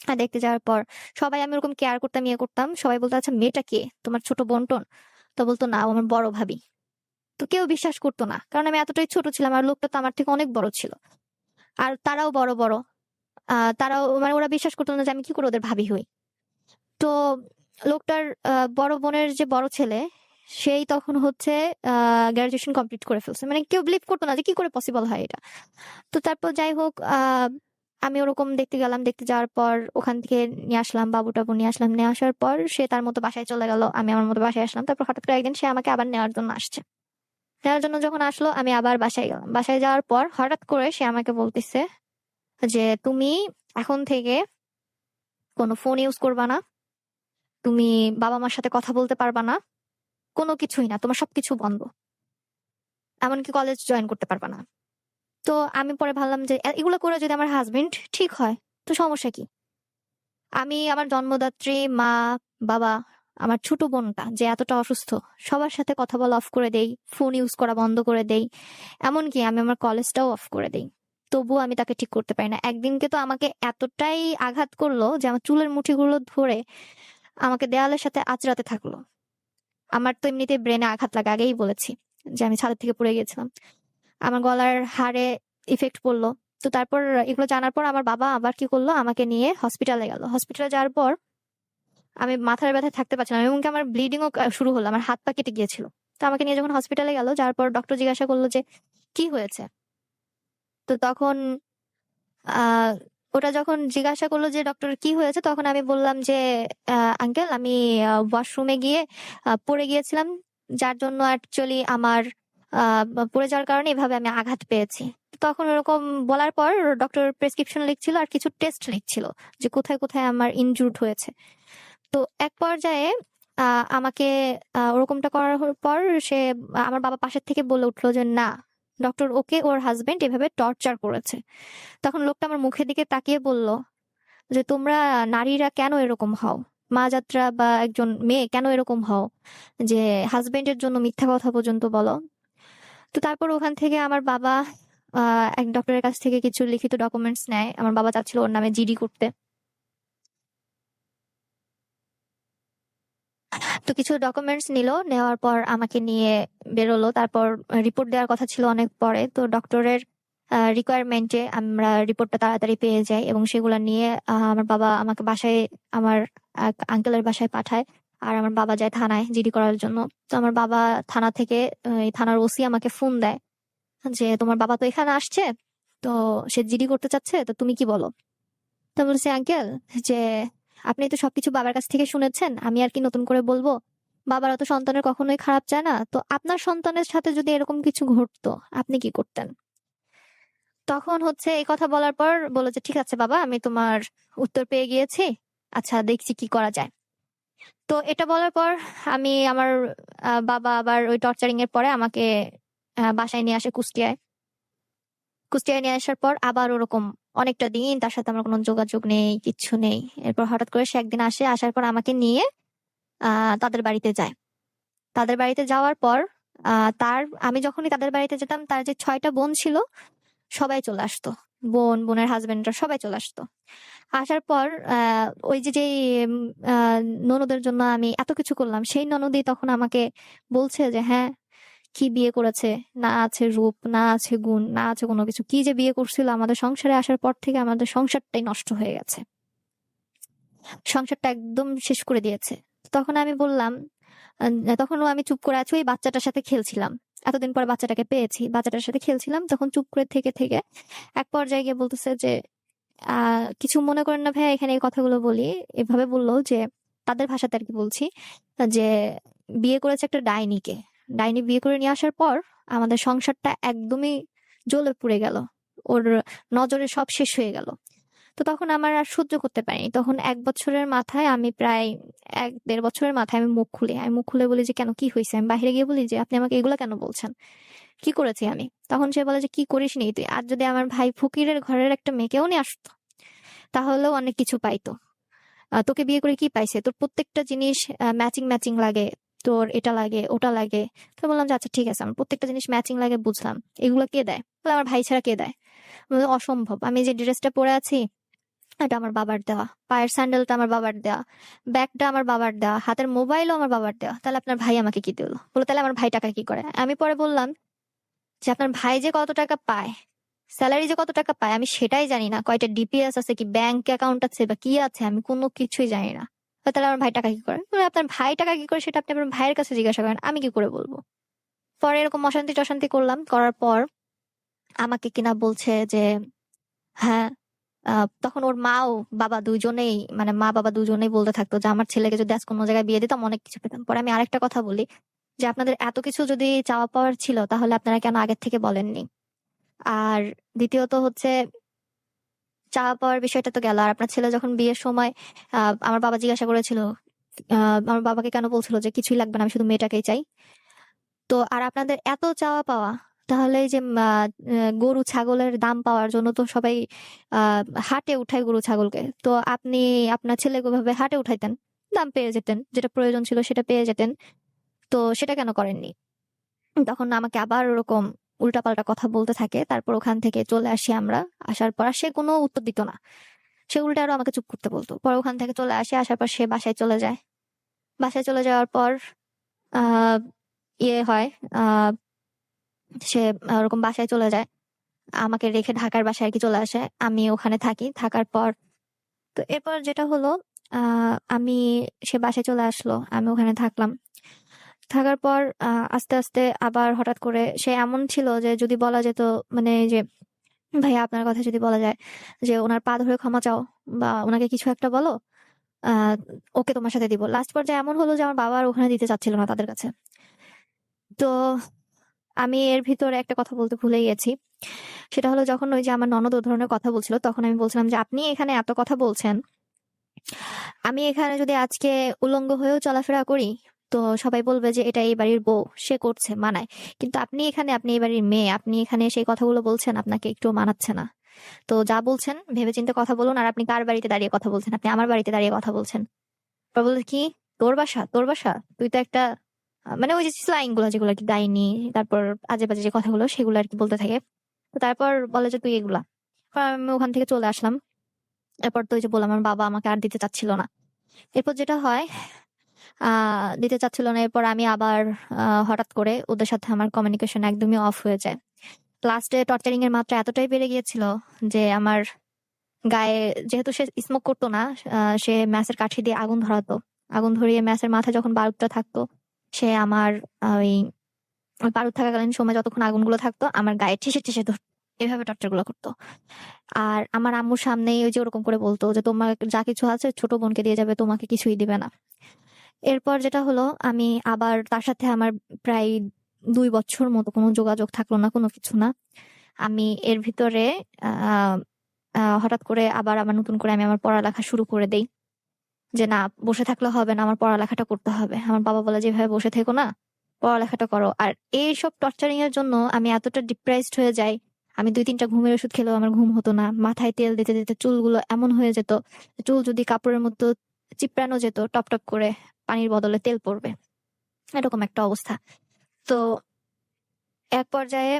আর দেখতে যাওয়ার পর সবাই, আমি ওরকম কেয়ার করতাম, ইয়ে করতাম, সবাই বলতো আচ্ছা মেয়েটা কে, তোমার ছোট বোনটোন? তো বলতো না, ও আমার বড় ভাবি। তো কেউ বিশ্বাস করতো না, কারণ আমি এতটাই ছোট ছিলাম, আর লোকটা তো আমার থেকে অনেক বড় ছিল, আর তারাও বড় বড়। তারাও মানে ওরা বিশ্বাস করতো না যে আমি কি করে ওদের ভাবি হই। তো লোকটার বড় বোনের যে বড় ছেলে, সেই তখন হচ্ছে গ্রাজুয়েশন কমপ্লিট করে ফেলছে, মানে কেউ বিলিভ করতো না যে কি করে পসিবল হয় এটা। তো তারপর যাই হোক, আমি ওরকম দেখতে গেলাম, দেখতে যাওয়ার পর ওখান থেকে নিয়ে আসলাম, বাবু টাবু নিয়ে আসলাম, নিয়ে আসার পর সে তার মতো বাসায় চলে গেল, আমি আমার মতো বাসায় আসলাম। তারপর হঠাৎ করে একদিন সে আমাকে আবার নেওয়ার জন্য আসছে। নেওয়ার জন্য যখন আসলো আমি আবার বাসায় গেলাম। বাসায় যাওয়ার পর হঠাৎ করে সে আমাকে বলতেছে যে তুমি এখন থেকে কোনো ফোন ইউজ করবা না, তুমি বাবা মার সাথে কথা বলতে পারবা না, কোনো কিছুই না, তোমার সবকিছু বন্ধ, এমনকি কলেজ জয়েন করতে পারবা না। তো আমি পরে ভাবলাম যে এগুলো করে যদি আমার হাজবেন্ড ঠিক হয় তো সমস্যা কি। আমি আমার জন্মদাত্রী মা, বাবা, আমার ছোট বোনটা যে এতটা অসুস্থ, সবার সাথে কথা বলা অফ করে দেই, ফোন ইউজ করা বন্ধ করে দেই, এমনকি আমি আমার কলেজটাও অফ করে দেই, তবুও আমি তাকে ঠিক করতে পারি না। একদিনকে তো আমাকে এতটাই আঘাত করলো যে আমার চুলের মুঠিগুলো ধরে আমাকে দেয়ালের সাথে আঁচড়াতে থাকলো। আমার তো এমনিতে ব্রেনে আঘাত লাগে, আগেই বলেছি যে আমি ছাদের থেকে পড়ে গেছিলাম, আমার গলার হাড়ে ইফেক্ট পড়লো। তো তারপর এগুলো জানার পর আমার বাবা আবার কি করলো, আমাকে নিয়ে হসপিটালে গেল। হসপিটালে যাওয়ার পর আমি মাথার ব্যথায় থাকতে পারছিলাম, এমনকি আমার ব্লিডিংও শুরু হলো, আমার হাত পা কেটে গিয়েছিল। তো আমাকে নিয়ে যখন হসপিটালে গেল, যাওয়ার পর ডক্টর জিজ্ঞাসা করলো যে কি হয়েছে। তো তখন আহ ওটা যখন জিজ্ঞাসা করলো যে ডক্টর কি হয়েছে, তখন আমি বললাম যে আঙ্কেল আমি ওয়াশরুমে গিয়ে পড়ে গিয়েছিলাম, যার জন্য অ্যাকচুয়ালি আমার আহ পড়ে যাওয়ার কারণে এভাবে আমি আঘাত পেয়েছি। তখন ওরকম বলার পর ডক্টর প্রেসক্রিপশন লিখছিল আর কিছু টেস্ট লিখছিল যে কোথায় কোথায় আমার ইনজুর্ড হয়েছে। তো এক পর্যায়ে আমাকে ওরকমটা করার পর সে আমার বাবা পাশের থেকে বলে উঠলো যে না, ডক্টর ওকে ওর হাজবেন্ড এভাবে টর্চার করেছে। তখন লোকটা আমার মুখের দিকে তাকিয়ে বলল যে তোমরা নারীরা কেন এরকম হও, মা যাত্রা বা একজন মেয়ে কেন এরকম হও যে হাজবেন্ডের জন্য মিথ্যা কথা পর্যন্ত বলো। তো তারপর ওখান থেকে আমার বাবা এক ডক্টরের কাছ থেকে কিছু লিখিত ডকুমেন্টস নেয়, আমার বাবা চাচ্ছিল ওর নামে জিডি করতে। তো কিছু ডকুমেন্টস নিল, নেওয়ার পর আমাকে নিয়ে বেরোলো। তারপর রিপোর্ট দেওয়ার কথা ছিল অনেক পরে, তো ডক্টরের রিকোয়ারমেন্টে আমরা রিপোর্টটা তাড়াতাড়ি পেয়ে যাই এবং সেগুলা নিয়ে আমার বাবা আমাকে বাসায়, আমার এক আঙ্কেলের বাসায় পাঠায়। আর আমার বাবা যায় থানায় জিডি করার জন্য। তো আমার বাবা থানা থেকে, এই থানার ওসি আমাকে ফোন দেয় যে তোমার বাবা তো এখানে আসছে, তো সে জিডি করতে চাচ্ছে, তো তুমি কি বলো। তো আমি বলছি আঙ্কেল যে আপনি তো সবকিছু বাবার কাছ থেকে শুনেছেন, আমি আর কি নতুন করে বলবো, বাবারা তো সন্তানের কখনোই খারাপ চায় না, তো আপনার সন্তানের সাথে যদি এরকম কিছু ঘটতো আপনি কি করতেন। তখন হচ্ছে এই কথা বলার পর বলে যে ঠিক আছে বাবা, আমি তোমার উত্তর পেয়ে গিয়েছি, আচ্ছা দেখছি কি করা যায়। তো এটা বলার পর আমি আমার বাবা আবার ওই টর্চারিং এর পরে আমাকে বাসায় নিয়ে আসে কুষ্টিয়ায়। কুষ্টিয়ায় নিয়ে আসার পর আবার ওরকম অনেকটা দিন তার সাথে আমার কোনো যোগাযোগ নেই, কিচ্ছু নেই। এরপর হঠাৎ করে সে একদিন আসে, আসার পর আমাকে নিয়ে তাদের বাড়িতে যায়। তাদের বাড়িতে যাওয়ার পর আমি যখনই তাদের বাড়িতে যেতাম, তার যে 6টা বোন ছিল সবাই চলে আসতো, বোনের হাজবেন্ডরা সবাই চলে আসতো। আসার পর ওই যে ননদের জন্য আমি এত কিছু করলাম, সেই ননদই তখন আমাকে বলছে যে হ্যাঁ, কি বিয়ে করেছে, না আছে রূপ, না আছে গুণ, না আছে কোনো কিছু, কি যে বিয়ে করছিল, আমাদের সংসারে আসার পর থেকে আমাদের সংসারটাই নষ্ট হয়ে গেছে, সংসারটা একদম শেষ করে দিয়েছে। তখন আমি বললাম, তখনও আমি চুপ করে আছি, ওই বাচ্চাটার সাথে খেলছিলাম, এতদিন পর বাচ্চাটাকে পেয়েছি, বাচ্চাটার সাথে খেলছিলাম, তখন চুপ করে থেকে থেকে এক পর্যায়ে গিয়ে বলতেছে যে কিছু মনে করেন না ভাইয়া, এখানে এই কথাগুলো বলি। এভাবে বললো যে তাদের ভাষাতে আর কি বলছি, যে বিয়ে করেছে একটা ডাইনিকে, ডাইনি বিয়ে করে নিয়ে আসার পর আমাদের সংসারটা একদমই জ্বলে পুড়ে গেল, ওর নজরে সব শেষ হয়ে গেল। তো তখন আমার আর সহ্য করতে পারিনি, তখন 1 বছরের মাথায় আমি প্রায় 1-1.5 বছরের মাথায় আমি মুখ খুলে বলি যে কেন, কি হয়েছে? আমি বাইরে গিয়ে বলি যে আপনি আমাকে এগুলো কেন বলছেন, কি করেছি আমি? তখন সে বলে যে কি করিস নি তুই, আর যদি আমার ভাই ফকিরের ঘরের একটা মেয়েকেও নিয়ে আসতো তাহলেও অনেক কিছু পাইতো। তোকে বিয়ে করে কি পাইছে? তোর প্রত্যেকটা জিনিস ম্যাচিং ম্যাচিং লাগে, তোর এটা লাগে ওটা লাগে। তো বললাম যে আচ্ছা ঠিক আছে, আমার প্রত্যেকটা জিনিস ম্যাচিং লাগে বুঝলাম, এগুলো কে দেয়? বলে আমার ভাই ছাড়া কে দেয়? বললাম, অসম্ভব, আমি যে ড্রেসটা পরে আছি এটা আমার বাবার দেওয়া, পায়ের স্যান্ডেলটা আমার বাবার দেওয়া, ব্যাগটা আমার বাবার দেওয়া, হাতের মোবাইলও আমার বাবার দেওয়া, তাহলে আপনার ভাই আমাকে কি দিল? বলে তাহলে আমার ভাই টাকা কি করে? আমি পরে বললাম যে আপনার ভাই যে কত টাকা পায়, স্যালারি যে কত টাকা পায় আমি সেটাই জানি না, কয়টা ডিপিএস আছে, কি ব্যাংক অ্যাকাউন্ট আছে বা কি আছে, আমি কোনো কিছুই জানি না। তাহলে আমার ভাই টাকা কি করে? বলে, আপনার ভাই টাকা কি করে সেটা আপনি আপনার ভাইয়ের কাছে জিজ্ঞাসা করেন, আমি কি করে বলবো? পরে এরকম অশান্তি টশান্তি করলাম, করার পর আমাকে কিনা বলছে যে হ্যাঁ, তখন ওর মাও বাবা দুজনেই, মানে মা বাবা দুজনেই বলতে থাকতো যে আমার ছেলেকে যদি আজ কোনো জায়গায় বিয়ে দিতাম অনেক কিছু পেতাম। পরে আমি আরেকটা কথা বলি যে আপনাদের এত কিছু যদি চাওয়া পাওয়ার ছিল তাহলে আপনারা কেন আগের থেকে বলেননি? আর দ্বিতীয়ত হচ্ছে, চাওয়া পাওয়ার বিষয়টা তো গেল, আর আপনার ছেলে যখন বিয়ের সময় আমার বাবা জিজ্ঞাসা করেছিল, আমার বাবাকে কেন বলছিল যে কিছুই লাগবে না, আমি শুধু মেয়েটাকেই চাই। তো আর আপনাদের এত চাওয়া পাওয়া, তাহলে এই যে গরু ছাগলের দাম পাওয়ার জন্য তো সবাই হাটে উঠায় গরু ছাগলকে, তো আপনি আপনার ছেলেকে ভাবে হাটে উঠাইতেন, দাম পেয়ে যেতেন, যেটা প্রয়োজন ছিল সেটা পেয়ে যেতেন, তো সেটা কেন করেননি? তখন আমাকে আবার ওরকম উল্টাপাল্টা কথা বলতে থাকে, তারপর ওখান থেকে চলে আসি আমরা। আসার পর আর সে কোনো উত্তর দিত না, সে উল্টা আরো আমাকে চুপ করতে বলতো। পরে ওখান থেকে চলে আসি, আসার পর সে বাসায় চলে যায়। বাসায় চলে যাওয়ার পর আহ ইয়ে হয়, আহ সে ওরকম বাসায় চলে যায়, আমাকে রেখে ঢাকার বাসায় আর কি চলে আসে, আমি ওখানে থাকি। থাকার পর তো এরপর যেটা হলো, আমি, সে বাসায় চলে আসলো, আমি ওখানে থাকলাম। থাকার পর আস্তে আস্তে আবার হঠাৎ করে সে এমন ছিল যে যদি বলা যেত, মানে এই যে ভাইয়া আপনার কথা যদি বলা যায় যে ওনার পা ধরে ক্ষমা চাও বা ওনাকে কিছু একটা বলো, আহ ওকে তোমার সাথে দিব। লাস্ট পর্যায়ে এমন হলো যে আমার বাবা আর ওখানে দিতে চাচ্ছিল না তাদের কাছে। তো আমি এর ভিতরে একটা কথা বলতে ভুলে গেছি, সেটা হলো যখন ওই যে আমার ননদ ও ধরনের কথা বলছিল, তখন আমি বলছিলাম যে আপনি এখানে এত কথা বলছেন, আমি এখানে যদি আজকে উলঙ্গ হয়েও চলাফেরা করি তো সবাই বলবে যে এটা এই বাড়ির বউ, সে করছে মানায়। কিন্তু আপনি এখানে, আপনি এই বাড়ির মেয়ে, আপনি এখানে সেই কথাগুলো বলছেন, আপনাকে একটু মানাচ্ছে না। তো যা বলছেন ভেবেচিন্তে কথা বলুন। আর আপনি কার বাড়িতে দাঁড়িয়ে কথা বলছেন? আপনি আমার বাড়িতে দাঁড়িয়ে কথা বলছেন। তারপর বলছে কি, তোর বাসা, তোর বাসা, তুই তো একটা মানে ওই যে স্লাইং গুলো যেগুলো আর কি, ডাইনি, তারপর আজে বাজে যে কথাগুলো সেগুলো আর কি বলতে থাকে। তো তারপর বলে যে তুই এগুলা। পর আমি ওখান থেকে চলে আসলাম। এরপর তো ওই যে বললাম আমার বাবা আমাকে আর দিতে চাচ্ছিল না। এরপর যেটা হয়, দিতে চাচ্ছিল না, এরপর আমি আবার হঠাৎ করে ওদের সাথে আমার কমিউনিকেশন একদমই অফ হয়ে যায়। লাস্টে টর্চারিং এর মাত্রা এতটাই বেড়ে গিয়েছিল যে আমার গায়ে, যেহেতু সে স্মোক করতো না, সে ম্যাচের কাঠি দিয়ে আগুন ধরাতো। আগুন ধরিয়ে ম্যাচের মাথায় যখন বারুদটা থাকতো, সে আমার ওই ওই বারুদ থাকাকালীন সময় যতক্ষণ আগুনগুলো থাকতো আমার গায়ে ঠেসে ঠেসে ধরতো, এভাবে টর্চার গুলো করতো। আর আমার আম্মুর সামনেই ওই যে ওরকম করে বলতো যে তোমার যা কিছু আছে ছোট বোনকে দিয়ে যাবে, তোমাকে কিছুই দিবে না। এরপর যেটা হলো, আমি আবার তার সাথে আমার প্রায় 2 বছর মতো কোনো যোগাযোগ থাকলো না, কোনো কিছু না। আমি এর ভিতরে আহ হঠাৎ করে আবার আমার নতুন করে আমি আমার পড়ালেখা শুরু করে দেই, যে না, বসে থাকলে হবে না, আমার পড়ালেখাটা করতে হবে। আমার বাবা বলে যেভাবে বসে থেকো না, পড়ালেখাটা করো। আর এইসব টর্চারিং এর জন্য আমি এতটা ডিপ্রেসড হয়ে যাই, আমি 2-3টা ঘুমের ওষুধ খেলেও আমার ঘুম হতো না। মাথায় তেল দিতে দিতে চুলগুলো এমন হয়ে যেত, চুল যদি কাপড়ের মতো চিপড়ানো যেত, টপ টপ করে পানির বদলে তেল পড়বে, এরকম একটা অবস্থা। তো এক পর্যায়ে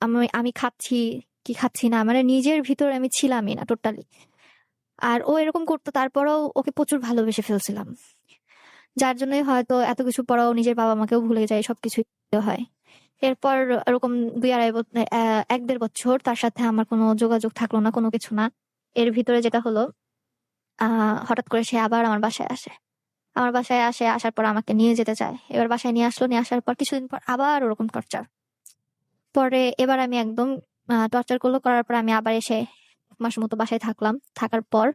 আমি আমি খাচ্ছি, কি খাচ্ছি না, মানে নিজের ভিতরে আমি ছিলামই না টোটালি। আর ও এরকম করতো, তারপরেও ওকে প্রচুর ভালোবেসে ফেলছিলাম, যার জন্যই হয়তো এত কিছু পরেও নিজের বাবা মাকেও ভুলে যায়, সবকিছু হয়। এরপর এরকম 1-1.5 বছর তার সাথে আমার কোনো যোগাযোগ থাকলো না, কোনো কিছু না। এর ভিতরে যেটা হলো, হঠাৎ করে সে আবার আমার বাসায় আসে। আমার বাসায় আসে, আসার পর আমাকে নিয়ে যেতে চায়। এবার বাসায় নিয়ে আসলো, নিয়ে আসার পর কিছুদিন পর আবার ওরকম টর্চার। পরে এবার আমি একদম টর্চার করলো, করার পর আমি আবার এসে 1 মাস মতো বাসায় থাকলাম। থাকার পর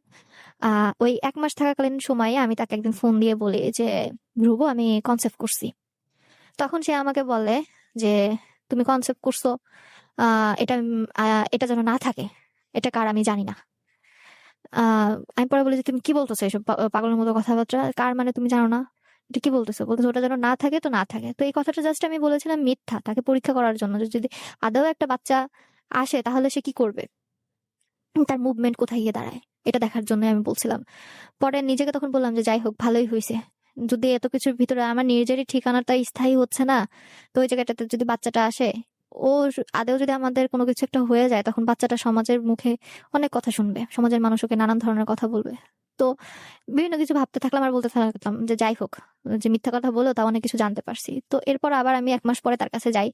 ওই 1 মাস থাকাকালীন সময়ে আমি তাকে একদিন ফোন দিয়ে বলি যে, ধ্রুব, আমি কনসেপ্ট করছি। তখন সে আমাকে বলে যে, তুমি কনসেপ্ট করছো, এটা যেন না থাকে, এটা কার আমি জানি না। আমি পরে বলি যে, তুমি কি বলতেছো এসব পাগলের মতো কথাবার্তা, কার মানে তুমি জানো না, এটা কি বলতেছো? বলতেছো ওটা যেন না থাকে তো না থাকে। তো এই কথাটা জাস্ট আমি বলেছিলাম মিথ্যা, তাকে পরীক্ষা করার জন্য, যে যদি আদৌ একটা বাচ্চা আসে তাহলে সে কি করবে, তার মুভমেন্ট কোথায় গিয়ে দাঁড়ায়, এটা দেখার জন্য আমি বলছিলাম। পরে নিজেকে তখন বললাম যে, যাই হোক, ভালোই হয়েছে। যদি এত কিছুর ভিতরে আমার নিজেরই ঠিকানাটা স্থায়ী হচ্ছে না, তো ওই জায়গাটাতে যদি বাচ্চাটা আসে, ও আদেও যদি আমাদের কোনো কিছু একটা হয়ে যায়, তখন বাচ্চাটা সমাজের মুখে অনেক কথা শুনবে, সমাজের মানুষ ওকে নানান ধরনের কথা বলবে। তো বিভিন্ন কিছু ভাবতে থাকলাম আর বলতে থাকলাম যে, যাই হোক, যে মিথ্যা কথা বলেও তা অনেক কিছু জানতে পারছি। তো এরপর আবার আমি 1 মাস পরে তার কাছে যাই।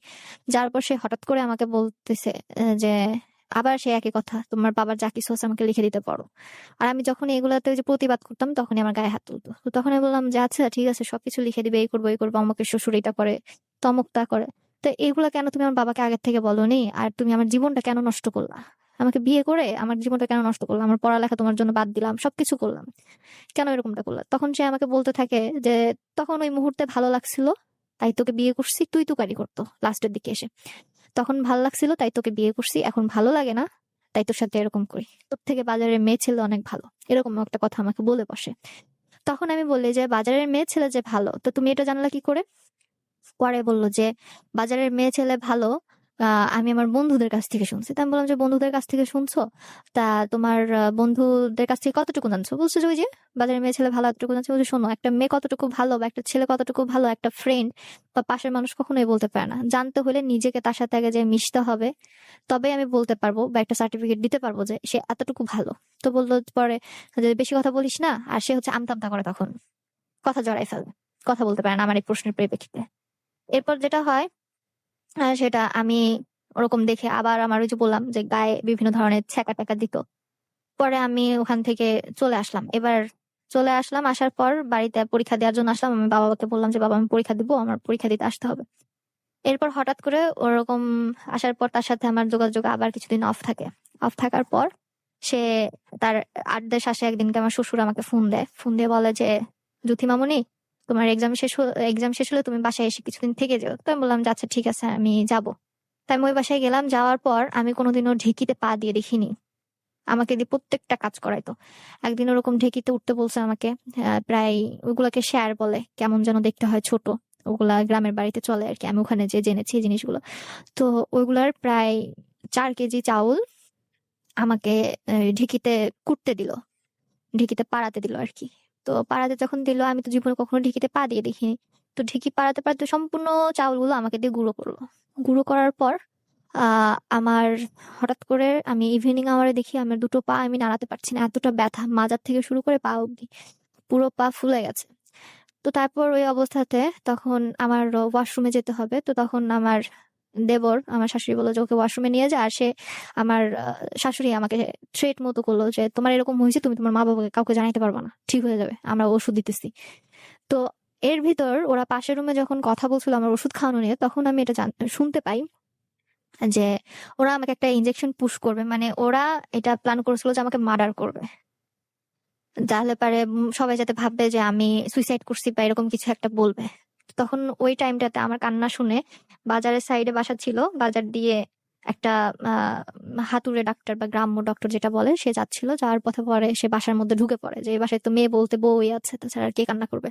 যার পর সে হঠাৎ করে আমাকে বলতেছে যে, আবার সে একই কথা, তোমার বাবার যা কিছু আছে আমাকে লিখে দিতে পারো। আর আমি যখন এগুলাতে ওই যে প্রতিবাদ করতাম, তখনই আমার গায়ে হাত তুলতো। তো তখন আমি বললাম যে, আচ্ছা ঠিক আছে, সবকিছু লিখে দিবে, এই করবো এই করবো, আমাকে শ্বশুর এটা করে, তমুক তা করে। তো এগুলা কেন তুমি আমার বাবাকে আগের থেকে বলোনি? আর তুমি আমার জীবনটা কেন নষ্ট করলা? আমাকে বিয়ে করে আমার জীবনটা কেন নষ্ট করলাম? আমার পড়ালেখা তোমার জন্য বাদ দিলাম, সবকিছু করলাম, কেন এরকমটা করলা? তখন সে আমাকে বলতে থাকে যে, তখন ওই মুহূর্তে ভালো লাগছিল, তাই তোকে বিয়ে করছি। তুই তুকারি করতো লাস্টের দিকে এসে, তখন ভালো লাগছিল তাই তোকে বিয়ে করছি, এখন ভালো লাগে না তাই তোর সাথে এরকম করি, তোর থেকে বাজারের মেয়ে ছেলে অনেক ভালো, এরকম একটা কথা আমাকে বলে বসে। তখন আমি বললি যে, বাজারের মেয়ে ছেলে যে ভালো, তো তুমি এটা জানলা কি করে? পরে বলল যে, বাজারের মেয়ে ছেলে ভালো, আমি আমার বন্ধুদের কাছ থেকে শুনছি। তা আমি বললাম যে, বন্ধুদের কাছ থেকে শুনছো, তা তোমার বন্ধুদের কাছ থেকে কতটুকু জানছো? বলছে যে, ওই যে বাজারের মেয়ে ছেলে ভালো এতটুকু জানছে। বলছে, শোনো, একটা মেয়ে কতটুকু ভালো বা একটা ছেলে কতটুকু ভালো, একটা ফ্রেন্ড বা পাশের মানুষ কখনোই বলতে পারে না। জানতে হলে নিজেকে তার সাথে আগে যে মিশতে হবে, তবে আমি বলতে পারবো বা একটা সার্টিফিকেট দিতে পারবো যে সে এতটুকু ভালো। তো বললো পরে যে, বেশি কথা বলিস না। আর সে হচ্ছে আমতা করে, তখন কথা জড়াই ফেলে, কথা বলতে পারে না আমার এই প্রশ্নের পরিপ্রেক্ষিতে। এরপর যেটা হয়, সেটা আমি ওরকম দেখে আবার আমার ওই যে বললাম যে গায়ে বিভিন্ন ধরনের ছ্যাঁকা ট্যাঁকা দিত। পরে আমি ওখান থেকে চলে আসলাম। এবার চলে আসলাম, আসার পর বাড়িতে পরীক্ষা দেওয়ার জন্য আসলাম। আমি বাবাকে বললাম যে, বাবা, আমি পরীক্ষা দিব, আমার পরীক্ষা দিতে আসতে হবে। এরপর হঠাৎ করে ওরকম আসার পর তার সাথে আমার যোগাযোগ আবার কিছুদিন অফ থাকে। অফ থাকার পর সে তার ৮ দেশ আসে একদিনকে আমার শ্বশুর আমাকে ফোন দেয়। ফোন দিয়ে বলে যে, জ্যোতি মামুনি, তোমার এক্সাম শেষ হলে তুমি বাসায় এসে কিছুদিন থেকে যেও। তো আমি বললাম যে, আচ্ছা ঠিক আছে, আমি যাব। তাই আমি ওই বাসায় গেলাম। যাওয়ার পর আমি কোনোদিনও ঢেঁকিতে পা দিয়ে দেখিনি। আমাকে দিয়ে প্রত্যেকটা কাজ করাইতো। একদিন ওরকম ঢেঁকিতে উঠতে বলছে আমাকে। প্রায় ওগুলাকে শেয়ার বলে, কেমন যেন দেখতে হয়, ছোট। ওগুলা গ্রামের বাড়িতে চলে আরকি। আমি ওখানে যেয়ে জেনেছি এই জিনিসগুলো। তো ওইগুলার প্রায় ৪ কেজি চাউল আমাকে ঢেঁকিতে কুটতে দিল। ঢেঁকিতে পাড়াতে দিল আরকি। তো পাড়াতে যখন দিল, আমি তো জীবনে কখনো ঢেঁকিতে পা দিয়ে দেখিনি। তো ঢেঁকি পাড়াতে, পাড়াতে সম্পূর্ণ চাউলগুলো আমাকে দিয়ে গুঁড়ো করলো। গুঁড়ো করার পর আমার হঠাৎ করে আমি ইভিনিং আওয়ারে দেখি আমার ২ পা আমি নাড়াতে পারছি না। এতটা ব্যথা, মাজার থেকে শুরু করে পা অব্দি। পুরো পা ফুলে গেছে। তো তারপর ওই অবস্থাতে তখন আমার ওয়াশরুমে যেতে হবে। তো তখন আমার দেবর, আমার শাশুড়ি বলল যে, ওকে ওয়াশরুমে নিয়ে যা। আর সে আমার শাশুড়ি আমাকে থ্রেট মতো করলো যে, তোমার এরকম হয়েছে, তুমি তোমার মা-বাবাকে কাউকে জানাইতে পারবা না। ঠিক হয়ে যাবে। আমরা ওষুধ দিতেছি। তো এর ভিতর ওরা পাশের রুমে যখন কথা বলছিল আমার ওষুধ খাওয়ানো নিয়ে, তখন আমি এটা শুনতে পাই যে ওরা আমাকে একটা ইনজেকশন পুশ করবে। মানে ওরা এটা প্ল্যান করেছিল যে আমাকে মার্ডার করবে। তাহলে পারে সবাই যাতে ভাববে যে আমি সুইসাইড করছি বা এরকম কিছু একটা বলবে। তখন ওই টাইমটাতে আমার কান্না শুনে বাজারের সাইডে বাসা ছিল। বাজার দিয়ে একটা হাতুড়ে ডাক্তার বা গ্রাম্য ডক্টর যেটা বলে, সে যাচ্ছিল। যাওয়ার পথে পরে সে বাসার মধ্যে ঢুকে পড়ে যে, এই বাসায় তো মেয়ে বলতে বউই আছে, তাছাড়া আর কে কান্না করবে।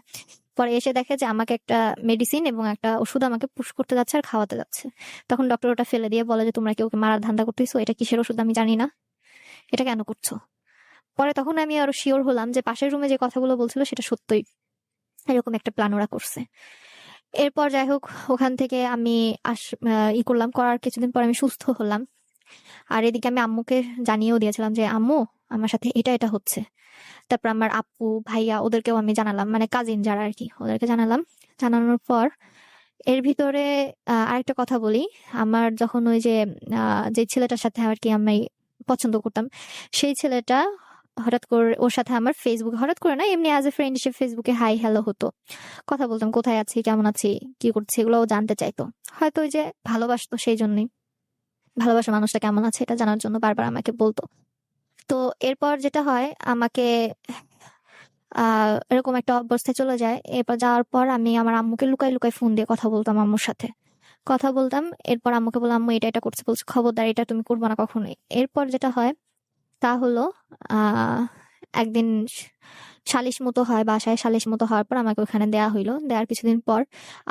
পরে এসে দেখে যে আমাকে একটা মেডিসিন এবং একটা ওষুধ আমাকে পুশ করতে যাচ্ছে আর খাওয়াতে যাচ্ছে। তখন ডক্টর ওটা ফেলে দিয়ে বলে যে, তোমরা কি ওকে মারার ধান্দা করতেছো? এটা কিসের ওষুধ আমি জানি না, এটা কেন করছো? পরে তখন আমি আরো শিওর হলাম যে পাশের রুমে যে কথাগুলো বলছিল সেটা সত্যই, এরকম একটা প্ল্যান ওরা করছে। এরপর যাই হোক, ওখান থেকে আমি ই করলাম, করার কিছুদিন পর আমি সুস্থ হলাম। আর এদিকে আমি আম্মুকে জানিয়েও দিয়েছিলাম যে আম্মু আমার সাথে এটা এটা হচ্ছে। তারপর আমার আপু ভাইয়া ওদেরকেও আমি জানালাম, মানে কাজিন যারা আর কি, ওদেরকে জানালাম। জানানোর পর এর ভিতরে আরেকটা কথা বলি। আমার যখন ওই যে ছেলেটার সাথে আর কি আমি পছন্দ করতাম, সেই ছেলেটা হঠাৎ করে ওর সাথে আমার ফেসবুকে, হঠাৎ করে না, এমনি অ্যাজ এ ফ্রেন্ড হিসেবে ফেসবুকে হাই হ্যালো হতো, কথা বলতাম, কোথায় আছি, কেমন আছি, কি করছি, এগুলোও জানতে চাইতো। হয়তো ওই যে ভালোবাসতো, সেই জন্যই, ভালোবাসা মানুষটা কেমন আছে এটা জানার জন্য বারবার আমাকে বলতো। তো এরপর যেটা হয়, আমাকে এরকম একটা অবস্থায় চলে যায়। এরপর যাওয়ার পর আমি আমার আম্মুকে লুকাই লুকাই ফোন দিয়ে কথা বলতাম, আম্মুর সাথে কথা বলতাম। এরপর আম্মুকে বললাম আম্মু এটা এটা করছে, বলছে খবরদার এটা তুমি করবো না কখনোই। এরপর যেটা হয় তা হলো, আহ একদিন সালিশ মতো হয় বাসায়, সালিশ মতো হওয়ার পর আমাকে ওখানে দেয়া হইলো। দেওয়ার কিছুদিন পর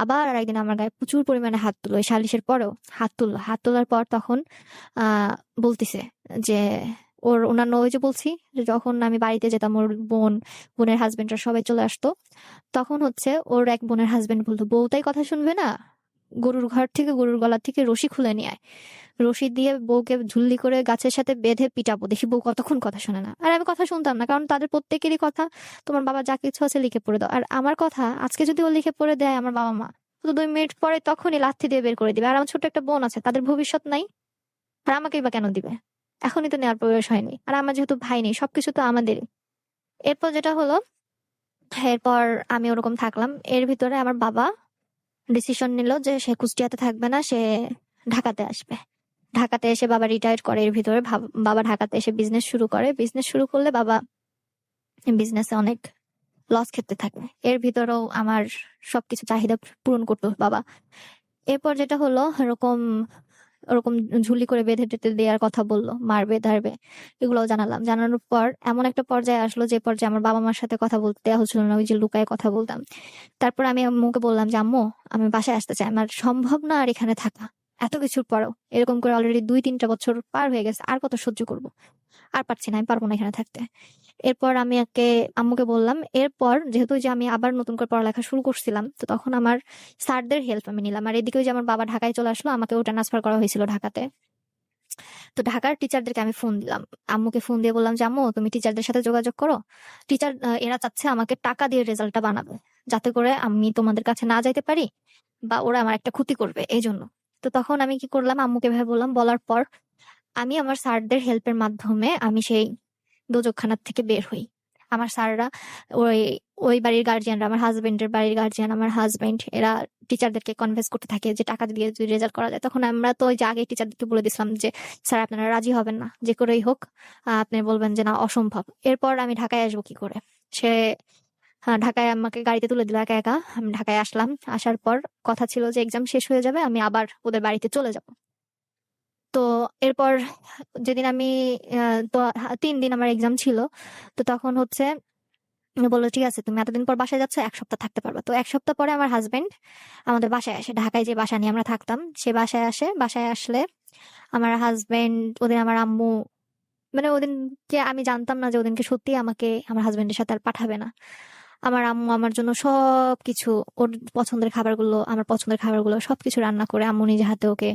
আবার একদিন আমার গায়ে প্রচুর পরিমাণে হাত তুলো, ওই সালিশের পরেও হাত তুললো। হাত তোলার পর তখন আহ বলতিছে যে ওর অন্যান্য, ওই যে বলছি যে যখন আমি বাড়িতে যেতাম ওর বোনের হাজবেন্ডরা সবাই চলে আসতো, তখন হচ্ছে ওর এক বোনের হাজবেন্ড বলতো বউ তাই কথা শুনবে না, গরুর ঘর থেকে, গরুর গলা থেকে রশি খুলে নিয়ে আয়, রশি দিয়ে বউকে ঝুল্লি করে গাছের সাথে বেঁধে পিটাবো, দেখি বউ কতক্ষণ কথা শোনে না। আর আমি কথা শুনতাম না, কারণ তাদের প্রত্যেকেরই কথা তোমার বাবা যা কিছু আছে লিখে পড়ে দাও। আর আমার কথা আজকে যদি ও লিখে পড়ে দেয় আমার বাবা মা, তো 2 মিনিট পরে তখনই লাথি দিয়ে বের করে দিবে। আর আমার ছোট একটা বোন আছে, তাদের ভবিষ্যৎ নাই, আর আমাকেই বা কেন দিবে? এখনই তো নেওয়ার বয়স হয়নি। আর আমার যেহেতু ভাই নেই, সবকিছু তো আমাদেরই। এরপর যেটা হলো, এরপর আমি ওরকম থাকলাম। এর ভিতরে আমার বাবা ডিসিশন নিল যে সে কুষ্টিয়াতে থাকবে না, সে ঢাকাতে আসবে। ঢাকাতে এসে বাবা রিটায়ার করে। এর ভিতরে বাবা ঢাকাতে এসে বিজনেস শুরু করে। বিজনেস শুরু করলে বাবা বিজনেসে অনেক লস খেতে থাকে। এর ভিতরেও আমার সবকিছু চাহিদা পূরণ করতো বাবা। এরপর যেটা হলো, এরকম ওরকম ঝুলি করে বেঁধে টেঁধে দেওয়ার কথা বললো, মারবে ধারবে, এগুলোও জানালাম। জানানোর পর এমন একটা পর্যায়ে আসলো যে পর্যায়ে আমার বাবা মার সাথে কথা বলতে দেওয়া হচ্ছিল না, ওই যে লুকায় কথা বলতাম। তারপর আমি আম্মুকে বললাম যে আম্মু আমি বাসায় আসতে চাই, আমার সম্ভব না আর এখানে থাকা। এত কিছুর পরেও এরকম করে অলরেডি 2-3টা বছর পার হয়ে গেছে, আর কত সহ্য করব? আর পারছি না, আমি পারবো না এখানে থাকতে। এরপর আমি আম্মুকে বললাম। এরপর যেহেতু ওই যে আমি আবার নতুন করে পড়ালেখা শুরু করছিলাম, তো তখন আমার স্যারদের হেল্প আমি নিলাম। আর এদিকে ওই যে আমার বাবা ঢাকায় চলে আসলো, আমাকেও ট্রান্সফার করা হয়েছিল ঢাকাতে। তো ঢাকার টিচারদেরকে আমি ফোন দিলাম, আম্মুকে ফোন দিয়ে বললাম যে আম্মু তুমি টিচারদের সাথে যোগাযোগ করো, টিচার এরা চাচ্ছে আমাকে টাকা দিয়ে রেজাল্টটা বানাবে, যাতে করে আমি তোমাদের কাছে না যাইতে পারি বা ওরা আমার একটা ক্ষতি করবে, এই জন্য। তো তখন আমি কি করলাম, আম্মুকে ভেবে বললাম। বলার পর আমি আমার স্যারদের হেল্পের মাধ্যমে আমি সেই দোজকখানার থেকে বের হই। আমার স্যাররা, ওই ওই বাড়ির গার্জিয়ানরা, আমার হাজবেন্ডের বাড়ির গার্জিয়ান, আমার হাজবেন্ড, এরা টিচারদেরকে কনভিন্স করতে থাকে যে টাকা দিয়ে যদি রেজাল্ট করা যায়। তখন আমরা তো ওই যে আগে টিচারদেরকে বলে দিছিলাম যে স্যার আপনারা রাজি হবেন না, যে করেই হোক আপনি বলবেন যে না অসম্ভব। এরপর আমি ঢাকায় আসবো কি করে? সে ঢাকায় আমাকে গাড়িতে তুলে দিল একা একা। আমি ঢাকায় আসলাম। আসার পর কথা ছিল যে এক্সাম শেষ হয়ে যাবে, আমি আবার ওদের বাড়িতে চলে যাব। তো এরপর যেদিন আমি তো 3 দিন আমার এক্সাম ছিল। তো তখন হচ্ছে বললো ঠিক আছে তুমি এতদিন পর বাসায় যাচ্ছ, 1 সপ্তাহ থাকতে পারবা। তো 1 সপ্তাহ পরে আমার হাজবেন্ড আমাদের বাসায় আসে, ঢাকায় যে বাসা নিয়ে আমরা থাকতাম সে বাসায় আসে। বাসায় আসলে আমার হাজবেন্ড, ওদিন আমার আম্মু, মানে ওদিনকে আমি জানতাম না যে ওদিনকে সত্যি আমাকে আমার হাজবেন্ডের সাথে আর পাঠাবে না। আমার আম্মু আমার জন্য সবকিছু, ওর পছন্দের খাবারগুলো, আমার পছন্দের খাবারগুলো সবকিছু রান্না করে আম্মু নিজে হাতে ওকে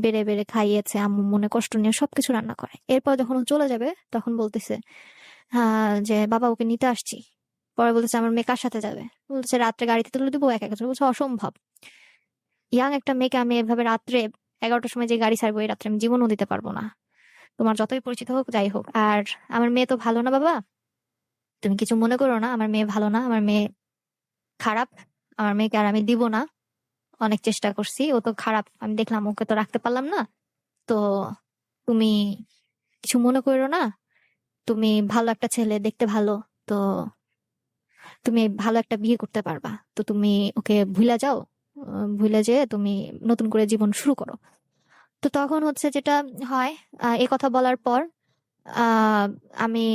বেড়ে বেড়ে খাইয়েছে। আম্মু মনে কষ্ট নিয়ে সবকিছু রান্না করে। এরপর যখন ও চলে যাবে তখন বলতেছে যে বাবা ওকে নিতে আসছি। পরে বলতেছে আমার মেয়ে কার সাথে যাবে? বলতেছে রাত্রে গাড়িতে তুলে দিবো একা একা। বলছে অসম্ভব, ইয়াং একটা মেয়েকে আমি এভাবে রাত্রে 11টার সময় যে গাড়ি ছাড়বো, এই রাত্রে আমি জীবনও দিতে পারবো না, তোমার যতই পরিচিত হোক যাই হোক। আর আমার মেয়ে তো ভালো না বাবা, তুমি কিছু মনে করো না, আমার মেয়ে ভালো না, আমার মেয়ে খারাপ, আমার মেয়েকে আর আমি দিব না। অনেক চেষ্টা করছি, ও তো খারাপ, আমি দেখলাম, ওকে তো রাখতে পারলাম না। তো তুমি কিছু মনে করো না, তুমি ভালো একটা ছেলে, দেখতে ভালো, তো তুমি ভালো একটা বিয়ে করতে পারবা। তো তুমি ওকে ভুলে যাও, ভুলে যেয়ে তুমি নতুন করে জীবন শুরু করো। তো তখন হচ্ছে যেটা হয়, এই কথা বলার পর আহ আমি,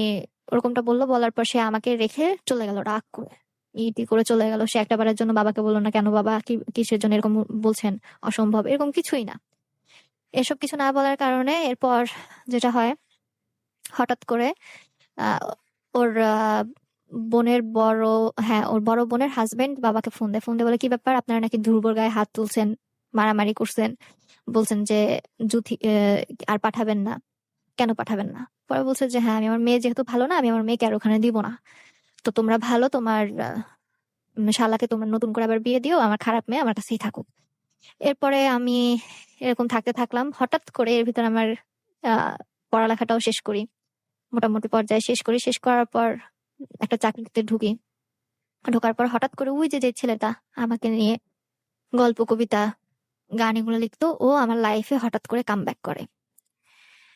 ওরকমটা বললো, বলার পর সে আমাকে রেখে চলে গেল রাগ করে, ইতি করে চলে গেল। সে একটা বারের জন্য বাবাকে বললো না, কেন বাবা কি কিসের জন্য এরকম বলছেন, অসম্ভব, এরকম কিছুই না। এসব কিছু না বলার কারণে এরপর যেটা হয়, হঠাৎ করে আহ ওর বোনের বড়, হ্যাঁ ওর বড় বোনের হাজবেন্ড বাবাকে ফোন দেয়। ফোন দিয়ে বলে কি ব্যাপার, আপনারা নাকি ধ্রুবর গায়ে হাত তুলছেন, মারামারি করছেন। বলছেন যে জুথি আর পাঠাবেন না, কেন পাঠাবেন না? পরে বলছে যে হ্যাঁ, আমি আমার মেয়ে যেহেতু ভালো না, আমি আমার মেয়েকে আর ওখানে দিব না। তো তোমরা ভালো, তোমার শালাকে তোমরা নতুন করে আবার বিয়ে দিও, আমার খারাপ মেয়ে আমার কাছেই থাকুক। এরপরে আমি এরকম থাকতে থাকলাম। হঠাৎ করে এর ভিতর আমার আহ পড়ালেখাটাও শেষ করি, মোটামুটি পর্যায়ে শেষ করি। শেষ করার পর একটা চাকরিতে ঢুকি। ঢোকার পর হঠাৎ করে ওই যে যে ছেলেটা আমাকে নিয়ে গল্প, কবিতা, গান এগুলো লিখতো, ও আমার লাইফে হঠাৎ করে কামব্যাক করে।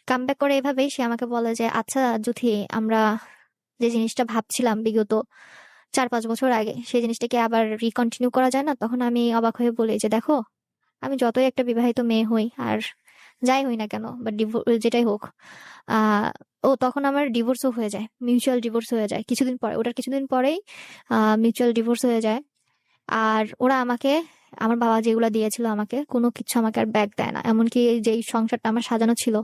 কামব্যাক করে এভাবেই সে আমাকে বলে যে আচ্ছা জুথি, আমরা যে জিনিসটা ভাবছিলাম বিগত 4-5 বছর আগে, সেই জিনিসটাকে আবার রিকন্টিনিউ করা যায় না? তখন আমি অবাক হয়ে বলি যে দেখো, আমি যতই একটা বিবাহিত মেয়ে হই আর যাই হই না কেন, বা যেটাই হোক, আহ ও তখন আমার ডিভোর্সও হয়ে যায়, মিউচুয়াল ডিভোর্স হয়ে যায় কিছুদিন পরে, ওটার কিছুদিন পরেই মিউচুয়াল ডিভোর্স হয়ে যায়। আর ওরা আমাকে, আমার বাবা যেগুলো দিয়েছিল আমাকে, কোনো কিছু আমাকে আর ব্যাক দেয় না। এমনকি যেই সংসারটা আমার সাজানো ছিল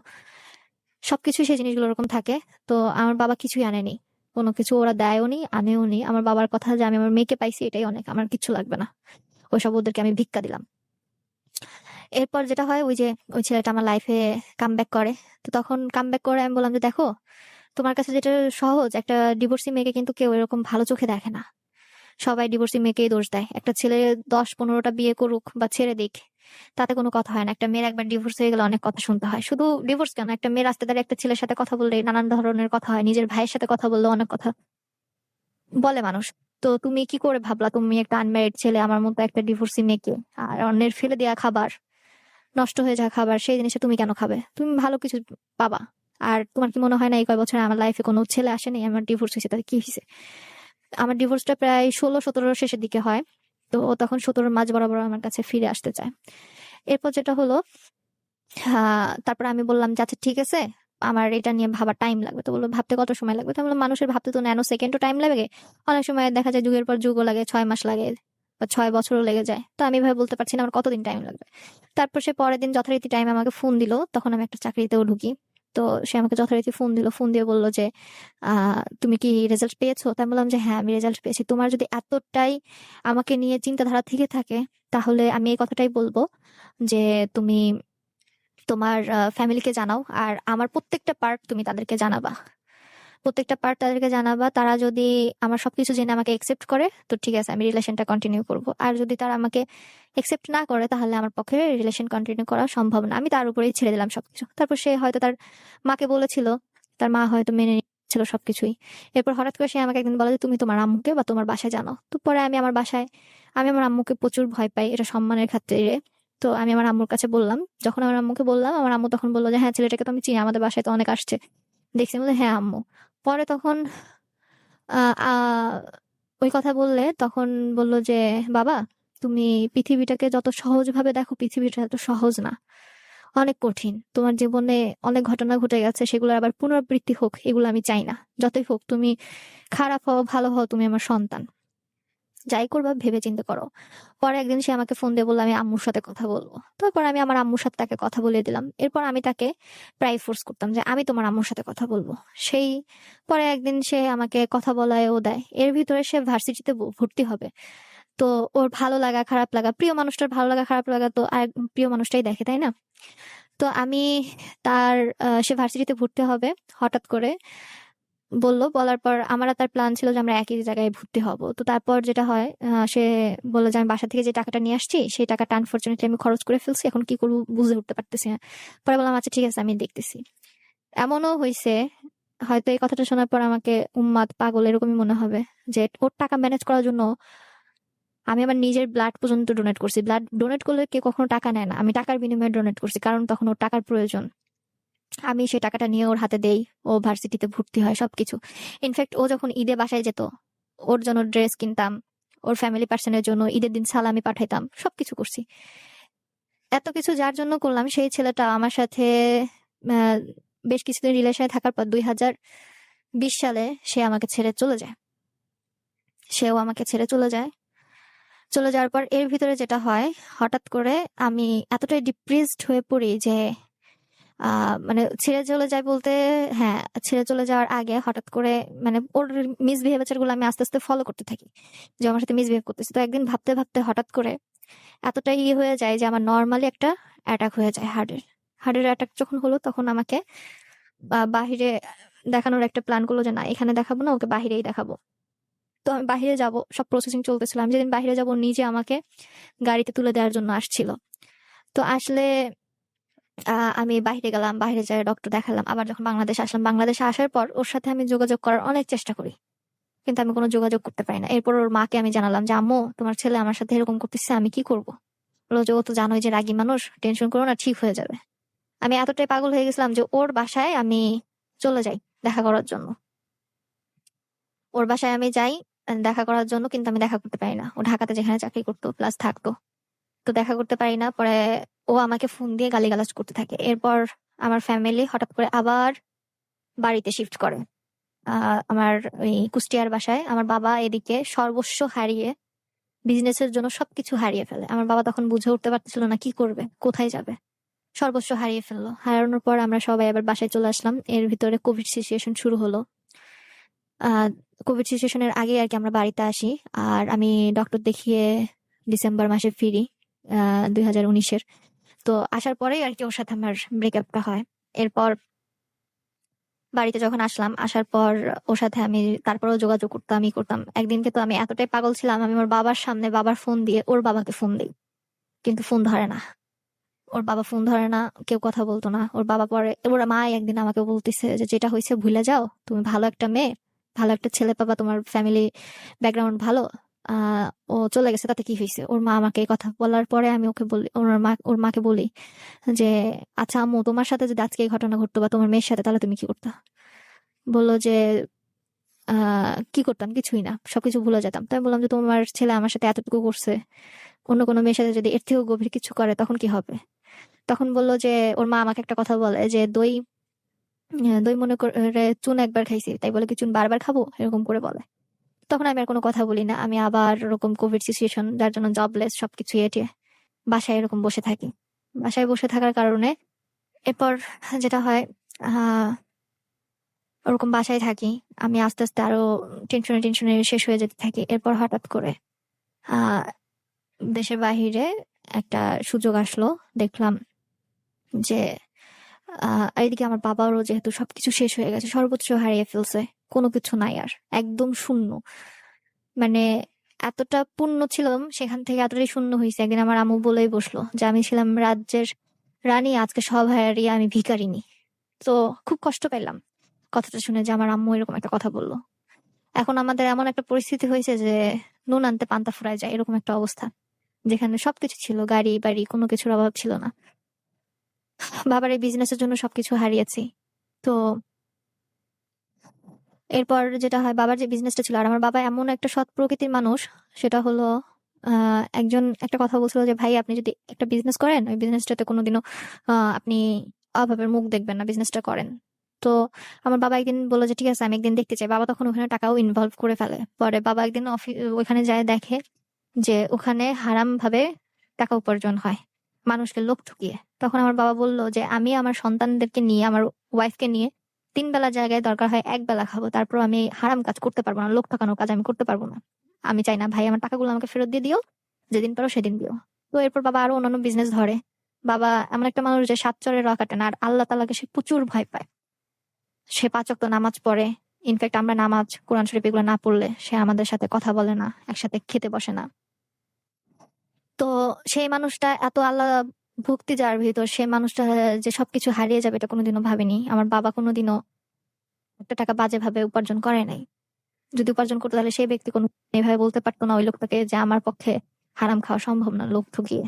সবকিছু, সেই জিনিসগুলো ওরকম থাকে। তো আমার বাবা কিছুই আনেনি, কোনো কিছু ওরা দেয়ও নি, আনেও নি। আমার বাবার কথা যে আমি আমার মেয়েকে পাইছি এটাই অনেক, আমার কিচ্ছু লাগবে না, ওইসব ওদেরকে আমি ভিক্ষা দিলাম। এরপর যেটা হয়, ওই যে ওই ছেলেটা আমার লাইফে কামব্যাক করে। তো তখন কামব্যাক করে আমি বললাম যে দেখো, তোমার কাছে যেটা সহজ, একটা ডিভোর্সি মেয়েকে কিন্তু কেউ এরকম ভালো চোখে দেখে না। সবাই ডিভোর্সি মেয়েকেই দোষ দেয়। একটা ছেলে 10-15টা বিয়ে করুক বা ছেড়ে দিক, তাতে কোনো কথা হয় না। একটা মেয়ের একবার ডিভোর্স হয়ে গেলে অনেক কথা শুনতে হয়। শুধু ডিভোর্স কেন, একটা মেয়ে রাস্তায় দাঁড়িয়ে একটা ছেলের সাথে কথা বললে নানান ধরনের কথা হয়, নিজের ভাইয়ের সাথে কথা বললে অনেক কথা বলে মানুষ। তো তুমি কি করে ভাবলা তুমি একটা আনম্যারিড ছেলে আমার মতো একটা ডিভোর্সি মেয়েকে, আর অন্যের ফেলে দেওয়া খাবার, নষ্ট হয়ে যাওয়া খাবার, সেই জিনিসটা তুমি কেন খাবে? তুমি ভালো কিছু পাবা। আর তোমার কি মনে হয় না এই কয় বছরে আমার লাইফে কোনো ছেলে আসেনি, আমার ডিভোর্স হয়েছে, তাতে কি হয়েছে? আমার ডিভোর্সটা প্রায় 16-17 শেষের দিকে হয়। তো ও তখন 17 মাঝ বরাবর আমার কাছে ফিরে আসতে চায়। এরপর যেটা হলো, তারপর আমি বললাম যে আচ্ছা ঠিক আছে, আমার এটা নিয়ে ভাবার টাইম লাগবে। তো বললো ভাবতে কত সময় লাগবে? তো আমি বললাম মানুষের ভাবতে তো ন্যানো সেকেন্ডও টাইম লাগে, অনেক সময় দেখা যায় যুগের পর যুগও লাগে, 6 মাস লাগে বা 6 বছরও লেগে যায়। তো আমি ভাবে বলতে পারছি না আমার কতদিন টাইম লাগবে। তারপর সে পরের দিন যথারীতি টাইম আমাকে ফোন দিল, তখন আমি একটা চাকরিতেও ঢুকি। তো সে আমাকে যথারীতি ফোন দিল, ফোন দিয়ে বললো যে তুমি কি রেজাল্ট পেয়েছো? তাই বললাম যে হ্যাঁ, আমি রেজাল্ট পেয়েছি। তোমার যদি এতটাই আমাকে নিয়ে চিন্তাধারা থেকে থাকে, তাহলে আমি এই কথাটাই বলবো যে তুমি তোমার ফ্যামিলিকে জানাও, আর আমার প্রত্যেকটা পার্ট তুমি তাদেরকে জানাবা। প্রত্যেকটা পার্ট তাদেরকে জানাবা। তারা যদি আমার সবকিছু জেনে আমাকে একসেপ্ট করে, তো ঠিক আছে, আমি রিলেশনটা কন্টিনিউ করব। আর যদি তারা আমাকে একসেপ্ট না করে, তাহলে আমার পক্ষে রিলেশন কন্টিনিউ করা সম্ভব না। আমি তার উপরেই ছেড়ে দিলাম সবকিছু। তারপর সে হয়তো তার মাকে বলেছিল, তার মা হয়তো মেনে নিচ্ছিল সবকিছুই। এরপর হঠাৎ করে সে আমাকে একদিন বলে যে তুমি তোমার আম্মুকে বা তোমার বাসায় জানো। তো পরে আমি আমার বাসায়, আমি আমার আম্মুকে প্রচুর ভয় পাই, এটা সম্মানের খাতিরে। তো আমি আমার আম্মুর কাছে বললাম, যখন আমার আম্মুকে বললাম, আমার আম্মু তখন বললো যে হ্যাঁ, ছেলেটাকে তো আমি চিনি, আমাদের বাসায় তো অনেক আসছে, দেখছি। বলে হ্যাঁ আম্মু। পরে তখন আহ আহ, ওই কথা বললে তখন বলল যে বাবা, তুমি পৃথিবীটাকে যত সহজ ভাবে দেখো, পৃথিবীটা এত সহজ না, অনেক কঠিন। তোমার জীবনে অনেক ঘটনা ঘটে গেছে, সেগুলো আবার পুনরাবৃত্তি হোক এগুলো আমি চাই না। যতই হোক, তুমি খারাপ হও ভালো হও, তুমি আমার সন্তান, যাই করবা ভেবে চিন্তে করো। পরে একদিন সে আমাকে ফোন দিয়ে বললো আমি আম্মুর সাথে কথা বলবো। তারপর আমি আমার আম্মুর সাথে তাকে কথা বলিয়ে দিলাম। এরপর আমি তাকে প্রায় ফোর্স করতাম যে আমি তোমার আম্মুর সাথে কথা বলবো। সেই পরে একদিন সে আমাকে কথা বলায়ও দেয়। এর ভিতরে সে ভার্সিটিতে ভর্তি হবে। তো ওর ভালো লাগা খারাপ লাগা, প্রিয় মানুষটার ভালো লাগা খারাপ লাগা তো আর প্রিয় মানুষটাই দেখে, তাই না? তো আমি তার সে ভার্সিটিতে ভর্তি হবে হঠাৎ করে বলল। বলার পর আমার আর তার প্ল্যান ছিল যে আমরা একই জায়গায় ভর্তি হব। তো তারপর যেটা হয়, সে বললো যে আমি বাসা থেকে যে টাকাটা নিয়ে আসছি, সেই টাকাটা আনফরচুনেটলি আমি খরচ করে ফেলছি, এখন কি করবো বুঝে উঠতে পারতেছি না। পরে বললাম আচ্ছা ঠিক আছে, আমি দেখতেছি। এমনও হয়েছে, হয়তো এই কথাটা শোনার পর আমাকে উন্মাদ পাগল এরকমই মনে হবে, যে ওর টাকা ম্যানেজ করার জন্য আমি আমার নিজের ব্লাড পর্যন্ত ডোনেট করছি। ব্লাড ডোনেট করলে কেউ কখনো টাকা নেয় না, আমি টাকার বিনিময়ে ডোনেট করছি, কারণ তখন ওর টাকার প্রয়োজন। আমি সেই টাকাটা নিয়ে ওর হাতে দেই, ও ভার্সিটিতে ভর্তি হয়, সবকিছু। ইনফ্যাক্ট ও যখন ঈদে বাসায় যেত, ওর জন্য ড্রেস কিনতাম, ওর ফ্যামিলি পার্সনের জন্য ঈদের দিন সালামি পাঠাইতাম, সবকিছু করছি। এত কিছু যার জন্য করলাম, সেই ছেলেটা আমার সাথে আহ, বেশ কিছুদিন রিলেশনে থাকার পর 2020 সালে সে আমাকে ছেড়ে চলে যায়। সেও আমাকে ছেড়ে চলে যায়। চলে যাওয়ার পর এর ভিতরে যেটা হয়, হঠাৎ করে আমি এতটাই ডিপ্রেসড হয়ে পড়ি যে মানে ছেড়ে চলে যায় বলতে, হ্যাঁ, ছেড়ে চলে যাওয়ার আগে হঠাৎ করে মানে ওর মিসবিহেভিয়ার গুলো আমি আস্তে আস্তে ফলো করতে থাকি, যে আমার সাথে মিসবিহেভ করতেছে। তো একদিন ভাবতে ভাবতে হঠাৎ করে এতটাই হয়ে যায় যে আমার নর্মালি একটা অ্যাটাক হয়ে যায়, হার্টের অ্যাটাক যখন হলো তখন আমাকে বাহিরে দেখানোর একটা প্ল্যান করলো যে না, এখানে দেখাবো না, ওকে বাহিরেই দেখাবো। তো আমি বাহিরে যাব, সব প্রসেসিং চলতেছিল। আমি যেদিন বাহিরে যাব নিজে আমাকে গাড়িতে তুলে দেওয়ার জন্য আসছিল। তো আসলে আমি বাইরে গেলাম, বাইরে যাই ডক্টর দেখালাম। আবার যখন বাংলাদেশে আসলাম, বাংলাদেশে আসার পর ওর সাথে আমি যোগাযোগ করার অনেক চেষ্টা করি, কিন্তু আমি কোনো যোগাযোগ করতে পারি না। এরপর ওর মাকে আমি জানালাম যে আম্মু, তোমার ছেলে আমার সাথে এরকম করতেছে, আমি কি করব? বললো যে ও তো জানোই যে রাগী মানুষ, টেনশন করো না, ঠিক হয়ে যাবে। আমি এতটাই পাগল হয়ে গেছিলাম যে ওর বাসায় আমি চলে যাই দেখা করার জন্য। ওর বাসায় আমি যাই দেখা করার জন্য, কিন্তু আমি দেখা করতে পারি না। ও ঢাকাতে যেখানে চাকরি করতো প্লাস থাকতো, তো দেখা করতে পারি না। পরে ও আমাকে ফোন দিয়ে গালিগালাজ করতে থাকে। এরপর আমার ফ্যামিলি হঠাৎ করে আবার বাড়িতে শিফট করে, আমার ওই কুষ্টিয়ার বাসায়। আমার বাবা এদিকে সর্বস্ব হারিয়ে বিজনেসের জন্য সবকিছু হারিয়ে ফেলে। আমার বাবা তখন বুঝে উঠতে পারতেছিল না কি করবে, কোথায় যাবে, সর্বস্ব হারিয়ে ফেললো। হারানোর পর আমরা সবাই আবার বাসায় চলে আসলাম। এর ভিতরে কোভিড সিচুয়েশন শুরু হলো। কোভিড সিচুয়েশনের আগে আর কি আমরা বাড়িতে আসি। আর আমি ডক্টর দেখিয়ে ডিসেম্বর মাসে ফিরি 2019-এর। তো আসার পরেই আর কি ওর সাথে আমার ব্রেকআপটা হয়। এরপর বাড়িতে যখন আসলাম, আসার পর ওর সাথে আমি তারপরেও যোগাযোগ করতাম, করতাম। একদিনকে তো আমি এতটাই পাগল ছিলাম, আমি ওর বাবার সামনে বাবার ফোন দিয়ে ওর বাবাকে ফোন দিই, কিন্তু ফোন ধরে না। ওর বাবা ফোন ধরে না, কেউ কথা বলতো না। ওর বাবা পরে ওর মা একদিন আমাকে বলতেছে যে যেটা হয়েছে ভুলে যাও, তুমি ভালো একটা মেয়ে, ভালো একটা ছেলে পাবা, তোমার ফ্যামিলি ব্যাকগ্রাউন্ড ভালো। ও চলে গেছে, তাতে কি হয়েছে? ওর মা আমাকে এই কথা বলার পরে আমি ওকে বলি, ওর মাকে বলি যে আচ্ছা আম্মু, তোমার সাথে যদি আজকে এই ঘটনা ঘটতো বা তোমার মেয়ের সাথে, তাহলে তুমি কি করতা? বললো যে কি করতাম, কিছুই না, সবকিছু ভুলে যেতাম। তাই বললাম যে তোমার ছেলে আমার সাথে এতটুকু করছে, অন্য কোনো মেয়ের সাথে যদি এর থেকেও গভীর কিছু করে তখন কি হবে? তখন বললো যে ওর মা আমাকে একটা কথা বলে যে দই দই মনে করে চুন একবার খাইছি, তাই বলে কি চুন বারবার খাবো, এরকম করে বলে। তখন আমি আর কোনো কথা বলি না। আমি আবার ওরকম কোভিড সিচুয়েশন, যার জন্য জবলেস, সবকিছু এটিয়ে বাসায় এরকম বসে থাকি। বাসায় বসে থাকার কারণে এরপর যেটা হয়, আহ ওরকম বাসায় থাকি। আমি আস্তে আস্তে আরো টেনশনে টেনশনে শেষ হয়ে যেতে থাকি। এরপর হঠাৎ করে আহ দেশের বাহিরে একটা সুযোগ আসলো। দেখলাম যে এইদিকে আমার বাবারও যেহেতু সবকিছু শেষ হয়ে গেছে, সর্বোচ্চ হারিয়ে ফেলছে, কোনো কিছু নাই আর, একদম শূন্য। মানে এতটা পূর্ণ ছিলাম, সেখান থেকে এতটাই শূন্য হয়েছে। একদিন আমার আম্মু বলেই বসলো যে আমি ছিলাম রাজ্যের রানী, আজকে সব হারিয়ে আমি ভিখারিনী। তো খুব কষ্ট পেলাম কথাটা শুনে, যে আমার আম্মু এরকম একটা কথা বললো। এখন আমাদের এমন একটা পরিস্থিতি হয়েছে যে নুন আনতে পান্তা ফুরায় যায়, এরকম একটা অবস্থা, যেখানে সবকিছু ছিল, গাড়ি বাড়ি, কোনো কিছুর অভাব ছিল না। বাবার এই বিজনেসের জন্য সবকিছু হারিয়েছি। তো এরপর যেটা হয়, বাবার যে বিজনেসটা ছিল, আর আমার বাবা এমন একটা সৎ প্রকৃতির মানুষ, সেটা হলো একজন একটা কথা বলছিল যে ভাই, আপনি যদি একটা বিজনেস করেন, ওই বিজনেসটাতে কোনোদিনও আপনি অভাবের মুখ দেখবেন না, বিজনেসটা করেন। তো আমার বাবা একদিন বললো যে ঠিক আছে, আমি একদিন দেখতে চাই। বাবা তখন ওখানে টাকাও ইনভলভ করে ফেলে। পরে বাবা একদিন ওইখানে যায়, দেখে যে ওখানে হারাম ভাবে টাকা উপার্জন হয়, মানুষকে লোক ঠকিয়ে। তখন আমার বাবা বলল যে আমি আমার সন্তানদেরকে নিয়ে, আমার ওয়াইফকে নিয়ে 3 বেলা জায়গায় দরকার হয় 1 বেলা খাবো, তারপর আমি হারাম কাজ করতে পারবো না, লোক ঠকানোর কাজ আমি করতে পারবো না। আমি চাই না ভাই, আমার টাকাগুলো আমাকে ফেরত দিয়ে দিও, যেদিন পারো সেদিন দিও। তো এরপর বাবা আরো অন্যান্য বিজনেস ধরে। বাবা এমন একটা মানুষ যে 7 চরের র কাটে না, আর আল্লাহ তাআলাকে সে প্রচুর ভয় পায়। সে 5 ওয়াক্ত নামাজ পড়ে। ইনফ্যাক্ট আমরা নামাজ, কোরআন শরীফ এগুলো না পড়লে সে আমাদের সাথে কথা বলে না, একসাথে খেতে বসে না। তো সেই মানুষটা এত আল্লাহ ভক্তি যার ভিতর, সেই মানুষটা যে সবকিছু হারিয়ে যাবে এটা কোনোদিনও ভাবেনি। আমার বাবা কোনোদিনও একটা টাকা বাজে ভাবে উপার্জন করে নাই। যদি উপার্জন করতো তাহলে সেই ব্যক্তি কোনো এভাবে বলতে পারতো না ওই লোকটাকে যে আমার পক্ষে হারাম খাওয়া সম্ভব না, লোক ঠকিয়ে।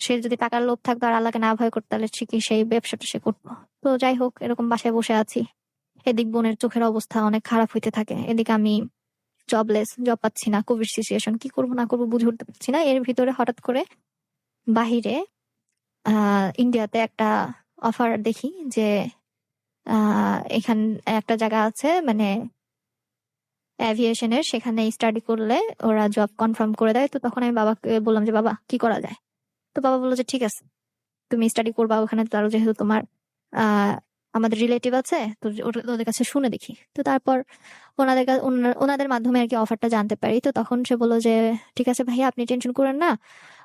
সে যদি টাকার লোভ থাকতো আর আল্লাহকে না ভয় করতো, তাহলে ঠিকই সেই ব্যবসাটা সে করতো। তো যাই হোক, এরকম বাসায় বসে আছি। এদিক বোনের চোখের অবস্থা অনেক খারাপ হইতে থাকে, এদিকে আমি জবলেস, জব পাচ্ছি না, কোভিড সিচুয়েশন, কি করবো না করবো বুঝে উঠতে পারছি না। এর ভিতরে হঠাৎ করে বাহিরে ইন্ডিয়াতে একটা অফার দেখি যে এখান একটা জায়গা আছে, মানে অ্যাভিয়েশনের, সেখানে স্টাডি করলে ওরা জব কনফার্ম করে দেয়। তো তখন আমি বাবাকে বললাম যে বাবা, কি করা যায়? তো বাবা বললো যে ঠিক আছে, তুমি স্টাডি করবা ওখানে, তারও যেহেতু তোমার আহ আমাদের রিলেটিভ আছে, তো ওদের কাছে শুনে দেখি। তো তারপর ওনাদের মাধ্যমে আর কি অফারটা জানতে পারি। তো তখন সে বললো যে ঠিক আছে ভাইয়া, আপনি টেনশন করেন না,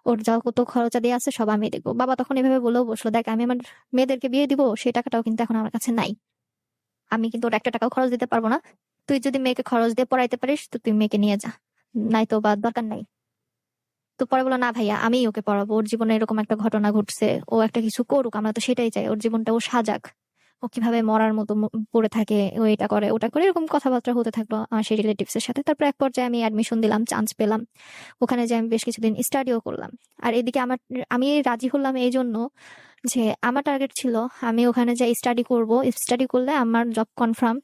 ওর যা কত খরচা দিয়ে আছে সব আমি দেখবো। বাবা তখন এভাবে বলেও বসলো, দেখ আমি আমার মেয়েদেরকে বিয়ে দিব, সেই টাকাটাও কিন্তু এখন আমার কাছে নাই, আমি কিন্তু ওর একটা টাকাও খরচ দিতে পারবো না। তুই যদি মেয়েকে খরচ দিয়ে পড়াইতে পারিস তো তুই মেয়েকে নিয়ে যা, নাই তো বা দরকার নাই। তো পরে বললো, না ভাইয়া আমি ওকে পড়াবো, ওর জীবনে এরকম একটা ঘটনা ঘটছে, ও একটা কিছু করুক, আমরা তো সেটাই চাই, ওর জীবনটা ও সাজাক, ও কিভাবে মরার মতো পড়ে থাকে, ও এটা করে ওটা করে, এরকম কথাবার্তা হতে থাকলো আমার সেই রিলেটিভস এর সাথে। তারপর এক পর্যায়ে আমি অ্যাডমিশন দিলাম, চান্স পেলাম, ওখানে যে আমি বেশ কিছুদিন স্টাডিও করলাম। আর এদিকে আমি রাজি হলাম এই জন্য যে আমার টার্গেট ছিল আমি ওখানে যাই স্টাডি করব, স্টাডি করলে আমার জব কনফার্ম,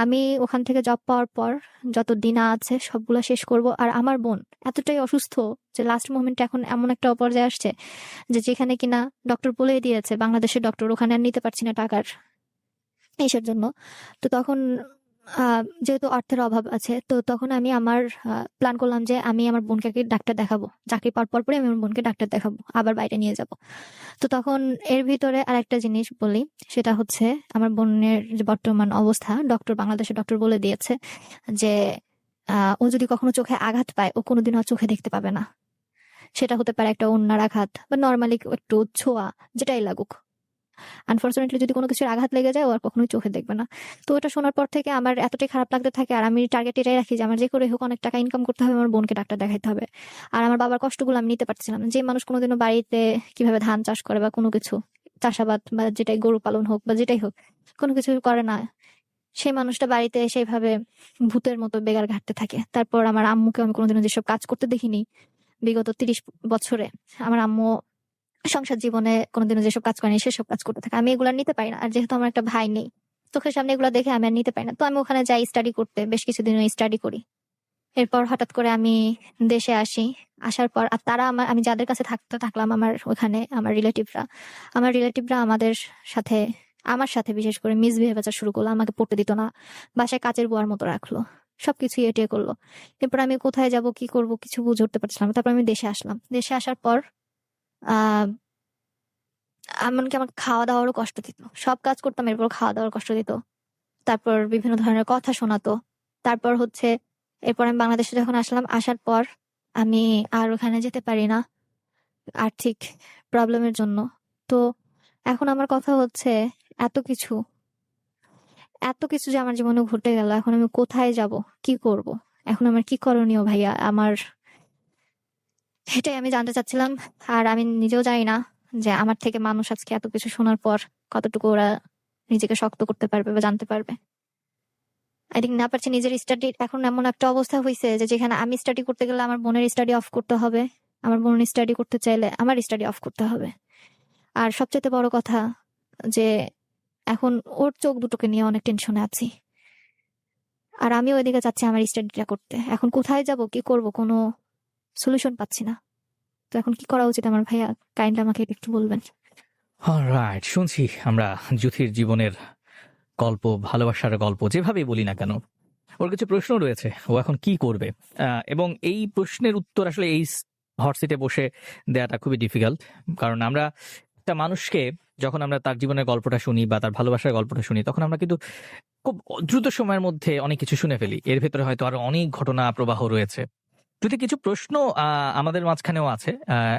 আমি ওখান থেকে জব পাওয়ার পর যত দিন আছে সবগুলো শেষ করব। আর আমার বোন এতটাই অসুস্থ যে লাস্ট মোমেন্টে এখন এমন একটা পর্যায়ে আসছে যে যেখানে কিনা ডক্টর বলে দিয়েছে, বাংলাদেশের ডক্টর, ওখানে আর নিতে পারছি না টাকার এইসব জন্য। তো তখন যেহেতু অর্থের অভাব আছে, তো তখন আমি আমার প্ল্যান করলাম যে আমি আমার বোনকে আগে ডাক্তার দেখাবো, চাকরি পাওয়ার পরে আমি আমার বোনকে ডাক্তার দেখাবো, আবার বাইরে নিয়ে যাব। তো তখন এর ভিতরে আরেকটা জিনিস বলি, সেটা হচ্ছে আমার বোনের যে বর্তমান অবস্থা, বাংলাদেশের ডক্টর বলে দিয়েছে যে ও যদি কখনো চোখে আঘাত পায় ও কোনোদিনও চোখে দেখতে পাবে না। সেটা হতে পারে একটা অন্যার আঘাত বা নর্মালি একটু ছোঁয়া, যেটাই লাগুক, আনফর্চুনেটলি যদি কোনো কিছুর আঘাত লেগে যায় ও আর কখনোই চোখে দেখবে না। তো এটা শোনার পর থেকে আমার এতটাই খারাপ লাগতে থাকে, আর আমি টার্গেট এটাই রাখি যে আমার যে করে হোক অনেক টাকা ইনকাম করতে হবে, আমার বোনকে ডাক্তার দেখাইতে হবে। আর আমার বাবার কষ্টগুলো আমি নিতে পারছিলাম না। যে মানুষ কোনোদিনও বাড়িতে কিভাবে ধান চাষ করে বা কোনো কিছু চাষাবাদ বা যেটাই গরু পালন হোক বা যেটাই হোক, কোনো কিছু করে না, সেই মানুষটা বাড়িতে সেইভাবে ভূতের মতো বেগার ঘাটতে থাকে। তারপর আমার আম্মুকে আমি কোনোদিনও যেসব কাজ করতে দেখিনি বিগত 30 বছরে, আমার আম্মু সংসার জীবনে কোনোদিনও যেসব কাজ করেনি সেসব কাজ করতে থাকে, আমি এগুলো নিতে পারি না। আর যেহেতু আমার একটা ভাই নেই, চোখের সামনে এগুলো দেখে আমি আর নিতে পারি না। তো আমি ওখানে যাই স্টাডি করতে, বেশ কিছুদিন স্টাডি করি। এরপর হঠাৎ করে আমি দেশে আসি। আসার পর আর তারা আমি যাদের কাছে থাকলাম, ওখানে আমার রিলেটিভরা সাথে আমার সাথে বিশেষ করে মিসবিহেভিয়ার শুরু করলো, আমাকে পড়তে দিত না, বাসায় কাচের বুয়ার মতো রাখলো, সবকিছু এটিয়ে করলো। এরপর আমি কোথায় যাব কি করব কিছু বুঝে উঠতে পারছিলাম না। তারপর আমি দেশে আসলাম। দেশে আসার পর আহ এমনকি আমার খাওয়া দাওয়ারও কষ্ট দিত, সব কাজ করতাম এরপর খাওয়া দাওয়ার কষ্ট দিত। তারপর বিভিন্ন ধরনের কথা শোনাতো। তারপর হচ্ছে এরপর আমি বাংলাদেশে যখন আসলাম, আসার পর আমি আর ওখানে যেতে পারি না আর্থিক প্রবলেমের জন্য। তো এখন আমার কথা হচ্ছে, এত কিছু এত কিছু যে আমার জীবনে ঘটে গেল, এখন আমি কোথায় যাব, কি করব, এখন আমার কি করণীয় ভাইয়া, আমার এটাই আমি জানতে চাচ্ছিলাম। আর আমি নিজেও জানি না যে আমার থেকে মানুষ আজকে এত কিছু শোনার পর কতটুকু ওরা নিজেকে শক্ত করতে পারবে বা জানতে পারবে। আই থিঙ্ক না পারছি নিজের স্টাডি, এখন এমন একটা অবস্থা হয়েছে যে যেখানে আমি স্টাডি করতে গেলে আমার বোনের স্টাডি অফ করতে হবে, আমার বোন স্টাডি করতে চাইলে আমার স্টাডি অফ করতে হবে। আর সবচেয়ে বড় কথা যে এখন ওর চোখ দুটোকে নিয়ে অনেক টেনশনে আছি, আর আমি ওইদিকে যাচ্ছি আমার স্টাডিটা করতে। এখন কোথায় যাব, কি করব, কোনো সলিউশন পাচ্ছি না। তো এখন কি করা উচিত আমার ভাইয়া, কাইন্ডলি আমাকে এটা একটু বলবেন। রাইট, শুনছি আমরা জুথির জীবনের গল্প, ভালোবাসার গল্প, যেভাবেই বলি না কেন, ওর কিছু প্রশ্ন রয়েছে, ও এখন কি করবে। এবং এই প্রশ্নের উত্তর আসলে এই হট সিটে বসে দেওয়াটা খুবই ডিফিকাল্ট। কারণ আমরা একটা মানুষকে যখন আমরা তার জীবনের গল্পটা শুনি বা তার ভালোবাসার গল্পটা শুনি, তখন আমরা কিন্তু খুব দ্রুত সময়ের মধ্যে অনেক কিছু শুনে ফেলি। এর ভেতরে হয়তো আরো অনেক ঘটনা প্রবাহ রয়েছে। যদি কিছু প্রশ্ন আমাদের মাঝখানেও আছে,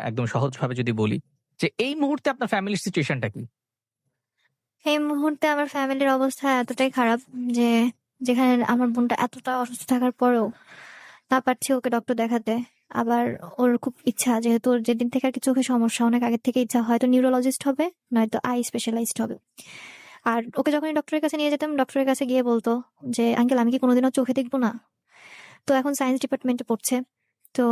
একদম সহজভাবে যদি বলি, যে এই মুহূর্তে আপনার ফ্যামিলির সিচুয়েশনটা কি? এই মুহূর্তে আমার ফ্যামিলির অবস্থা এতটাই খারাপ যে যেখানে আমার বোনটা এতটা অসুস্থ থাকার পরেও না পারছি ওকে ডক্টর দেখাতে। আবার ওর খুব ইচ্ছা, যেহেতু ওর যেদিন থেকে আর কি চোখে সমস্যা, অনেক আগের থেকে ইচ্ছা হয়তো নিউরোলজিস্ট হবে, নয়তো আই স্পেশালাইজড হবে। আর ওকে যখনই ডক্টরের কাছে নিয়ে যেতাম, ডক্টরের কাছে গিয়ে বলতো যে আঙ্কেল আমি কি কোনোদিনও চোখে দেখবো না। তো এখন সায়েন্স ডিপার্টমেন্টে পড়ছে। তো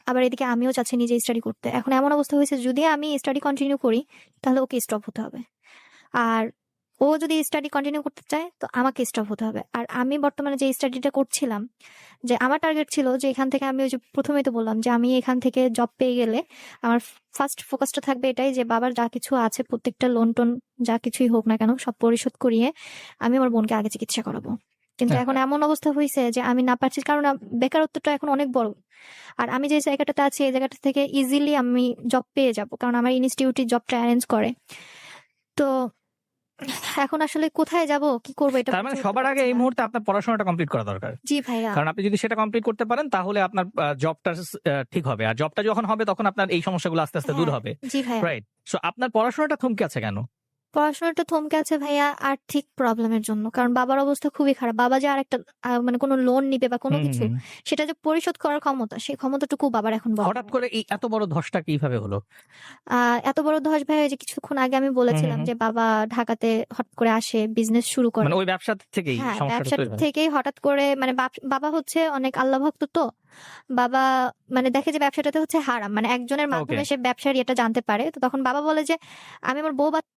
আবার এদিকে আমিও চাচ্ছি নিজে স্টাডি করতে। এখন এমন অবস্থা হয়েছে যদি আমি স্টাডি কন্টিনিউ করি তাহলে ওকে স্টপ হতে হবে, আর ও যদি স্টাডি কন্টিনিউ করতে চায় তো আমাকে স্টপ হতে হবে। আর আমি বর্তমানে যে স্টাডিটা করছিলাম, যে আমার টার্গেট ছিল যে এখান থেকে আমি ওই যে প্রথমেই তো বললাম যে আমি এখান থেকে জব পেয়ে গেলে আমার ফার্স্ট ফোকাসটা থাকবে এটাই যে বাবার যা কিছু আছে প্রত্যেকটা লোন টোন যা কিছুই হোক না কেন সব পরিশোধ করিয়ে আমি আমার বোনকে আগে চিকিৎসা করাবো। কিন্তু এখন এমন অবস্থা হয়েছে যে আমি না পারছি, কারণ বেকারত্বটা এখন অনেক বড়। আর আমি যে জায়গাটাতে আছি এই জায়গাটা থেকে ইজিলি আমি জব পেয়ে যাব, কারণ আমার ইনস্টিটিউটে জবটা অ্যারেঞ্জ করে। তো এখন আসলে কোথায় যাব, কি করবো এটা তার মানে বুঝে উঠতে সবার আগে পারছি এই না। মুহূর্তে আপনার পড়াশোনাটা কমপ্লিট করা দরকার। জি ভাইয়া। কারণ আপনি যদি সেটা কমপ্লিট করতে পারেন তাহলে আপনার জবটা ঠিক হবে। আর জবটা যখন হবে তখন আপনার এই সমস্যাগুলো আস্তে, আস্তে দূর হ্যাঁ, হবে। জি ভাইয়া। রাইট। সো আপনার পড়াশোনাটা থমকে আছে কেন? পড়াশোনাটা থমকে আছে ভাইয়া আর্থিক প্রবলেমের জন্য। কারণ বাবার অবস্থা খুবই খারাপ। বাবা যে আরেকটা মানে কোনো লোন নিবে বা কোনো হুম, হুম, কিছু, হুম। সেটা যে পরিশোধ করার ক্ষমতা, সেই ক্ষমতাটুকু বাবার এখন হঠাৎ বর্তমানে করে নেই। এই এত বড় ধসটা কিভাবে হলো? এত বড় ধস ভাইয়া, ওই যে কিছুক্ষণ আগে আমি হুম, হুম, বলেছিলাম হুম। যে বাবা ঢাকাতে হঠাৎ করে আসে, বিজনেস শুরু করে। মানে ওই ব্যবসা থেকেই হ্যাঁ, সমস্যাটা ব্যবসাটা তৈরি হয়? থেকেই হঠাৎ করে মানে বাবা হচ্ছে অনেক আল্লাহ ভক্ত তো। বাবা মানে দেখে যে ব্যবসাটাতে হচ্ছে হারাম। মানে একজনের ওকে। মাধ্যমে সে ব্যবসার ইয়েটা জানতে পারে। তো তখন বাবা বলে যে, "আমি আমার বউ